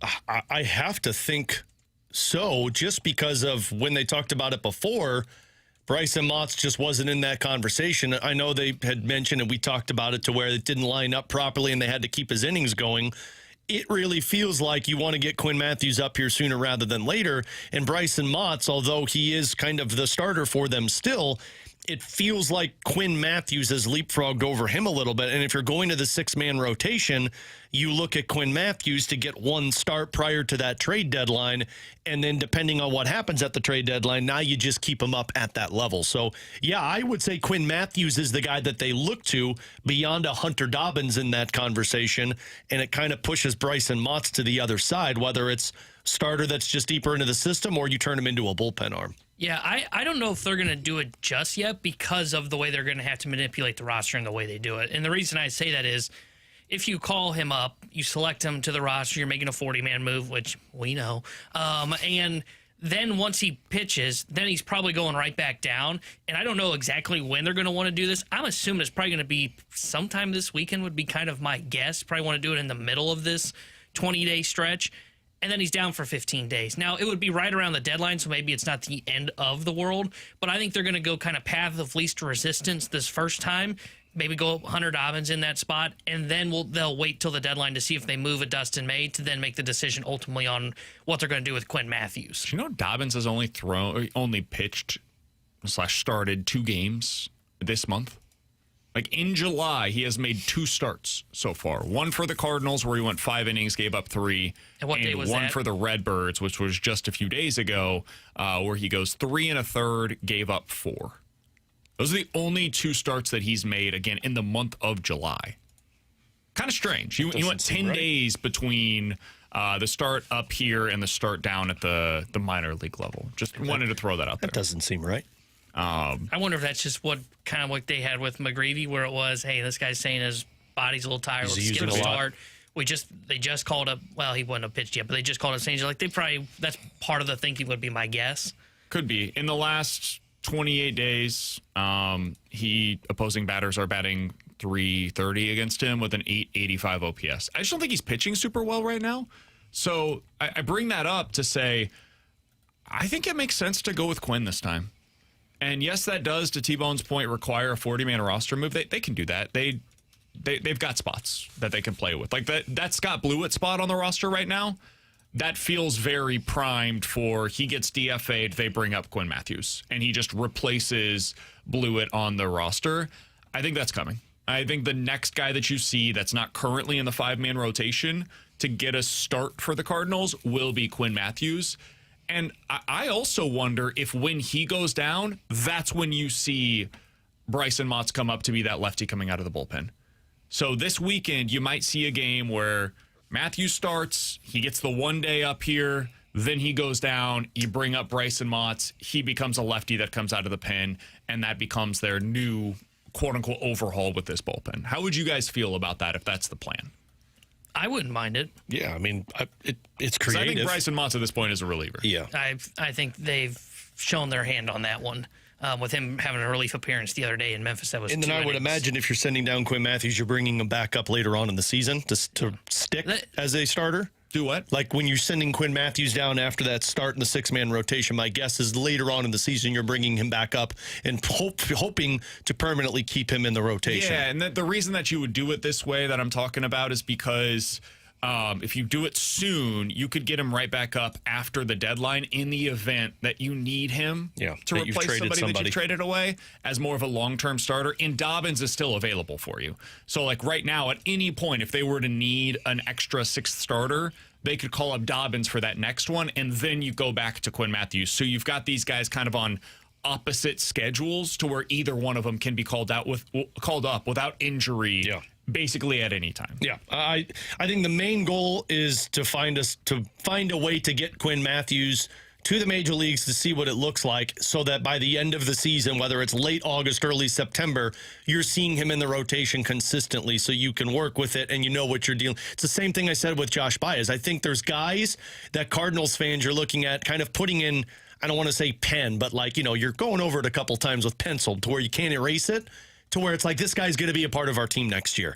I have to think so, just because of when they talked about it before, Bryson Motts just wasn't in that conversation. I know they had mentioned, and we talked about it, to where it didn't line up properly and they had to keep his innings going. It really feels like you want to get Quinn Matthews up here sooner rather than later. And Bryson Motts, although he is kind of the starter for them still, it feels like Quinn Matthews has leapfrogged over him a little bit. And if you're going to the 6-man rotation, you look at Quinn Matthews to get one start prior to that trade deadline. And then depending on what happens at the trade deadline, now you just keep him up at that level. So, yeah, I would say Quinn Matthews is the guy that they look to beyond a Hunter Dobbins in that conversation. And it kind of pushes Bryson Motts to the other side, whether it's starter that's just deeper into the system or you turn him into a bullpen arm. Yeah, I don't know if they're going to do it just yet because of the way they're going to have to manipulate the roster and the way they do it. And the reason I say that is if you call him up, you select him to the roster, you're making a 40-man move, which we know. And then once he pitches, then he's probably going right back down. And I don't know exactly when they're going to want to do this. I'm assuming it's probably going to be sometime this weekend would be kind of my guess. Probably want to do it in the middle of this 20-day stretch. And then he's down for 15 days. Now, it would be right around the deadline, so maybe it's not the end of the world. But I think they're going to go kind of path of least resistance this first time. Maybe go Hunter Dobbins in that spot, and then they'll wait till the deadline to see if they move a Dustin May to then make the decision ultimately on what they're going to do with Quinn Matthews. Do you know Dobbins has only pitched / started 2 games this month? Like in July, he has made 2 starts so far. One for the Cardinals, where he went 5 innings, gave up 3. And what day was one that? for the Redbirds, which was just a few days ago, where he goes 3 1/3, gave up 4. Those are the only 2 starts that he's made, again, in the month of July. Kind of strange. You went 10 days between the start up here and the start down at the minor league level. Just wanted to throw that out there. That doesn't seem right. I wonder if that's just what they had with McGreevy, where it was, hey, this guy's saying his body's a little tired. Let's skip a start. They just called up. Well, he wouldn't have pitched yet, but they just called up saying that's part of the thinking would be my guess. Could be. In the last 28 days, opposing batters are batting .330 against him with an .885 OPS. I just don't think he's pitching super well right now. So I bring that up to say, I think it makes sense to go with Quinn this time. And yes, that does, to T-Bone's point, require a 40-man roster move. They can do that. They've got spots that they can play with. Like that Scott Blewett spot on the roster right now, that feels very primed for he gets DFA'd, they bring up Quinn Matthews, and he just replaces Blewett on the roster. I think that's coming. I think the next guy that you see that's not currently in the 5-man rotation to get a start for the Cardinals will be Quinn Matthews. And I also wonder if when he goes down, that's when you see Bryson Motts come up to be that lefty coming out of the bullpen. So this weekend, you might see a game where Matthews starts, he gets the 1 day up here, then he goes down, you bring up Bryson Motts, he becomes a lefty that comes out of the pen, and that becomes their new quote-unquote overhaul with this bullpen. How would you guys feel about that if that's the plan? I wouldn't mind it. Yeah, I mean, it's creative. I think Bryson Motts at this point is a reliever. Yeah. I think they've shown their hand on that one. with him having a relief appearance the other day in Memphis. That was and then I would imagine if you're sending down Quinn Matthews, you're bringing him back up later on in the season to stick as a starter. Do what? Like when you're sending Quinn Matthews down after that start in the 6-man rotation, my guess is later on in the season you're bringing him back up and hoping to permanently keep him in the rotation. Yeah, and the reason that you would do it this way that I'm talking about is because if you do it soon, you could get him right back up after the deadline in the event that you need him to replace somebody that you traded away as more of a long-term starter. And Dobbins is still available for you. So, like right now, at any point, if they were to need an extra 6th starter, they could call up Dobbins for that next one, and then you go back to Quinn Matthews. So you've got these guys kind of on opposite schedules to where either one of them can be called up without injury. Yeah. Basically at any time. Yeah, I think the main goal is to find a way to get Quinn Matthews to the major leagues to see what it looks like, so that by the end of the season, whether it's late August, early September, you're seeing him in the rotation consistently, so you can work with it and you know what you're dealing. It's the same thing I said with Josh Baez. I think there's guys that Cardinals fans are looking at kind of putting in, I don't want to say pen, but like, you're going over it a couple times with pencil to where you can't erase it, to where it's like, this guy's going to be a part of our team next year.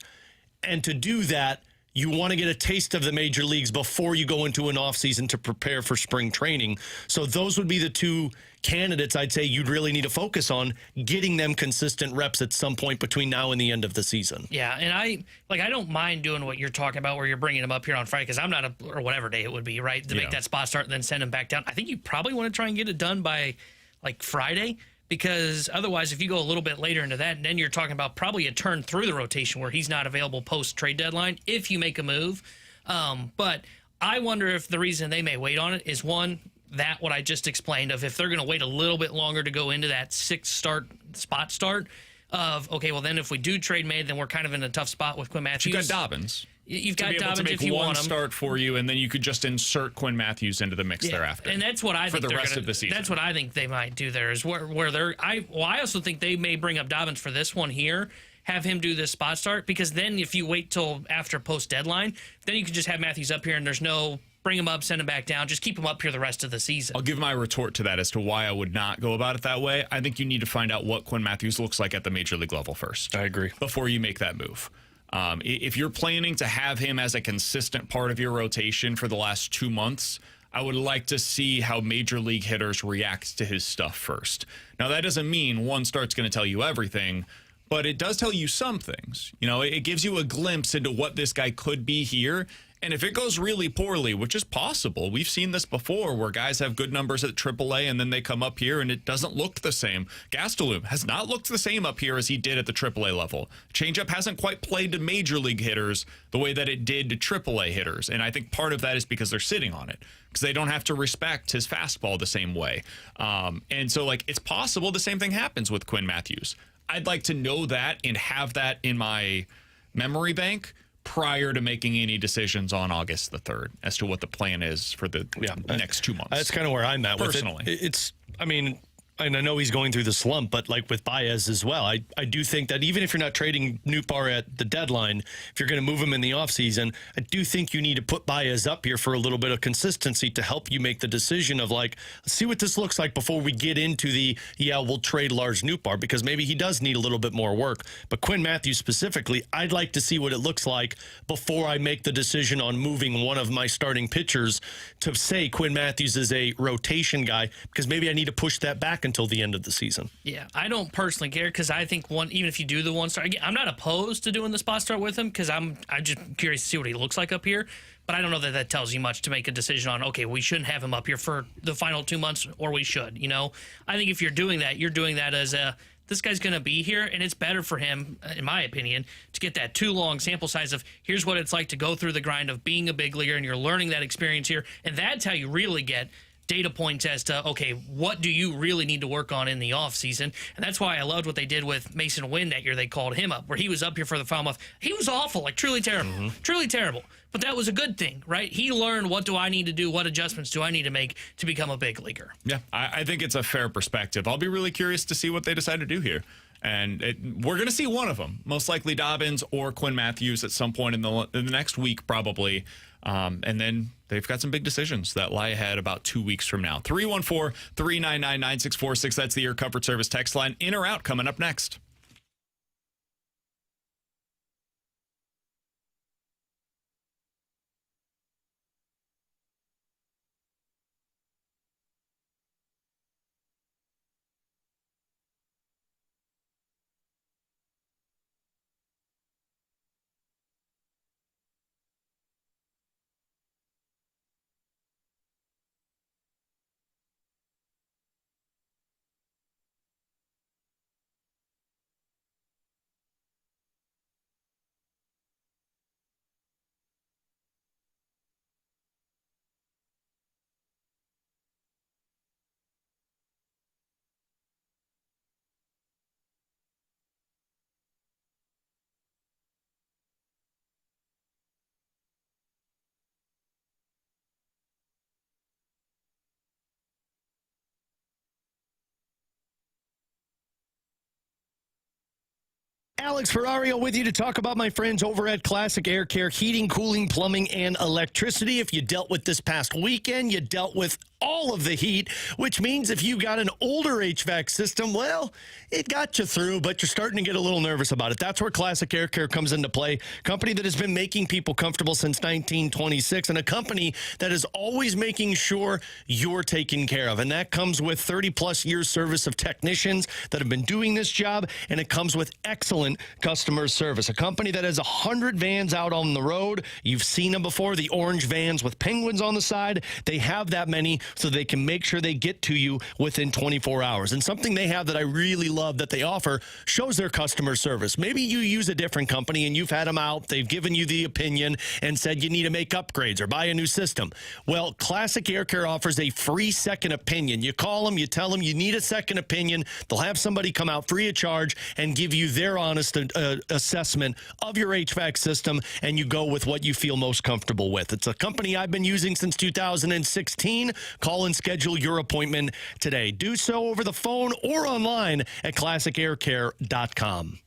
And to do that, you want to get a taste of the major leagues before you go into an offseason to prepare for spring training. So those would be the two candidates I'd say you'd really need to focus on, getting them consistent reps at some point between now and the end of the season. Yeah, and I don't mind doing what you're talking about where you're bringing him up here on Friday, because I'm not or whatever day it would be, right, to make that spot start and then send him back down. I think you probably want to try and get it done by like Friday, because otherwise, if you go a little bit later into that, then you're talking about probably a turn through the rotation where he's not available post-trade deadline if you make a move. But I wonder if the reason they may wait on it is, one, that what I just explained of if they're going to wait a little bit longer to go into that 6th spot start of, okay, well, then if we do trade May, then we're kind of in a tough spot with Quinn Matthews. You've got Dobbins. You've got Dobbins to make if you one want him. start for you, and then you could just insert Quinn Matthews into the mix thereafter. And that's what I think for the rest of the season. That's what I think they might do there is where they're. I also think they may bring up Dobbins for this one here, have him do this spot start, because then if you wait till after post deadline, then you can just have Matthews up here and there's no bring him up, send him back down, just keep him up here the rest of the season. I'll give my retort to that as to why I would not go about it that way. I think you need to find out what Quinn Matthews looks like at the major league level first. I agree. Before you make that move. If you're planning to have him as a consistent part of your rotation for the last 2 months, I would like to see how major league hitters react to his stuff first. Now, that doesn't mean one start's going to tell you everything, but it does tell you some things. It gives you a glimpse into what this guy could be here. And if it goes really poorly, which is possible, we've seen this before where guys have good numbers at AAA and then they come up here and it doesn't look the same. Gastelum has not looked the same up here as he did at the AAA level. Changeup hasn't quite played to major league hitters the way that it did to AAA hitters. And I think part of that is because they're sitting on it, because they don't have to respect his fastball the same way. And so, it's possible the same thing happens with Quinn Matthews. I'd like to know that and have that in my memory bank prior to making any decisions on August the 3rd as to what the plan is for the next 2 months. That's kind of where I'm at personally. With it. And I know he's going through the slump, but like with Baez as well, I do think that even if you're not trading Nootbaar at the deadline, if you're going to move him in the offseason, I do think you need to put Baez up here for a little bit of consistency to help you make the decision of let's see what this looks like before we get into we'll trade Lars Nootbaar, because maybe he does need a little bit more work. But Quinn Matthews specifically, I'd like to see what it looks like before I make the decision on moving one of my starting pitchers to say Quinn Matthews is a rotation guy, because maybe I need to push that back until the end of the season. Yeah, I don't personally care, because I think even if you do the one start, again, I'm not opposed to doing the spot start with him, because I'm just curious to see what he looks like up here. But I don't know that tells you much to make a decision on, okay, we shouldn't have him up here for the final 2 months, or we should. I think if you're doing that as this guy's going to be here, and it's better for him, in my opinion, to get that too long sample size of here's what it's like to go through the grind of being a big leaguer, and you're learning that experience here, and that's how you really get data points as to, okay, what do you really need to work on in the offseason? And that's why I loved what they did with Mason Wynn that year. They called him up, where he was up here for the final month. He was awful, truly terrible. But that was a good thing, right? He learned, what do I need to do? What adjustments do I need to make to become a big leaguer? Yeah, I think it's a fair perspective. I'll be really curious to see what they decide to do here. And we're going to see one of them, most likely Dobbins or Quinn Matthews at some point in the next week, probably. And then they've got some big decisions that lie ahead about 2 weeks from now. 314-399-9646. That's the Air Comfort Service text line. In or out coming up next. Alex Ferrario with you to talk about my friends over at Classic Air Care, heating, cooling, plumbing, and electricity. If you dealt with this past weekend, you dealt with all of the heat, which means if you got an older HVAC system, well, it got you through, but you're starting to get a little nervous about it. That's where Classic Air Care comes into play. Company that has been making people comfortable since 1926, and a company that is always making sure you're taken care of. And that comes with 30-plus years service of technicians that have been doing this job, and it comes with excellent customer service. A company that has 100 vans out on the road. You've seen them before, the orange vans with penguins on the side. They have that many so they can make sure they get to you within 24 hours. And something they have that I really love that they offer shows their customer service. Maybe you use a different company and you've had them out. They've given you the opinion and said you need to make upgrades or buy a new system. Well, Classic Air Care offers a free second opinion. You call them, you tell them you need a second opinion. They'll have somebody come out free of charge and give you their honest assessment of your HVAC system, and you go with what you feel most comfortable with. It's a company I've been using since 2016. Call and schedule your appointment today. Do so over the phone or online at classicaircare.com.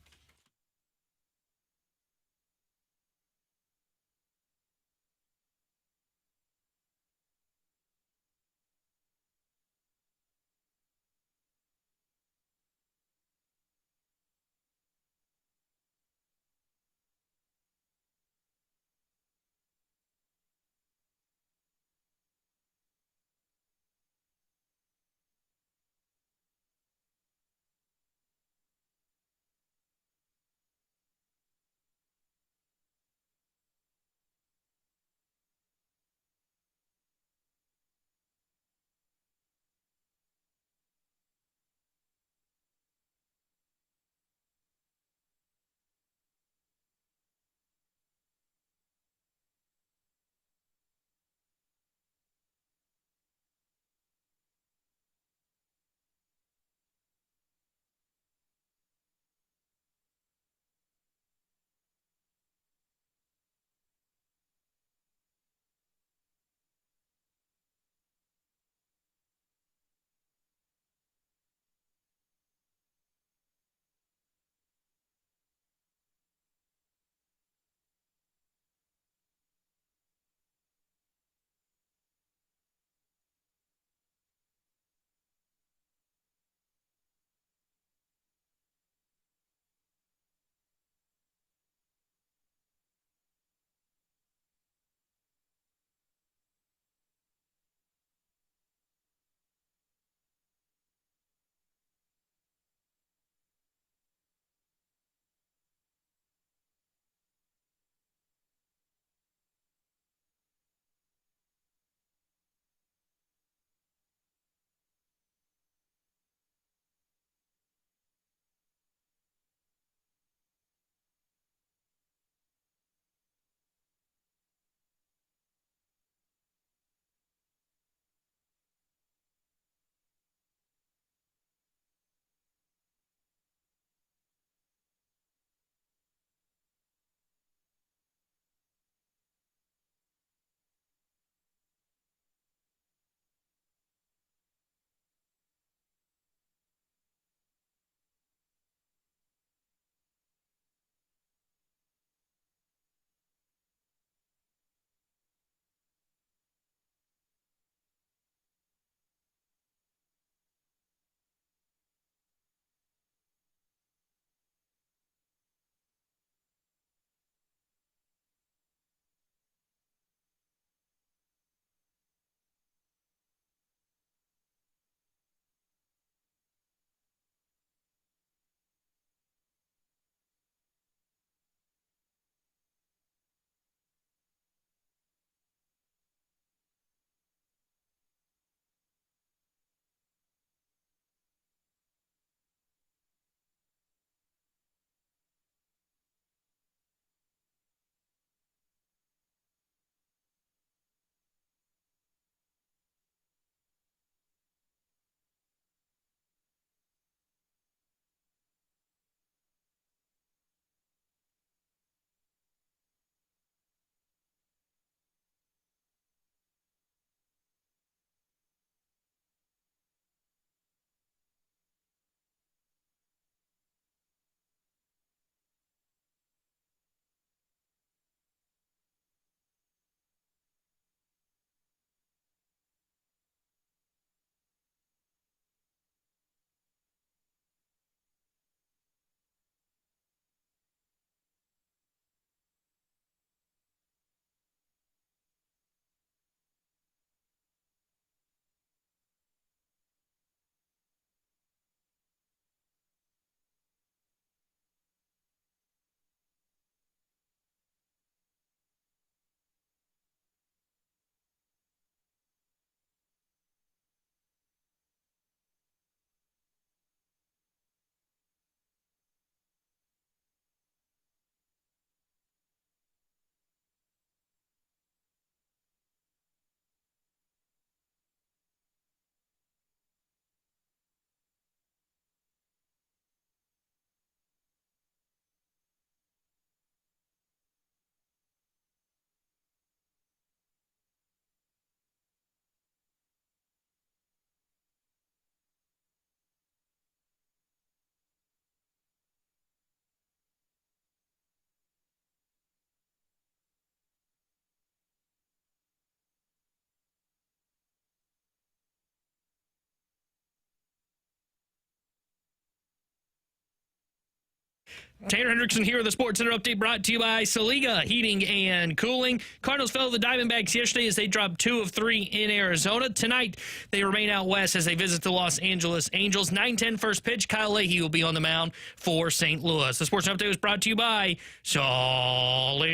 Tanner Hendrickson here with the Sports Center update brought to you by Saliga Heating and Cooling. Cardinals fell to the Diamondbacks yesterday as they dropped 2 of 3 in Arizona. Tonight, they remain out west as they visit the Los Angeles Angels. 9:10 first pitch. Kiley will be on the mound for St. Louis. The Sports Center update was brought to you by Saliga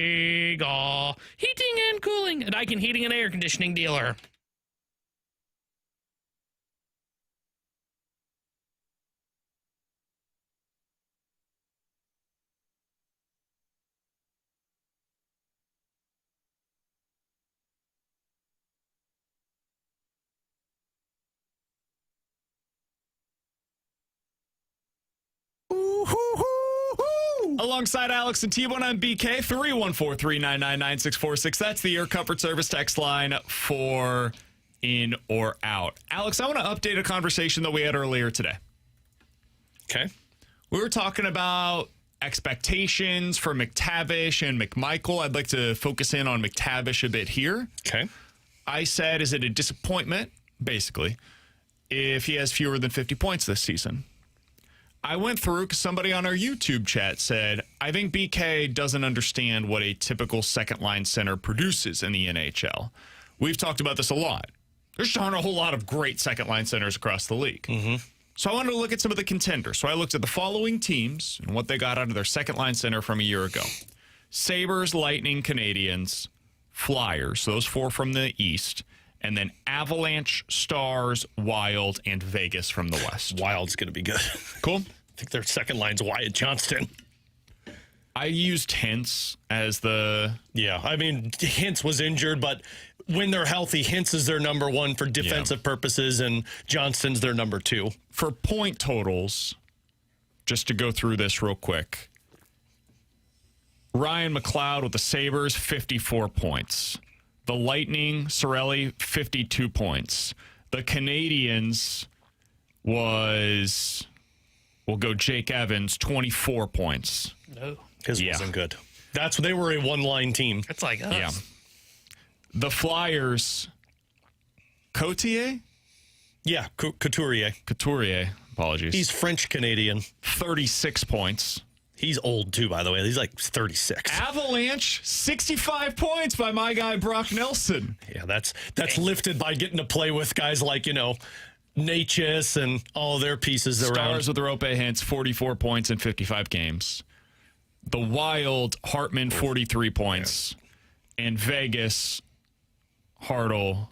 Heating and Cooling, a Daikin heating and air conditioning dealer. Alongside Alex and T1, I'm BK, 314-399-9646. That's the Air Comfort Service text line for in or out. Alex, I want to update a conversation that we had earlier today. Okay. We were talking about expectations for McTavish and McMichael. I'd like to focus in on McTavish a bit here. Okay. I said, is it a disappointment, basically, if he has fewer than 50 points this season? I went through because somebody on our YouTube chat said, I think BK doesn't understand what a typical second-line center produces in the NHL. We've talked about this a lot. There's aren't a whole lot of great second-line centers across the league. Mm-hmm. So I wanted to look at some of the contenders. So I looked at the following teams and what they got out of their second-line center from a year ago. Sabres, Lightning, Canadiens, Flyers, those 4 from the East, and then Avalanche, Stars, Wild, and Vegas from the West. Wild's going to be good. Cool. I think their second line's Wyatt Johnston. I used Hintz as the... Yeah, I mean, Hintz was injured, but when they're healthy, Hintz is their number 1 for defensive purposes, and Johnston's their number 2. For point totals, just to go through this real quick, Ryan McLeod with the Sabres, 54 points. The Lightning, Cirelli, 52 points. The Canadiens was, we'll go Jake Evans, 24 points. No. His wasn't good. They were a one-line team. That's like us. Yeah. The Flyers, Couturier? Yeah, Couturier. Apologies. He's French-Canadian. 36 points. He's old, too, by the way. He's like 36. Avalanche, 65 points by my guy, Brock Nelson. Yeah, that's lifted by getting to play with guys like, Natchez and all their pieces around. Stars with Rope Hintz, 44 points in 55 games. The Wild, Hartman, 43 points. Yeah. And Vegas, Hurdle,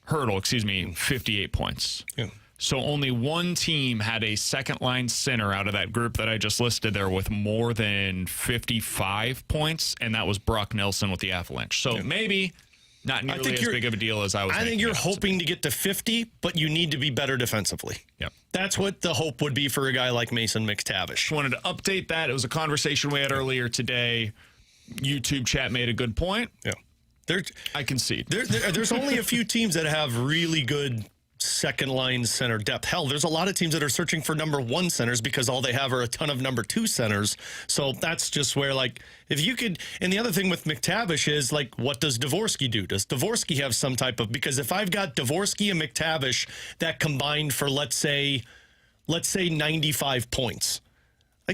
58 points. Yeah. So only one team had a second-line center out of that group that I just listed there with more than 55 points, and that was Brock Nelson with the Avalanche. So maybe not nearly as big of a deal as I was thinking. I think you're hoping to get to 50, but you need to be better defensively. Yep. That's what the hope would be for a guy like Mason McTavish. Just wanted to update that. It was a conversation we had earlier today. YouTube chat made a good point. Yeah. I concede. There's only a few teams that have really good second line center depth. Hell, there's a lot of teams that are searching for number 1 centers because all they have are a ton of number 2 centers. So that's just where, if you could, and the other thing with McTavish is, what does Dvorsky do? Does Dvorsky have some type of, because if I've got Dvorsky and McTavish that combined for, let's say 95 points,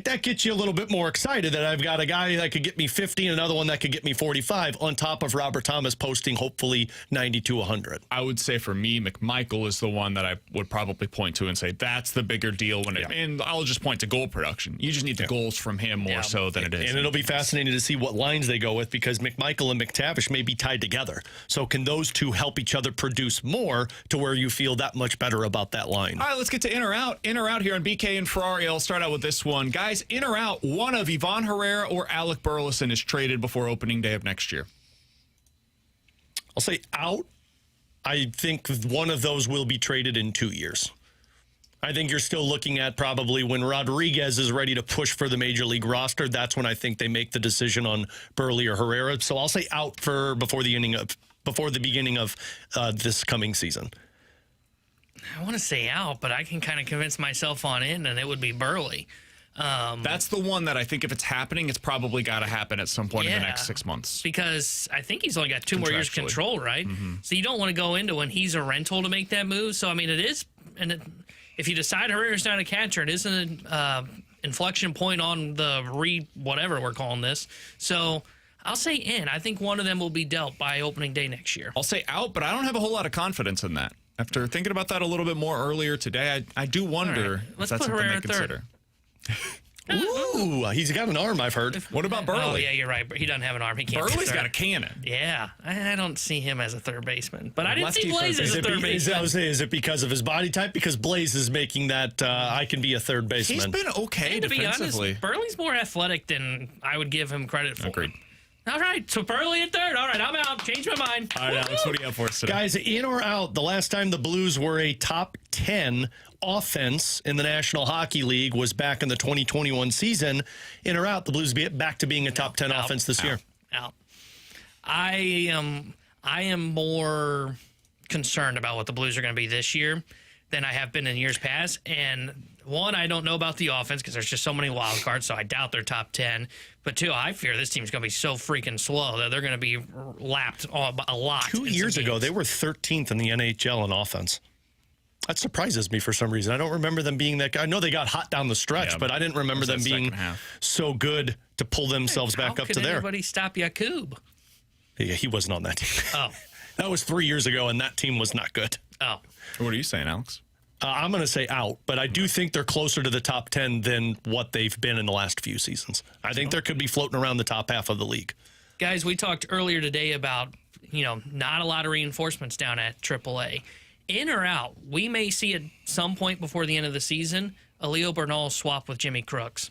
that gets you a little bit more excited that I've got a guy that could get me 50 and another one that could get me 45 on top of Robert Thomas posting hopefully 90 to 100. I would say for me, McMichael is the one that I would probably point to and say that's the bigger deal. And I'll just point to goal production. You just need the goals from him more so than it is. And it'll be fascinating to see what lines they go with because McMichael and McTavish may be tied together. So can those two help each other produce more to where you feel that much better about that line? All right, let's get to in or out. In or out here on BK and Ferrario. I'll start out with this one. Guys, in or out, one of Ivan Herrera or Alec Burleson is traded before opening day of next year. I'll say out. I think one of those will be traded in 2 years. I think you're still looking at probably when Rodriguez is ready to push for the major league roster. That's when I think they make the decision on Burley or Herrera. So I'll say out before the beginning of this coming season. I want to say out, but I can kind of convince myself on in, and it would be Burley. That's the one that I think if it's happening, it's probably got to happen at some point in the next 6 months. Because I think he's only got 2 more years control, right? Mm-hmm. So you don't want to go into when he's a rental to make that move. So, I mean, it is, and if you decide Herrera's not a catcher, it inflection point on the whatever we're calling this. So I'll say in. I think one of them will be dealt by opening day next year. I'll say out, but I don't have a whole lot of confidence in that. After thinking about that a little bit more earlier today, I do wonder if that's something to consider. Ooh, he's got an arm, I've heard. What about Burley? Oh, yeah, you're right. He doesn't have an arm. He can't. Burley's got a cannon. Yeah, I don't see him as a third baseman. But I didn't see Lefty Blaze as a third baseman. Is it because of his body type? Because Blaze is making that I can be a third baseman. He's been okay To be defensively. honest, Burley's more athletic than I would give him credit for. Agreed. All right, so Burley at third. All right, I'm out. Change my mind. All right, Alex, what do you have for us today? Guys, in or out, the last time the Blues were a top 10 offense in the National Hockey League was back in the 2021 season. In or out, the Blues be back to being a top 10 offense this year. Out. I am more concerned about what the Blues are going to be this year than I have been in years past. And one, I don't know about the offense because there's just so many wild cards, so I doubt they're top 10. But two, I fear this team's going to be so freaking slow that they're going to be lapped a lot. 2 years ago, they were 13th in the NHL in offense. That surprises me for some reason. I don't remember them being that guy. I know they got hot down the stretch, but I didn't remember them being so good to pull themselves back up to there. How could anybody stop Yakub? Yeah, he wasn't on that team. Oh. That was 3 years ago, and that team was not good. Oh. What are you saying, Alex? I'm going to say out, but I do think they're closer to the top 10 than what they've been in the last few seasons. I think they could be floating around the top half of the league. Guys, we talked earlier today about, not a lot of reinforcements down at AAA. In or out, we may see at some point before the end of the season a Leo Bernal swap with Jimmy Crooks.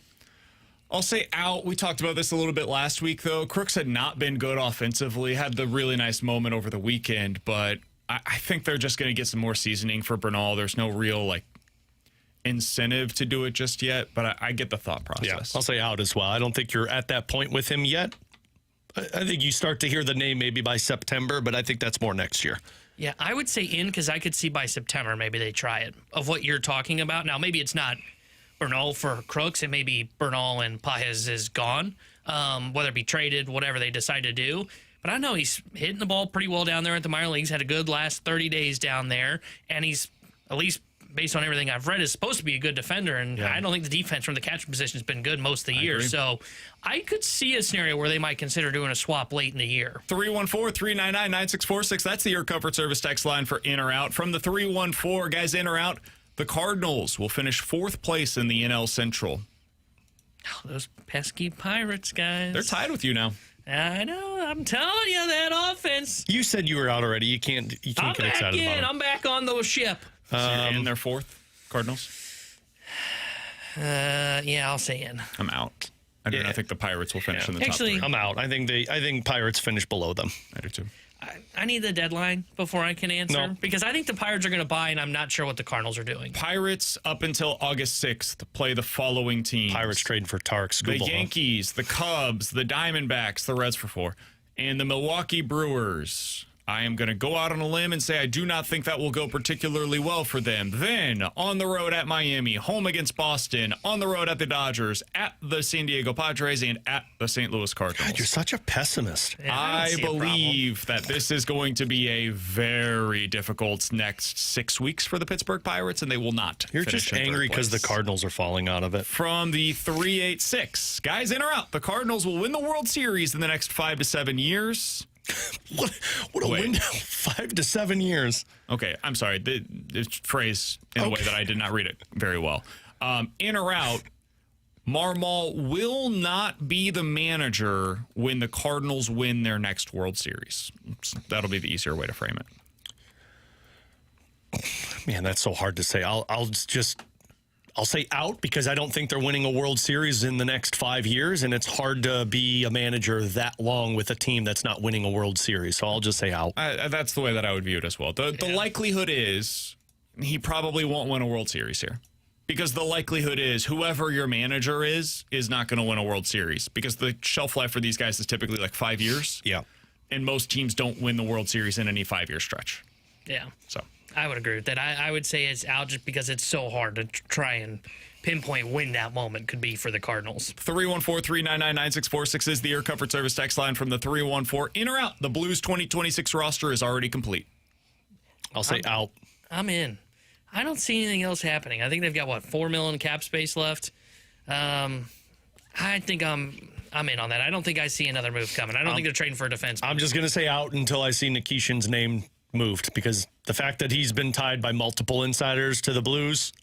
I'll say out. We talked about this a little bit last week, though. Crooks had not been good offensively, had the really nice moment over the weekend, but I think they're just going to get some more seasoning for Bernal. There's no real, incentive to do it just yet, but I get the thought process. Yeah, I'll say out as well. I don't think you're at that point with him yet. I think you start to hear the name maybe by September, but I think that's more next year. Yeah, I would say in because I could see by September maybe they try it, of what you're talking about. Now, maybe it's not Bernal for Crooks, and maybe Bernal and Paez is gone, whether it be traded, whatever they decide to do. But I know he's hitting the ball pretty well down there at the minor leagues, had a good last 30 days down there, and he's, at least based on everything I've read, is supposed to be a good defender, and I don't think the defense from the catcher position has been good most of the year. Agree. So I could see a scenario where they might consider doing a swap late in the year. 314-399-9646. That's the Your Comfort Service text line for in or out. From the 314, guys, in or out, the Cardinals will finish 4th place in the NL Central. Oh, those pesky Pirates, guys. They're tied with you now. I know. I'm telling you, that offense. You said you were out already. You can't get excited about it. I'm back on the ship. So you're in their 4th, Cardinals? Yeah, I'll say in. I'm out. I do not think the Pirates will finish in the top 3. I'm out. I think Pirates finish below them. I do too. I need the deadline before I can answer because I think the Pirates are going to buy, and I'm not sure what the Cardinals are doing. Pirates up until August 6th play the following teams. Pirates trading for Tarek Skubal. The Yankees, the Cubs, the Diamondbacks, the Reds for 4, and the Milwaukee Brewers. I am going to go out on a limb and say I do not think that will go particularly well for them. Then, on the road at Miami, home against Boston, on the road at the Dodgers, at the San Diego Padres, and at the St. Louis Cardinals. God, you're such a pessimist. Yeah, I believe that this is going to be a very difficult next 6 weeks for the Pittsburgh Pirates, and they will not. You're finish just in third angry because the place. Cardinals are falling out of it. From the 386, guys, in or out, the Cardinals will win the World Series in the next 5 to 7 years. What a window. 5 to 7 years. Okay, I'm sorry. The phrase in a way that I did not read it very well. In or out, Marmol will not be the manager when the Cardinals win their next World Series. That'll be the easier way to frame it. Man, that's so hard to say. I'll say out because I don't think they're winning a World Series in the next 5 years, and it's hard to be a manager that long with a team that's not winning a World Series. So I'll just say out. That's the way that I would view it as well. The likelihood is he probably won't win a World Series here because the likelihood is whoever your manager is not going to win a World Series because the shelf life for these guys is typically like 5 years. Yeah. And most teams don't win the World Series in any 5-year stretch. Yeah. So I would agree with that. I would say it's out just because it's so hard to try and pinpoint when that moment could be for the Cardinals. 314-399-9646 is the Air Comfort Service text line from the 314. In or out, the Blues 2026 roster is already complete. I'll say out. I'm in. I don't see anything else happening. I think they've got, $4 million cap space left. I think I'm in on that. I don't think I see another move coming. I don't think they're trading for a defense. I'm just going to say out until I see Nikishin's name moved, because the fact that he's been tied by multiple insiders to the Blues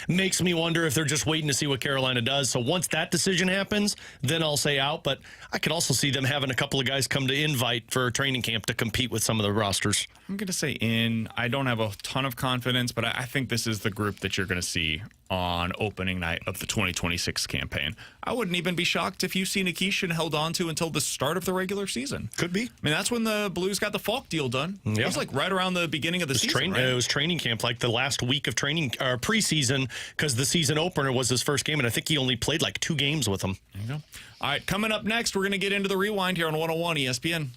makes me wonder if they're just waiting to see what Carolina does. So once that decision happens, then I'll say out. But I could also see them having a couple of guys come to invite for a training camp to compete with some of the rosters. I'm going to say in. I don't have a ton of confidence, but I think this is the group that you're going to see on opening night of the 2026 campaign. I wouldn't even be shocked if you see Nikishin held on to until the start of the regular season. Could be. I mean, that's when the Blues got the Falk deal done. It was like right around the beginning of the season, right? It was training camp, like the last week of training or preseason, because the season opener was his first game, and I think he only played like 2 games with them. There you go. All right, coming up next, we're going to get into the rewind here on 101 ESPN.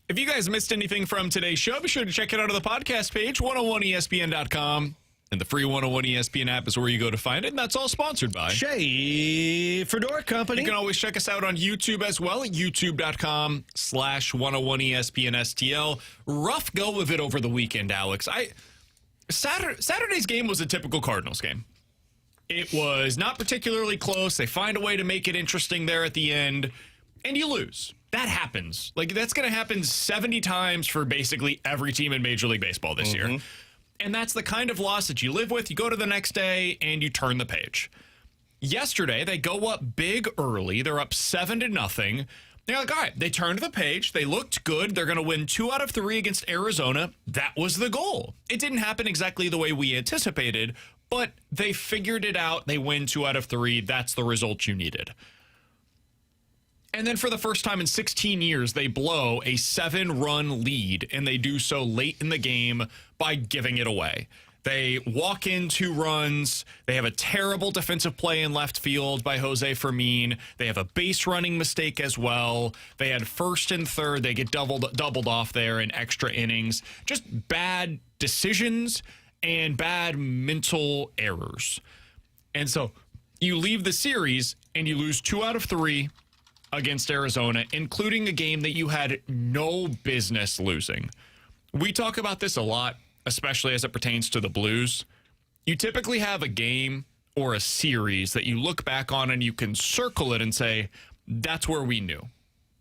If you guys missed anything from today's show, be sure to check it out on the podcast page, 101ESPN.com. And the free 101 ESPN app is where you go to find it. And that's all sponsored by Shea Fedora Company. You can always check us out on YouTube as well at youtube.com/101ESPNSTL. Rough go of it over the weekend, Alex. Saturday's game was a typical Cardinals game. It was not particularly close. They find a way to make it interesting there at the end, and you lose. That happens. Like, that's going to happen 70 times for basically every team in Major League Baseball this year. And that's the kind of loss that you live with. You go to the next day and you turn the page. Yesterday, they go up big early. They're up 7-0. They're like, all right, they turned the page. They looked good. They're going to win 2 out of 3 against Arizona. That was the goal. It didn't happen exactly the way we anticipated, but they figured it out. They win 2 out of 3. That's the result you needed. And then for the first time in 16 years, they blow a 7-run lead, and they do so late in the game by giving it away. They walk in 2 runs. They have a terrible defensive play in left field by Jose Fermin. They have a base running mistake as well. They had first and third. They get doubled off there in extra innings. Just bad decisions and bad mental errors. And so you leave the series and you lose 2 out of 3 against Arizona, including a game that you had no business losing. We talk about this a lot, especially as it pertains to the Blues. You typically have a game or a series that you look back on and you can circle it and say, that's where we knew.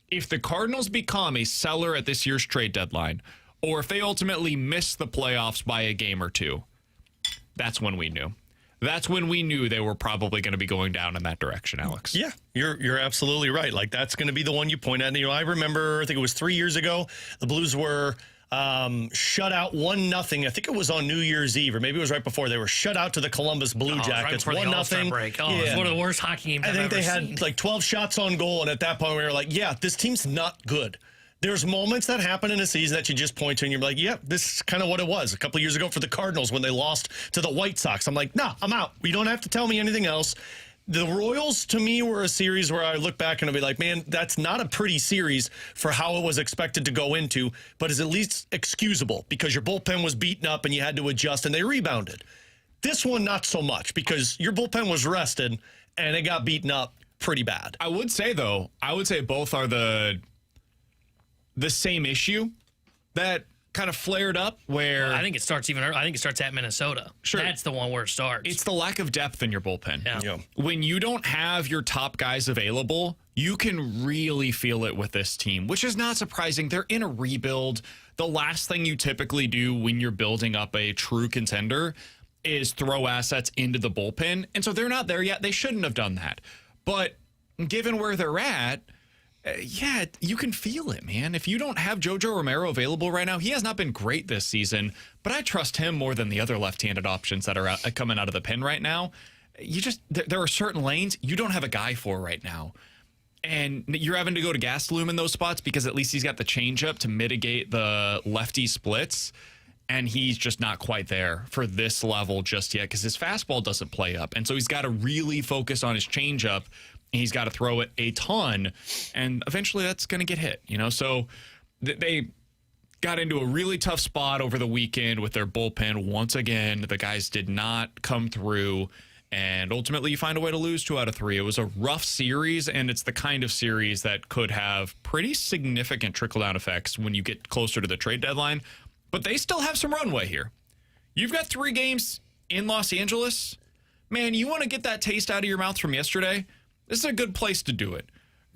If the Cardinals become a seller at this year's trade deadline, or if they ultimately miss the playoffs by a game or 2, that's when we knew. That's when we knew they were probably going to be going down in that direction, Alex. Yeah, you're absolutely right. Like, that's going to be the one you point at. And, I remember, I think it was 3 years ago, the Blues were shut out 1-0. I think it was on New Year's Eve, or maybe it was right before. They were shut out to the Columbus Blue Jackets. Right 1-0 break. Oh, yeah. It's one of the worst hockey games I've ever seen. I think they had like 12 shots on goal, and at that point we were like, yeah, this team's not good. There's moments that happen in a season that you just point to and you're like, yeah, this is kind of what it was a couple of years ago for the Cardinals when they lost to the White Sox. I'm like, no, I'm out. You don't have to tell me anything else. The Royals, to me, were a series where I look back and I'll be like, man, that's not a pretty series for how it was expected to go into, but is at least excusable because your bullpen was beaten up and you had to adjust and they rebounded. This one, not so much because your bullpen was rested and it got beaten up pretty bad. I would say both are the same issue that kind of flared up where I think it starts at Minnesota. Sure. That's the one where it starts. It's the lack of depth in your bullpen. Yeah. When you don't have your top guys available, you can really feel it with this team, which is not surprising. They're in a rebuild. The last thing you typically do when you're building up a true contender is throw assets into the bullpen. And so they're not there yet. They shouldn't have done that. But given where they're at, yeah, you can feel it, man. If you don't have JoJo Romero available right now, he has not been great this season, but I trust him more than the other left-handed options that are coming out of the pen right now. There are certain lanes you don't have a guy for right now. And you're having to go to Gastelum in those spots because at least he's got the changeup to mitigate the lefty splits. And he's just not quite there for this level just yet because his fastball doesn't play up. And so he's got to really focus on his changeup. He's got to throw it a ton, and eventually that's going to get hit, So they got into a really tough spot over the weekend with their bullpen. Once again, the guys did not come through, and ultimately you find a way to lose 2 out of 3. It was a rough series, and it's the kind of series that could have pretty significant trickle-down effects when you get closer to the trade deadline. But they still have some runway here. You've got 3 games in Los Angeles. Man, you want to get that taste out of your mouth from yesterday? This is a good place to do it.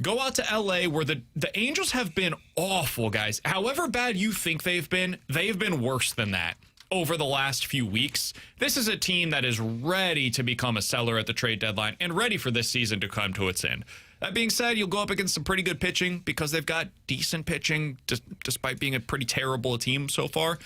Go out to L.A. where the Angels have been awful, guys. However bad you think they've been worse than that over the last few weeks. This is a team that is ready to become a seller at the trade deadline and ready for this season to come to its end. That being said, you'll go up against some pretty good pitching because they've got decent pitching despite being a pretty terrible team so far.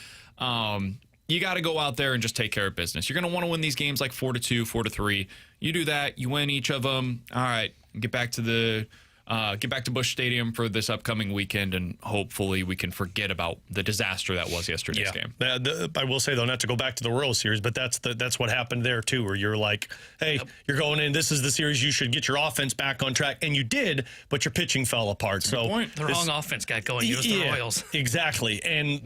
You got to go out there and just take care of business. You're going to want to win these games like 4-2, 4-3. You do that, you win each of them. All right, get back to the get back to Busch Stadium for this upcoming weekend, and hopefully we can forget about the disaster that was yesterday's game. I will say, though, not to go back to the World Series, but that's what happened there, too, where you're like, hey, you're going in, this is the series, you should get your offense back on track. And you did, but your pitching fell apart. The wrong offense got going. It was the Royals. Exactly. And,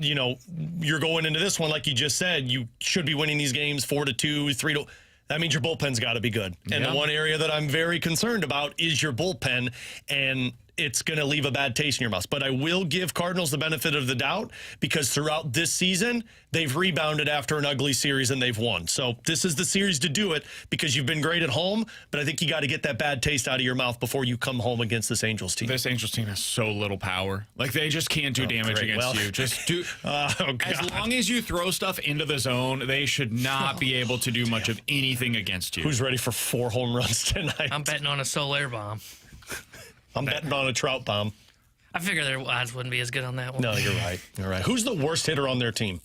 you're going into this one, like you just said, you should be winning these games 4-2, 3-2. That means your bullpen's got to be good. And the one area that I'm very concerned about is your bullpen, and it's going to leave a bad taste in your mouth. But I will give Cardinals the benefit of the doubt because throughout this season, they've rebounded after an ugly series and they've won. So this is the series to do it because you've been great at home, but I think you got to get that bad taste out of your mouth before you come home against this Angels team. This Angels team has so little power. Like, they just can't do damage against you. Just do. As long as you throw stuff into the zone, they should not be able to do much of anything against you. Who's ready for 4 home runs tonight? I'm betting on a Soler bomb. I'm betting on a Trout bomb. I figure their odds wouldn't be as good on that one. No, you're right. You're right. Who's the worst hitter on their team?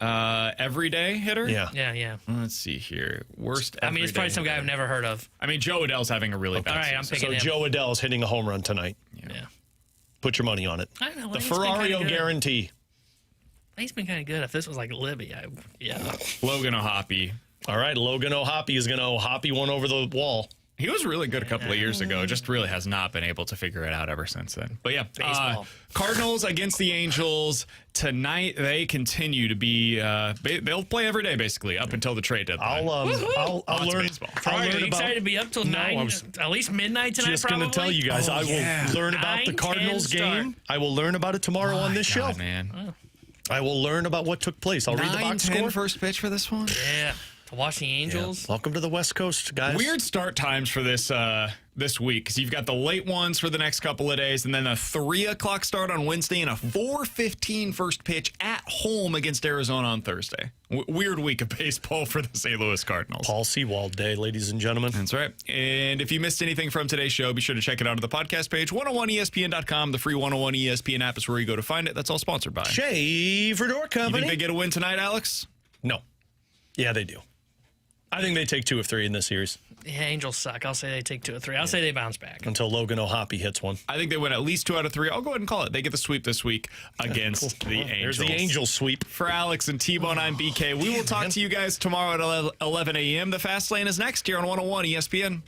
Everyday hitter? Yeah. Let's see here. Worst I mean, it's probably some guy hitter. I've never heard of. I mean, Joe Adell's having a really bad All right, I'm season. picking So him. Joe Adell's hitting a home run tonight. Yeah. Put your money on it. I don't know. The He's been kinda Ferrario good. guarantee. He's been kind of good. If this was like Libby, Logan O'Hoppe. All right, Logan O'Hoppe is going to O'Hoppe one over the wall. He was really good a couple of years ago. Just really has not been able to figure it out ever since then. But yeah, Baseball. Cardinals against the Angels tonight. They continue to be. They'll play every day basically up until the trade deadline. I'll learn. baseball. I'll Are learn you about. excited to be up till 9, at least midnight tonight? Just going to tell you guys, I will learn about the 9-10 Cardinals game. start. I will learn about it tomorrow on this show. Man. I will learn about what took place. I'll read the box score. First pitch for this one. Yeah. To watch the Angels. Welcome to the West Coast, guys. Weird start times for this this week because you've got the late ones for the next couple of days, and then a 3 o'clock start on Wednesday and a 4:15 first pitch at home against Arizona on Thursday. Weird week of baseball for the St. Louis Cardinals. Paul Sewald Day, ladies and gentlemen. That's right. And if you missed anything from today's show, be sure to check it out on the podcast page, 101ESPN.com. The free 101 ESPN app is where you go to find it. That's all sponsored by Shaver Door You Company. think they get a win tonight, Alex? No. Yeah, they do. I think they take 2 of 3 in this series Yeah, Angels suck. I'll say they take 2 or 3. I'll say they bounce back. until Logan O'Hoppe hits one. I think they win at least 2 out of 3. I'll go ahead and call it. They get the sweep this week against the Angels. There's the Angels sweep. For Alex and T-Bone, I'm BK. We will talk to you guys tomorrow at 11 a.m. The Fast Lane is next here on 101 ESPN.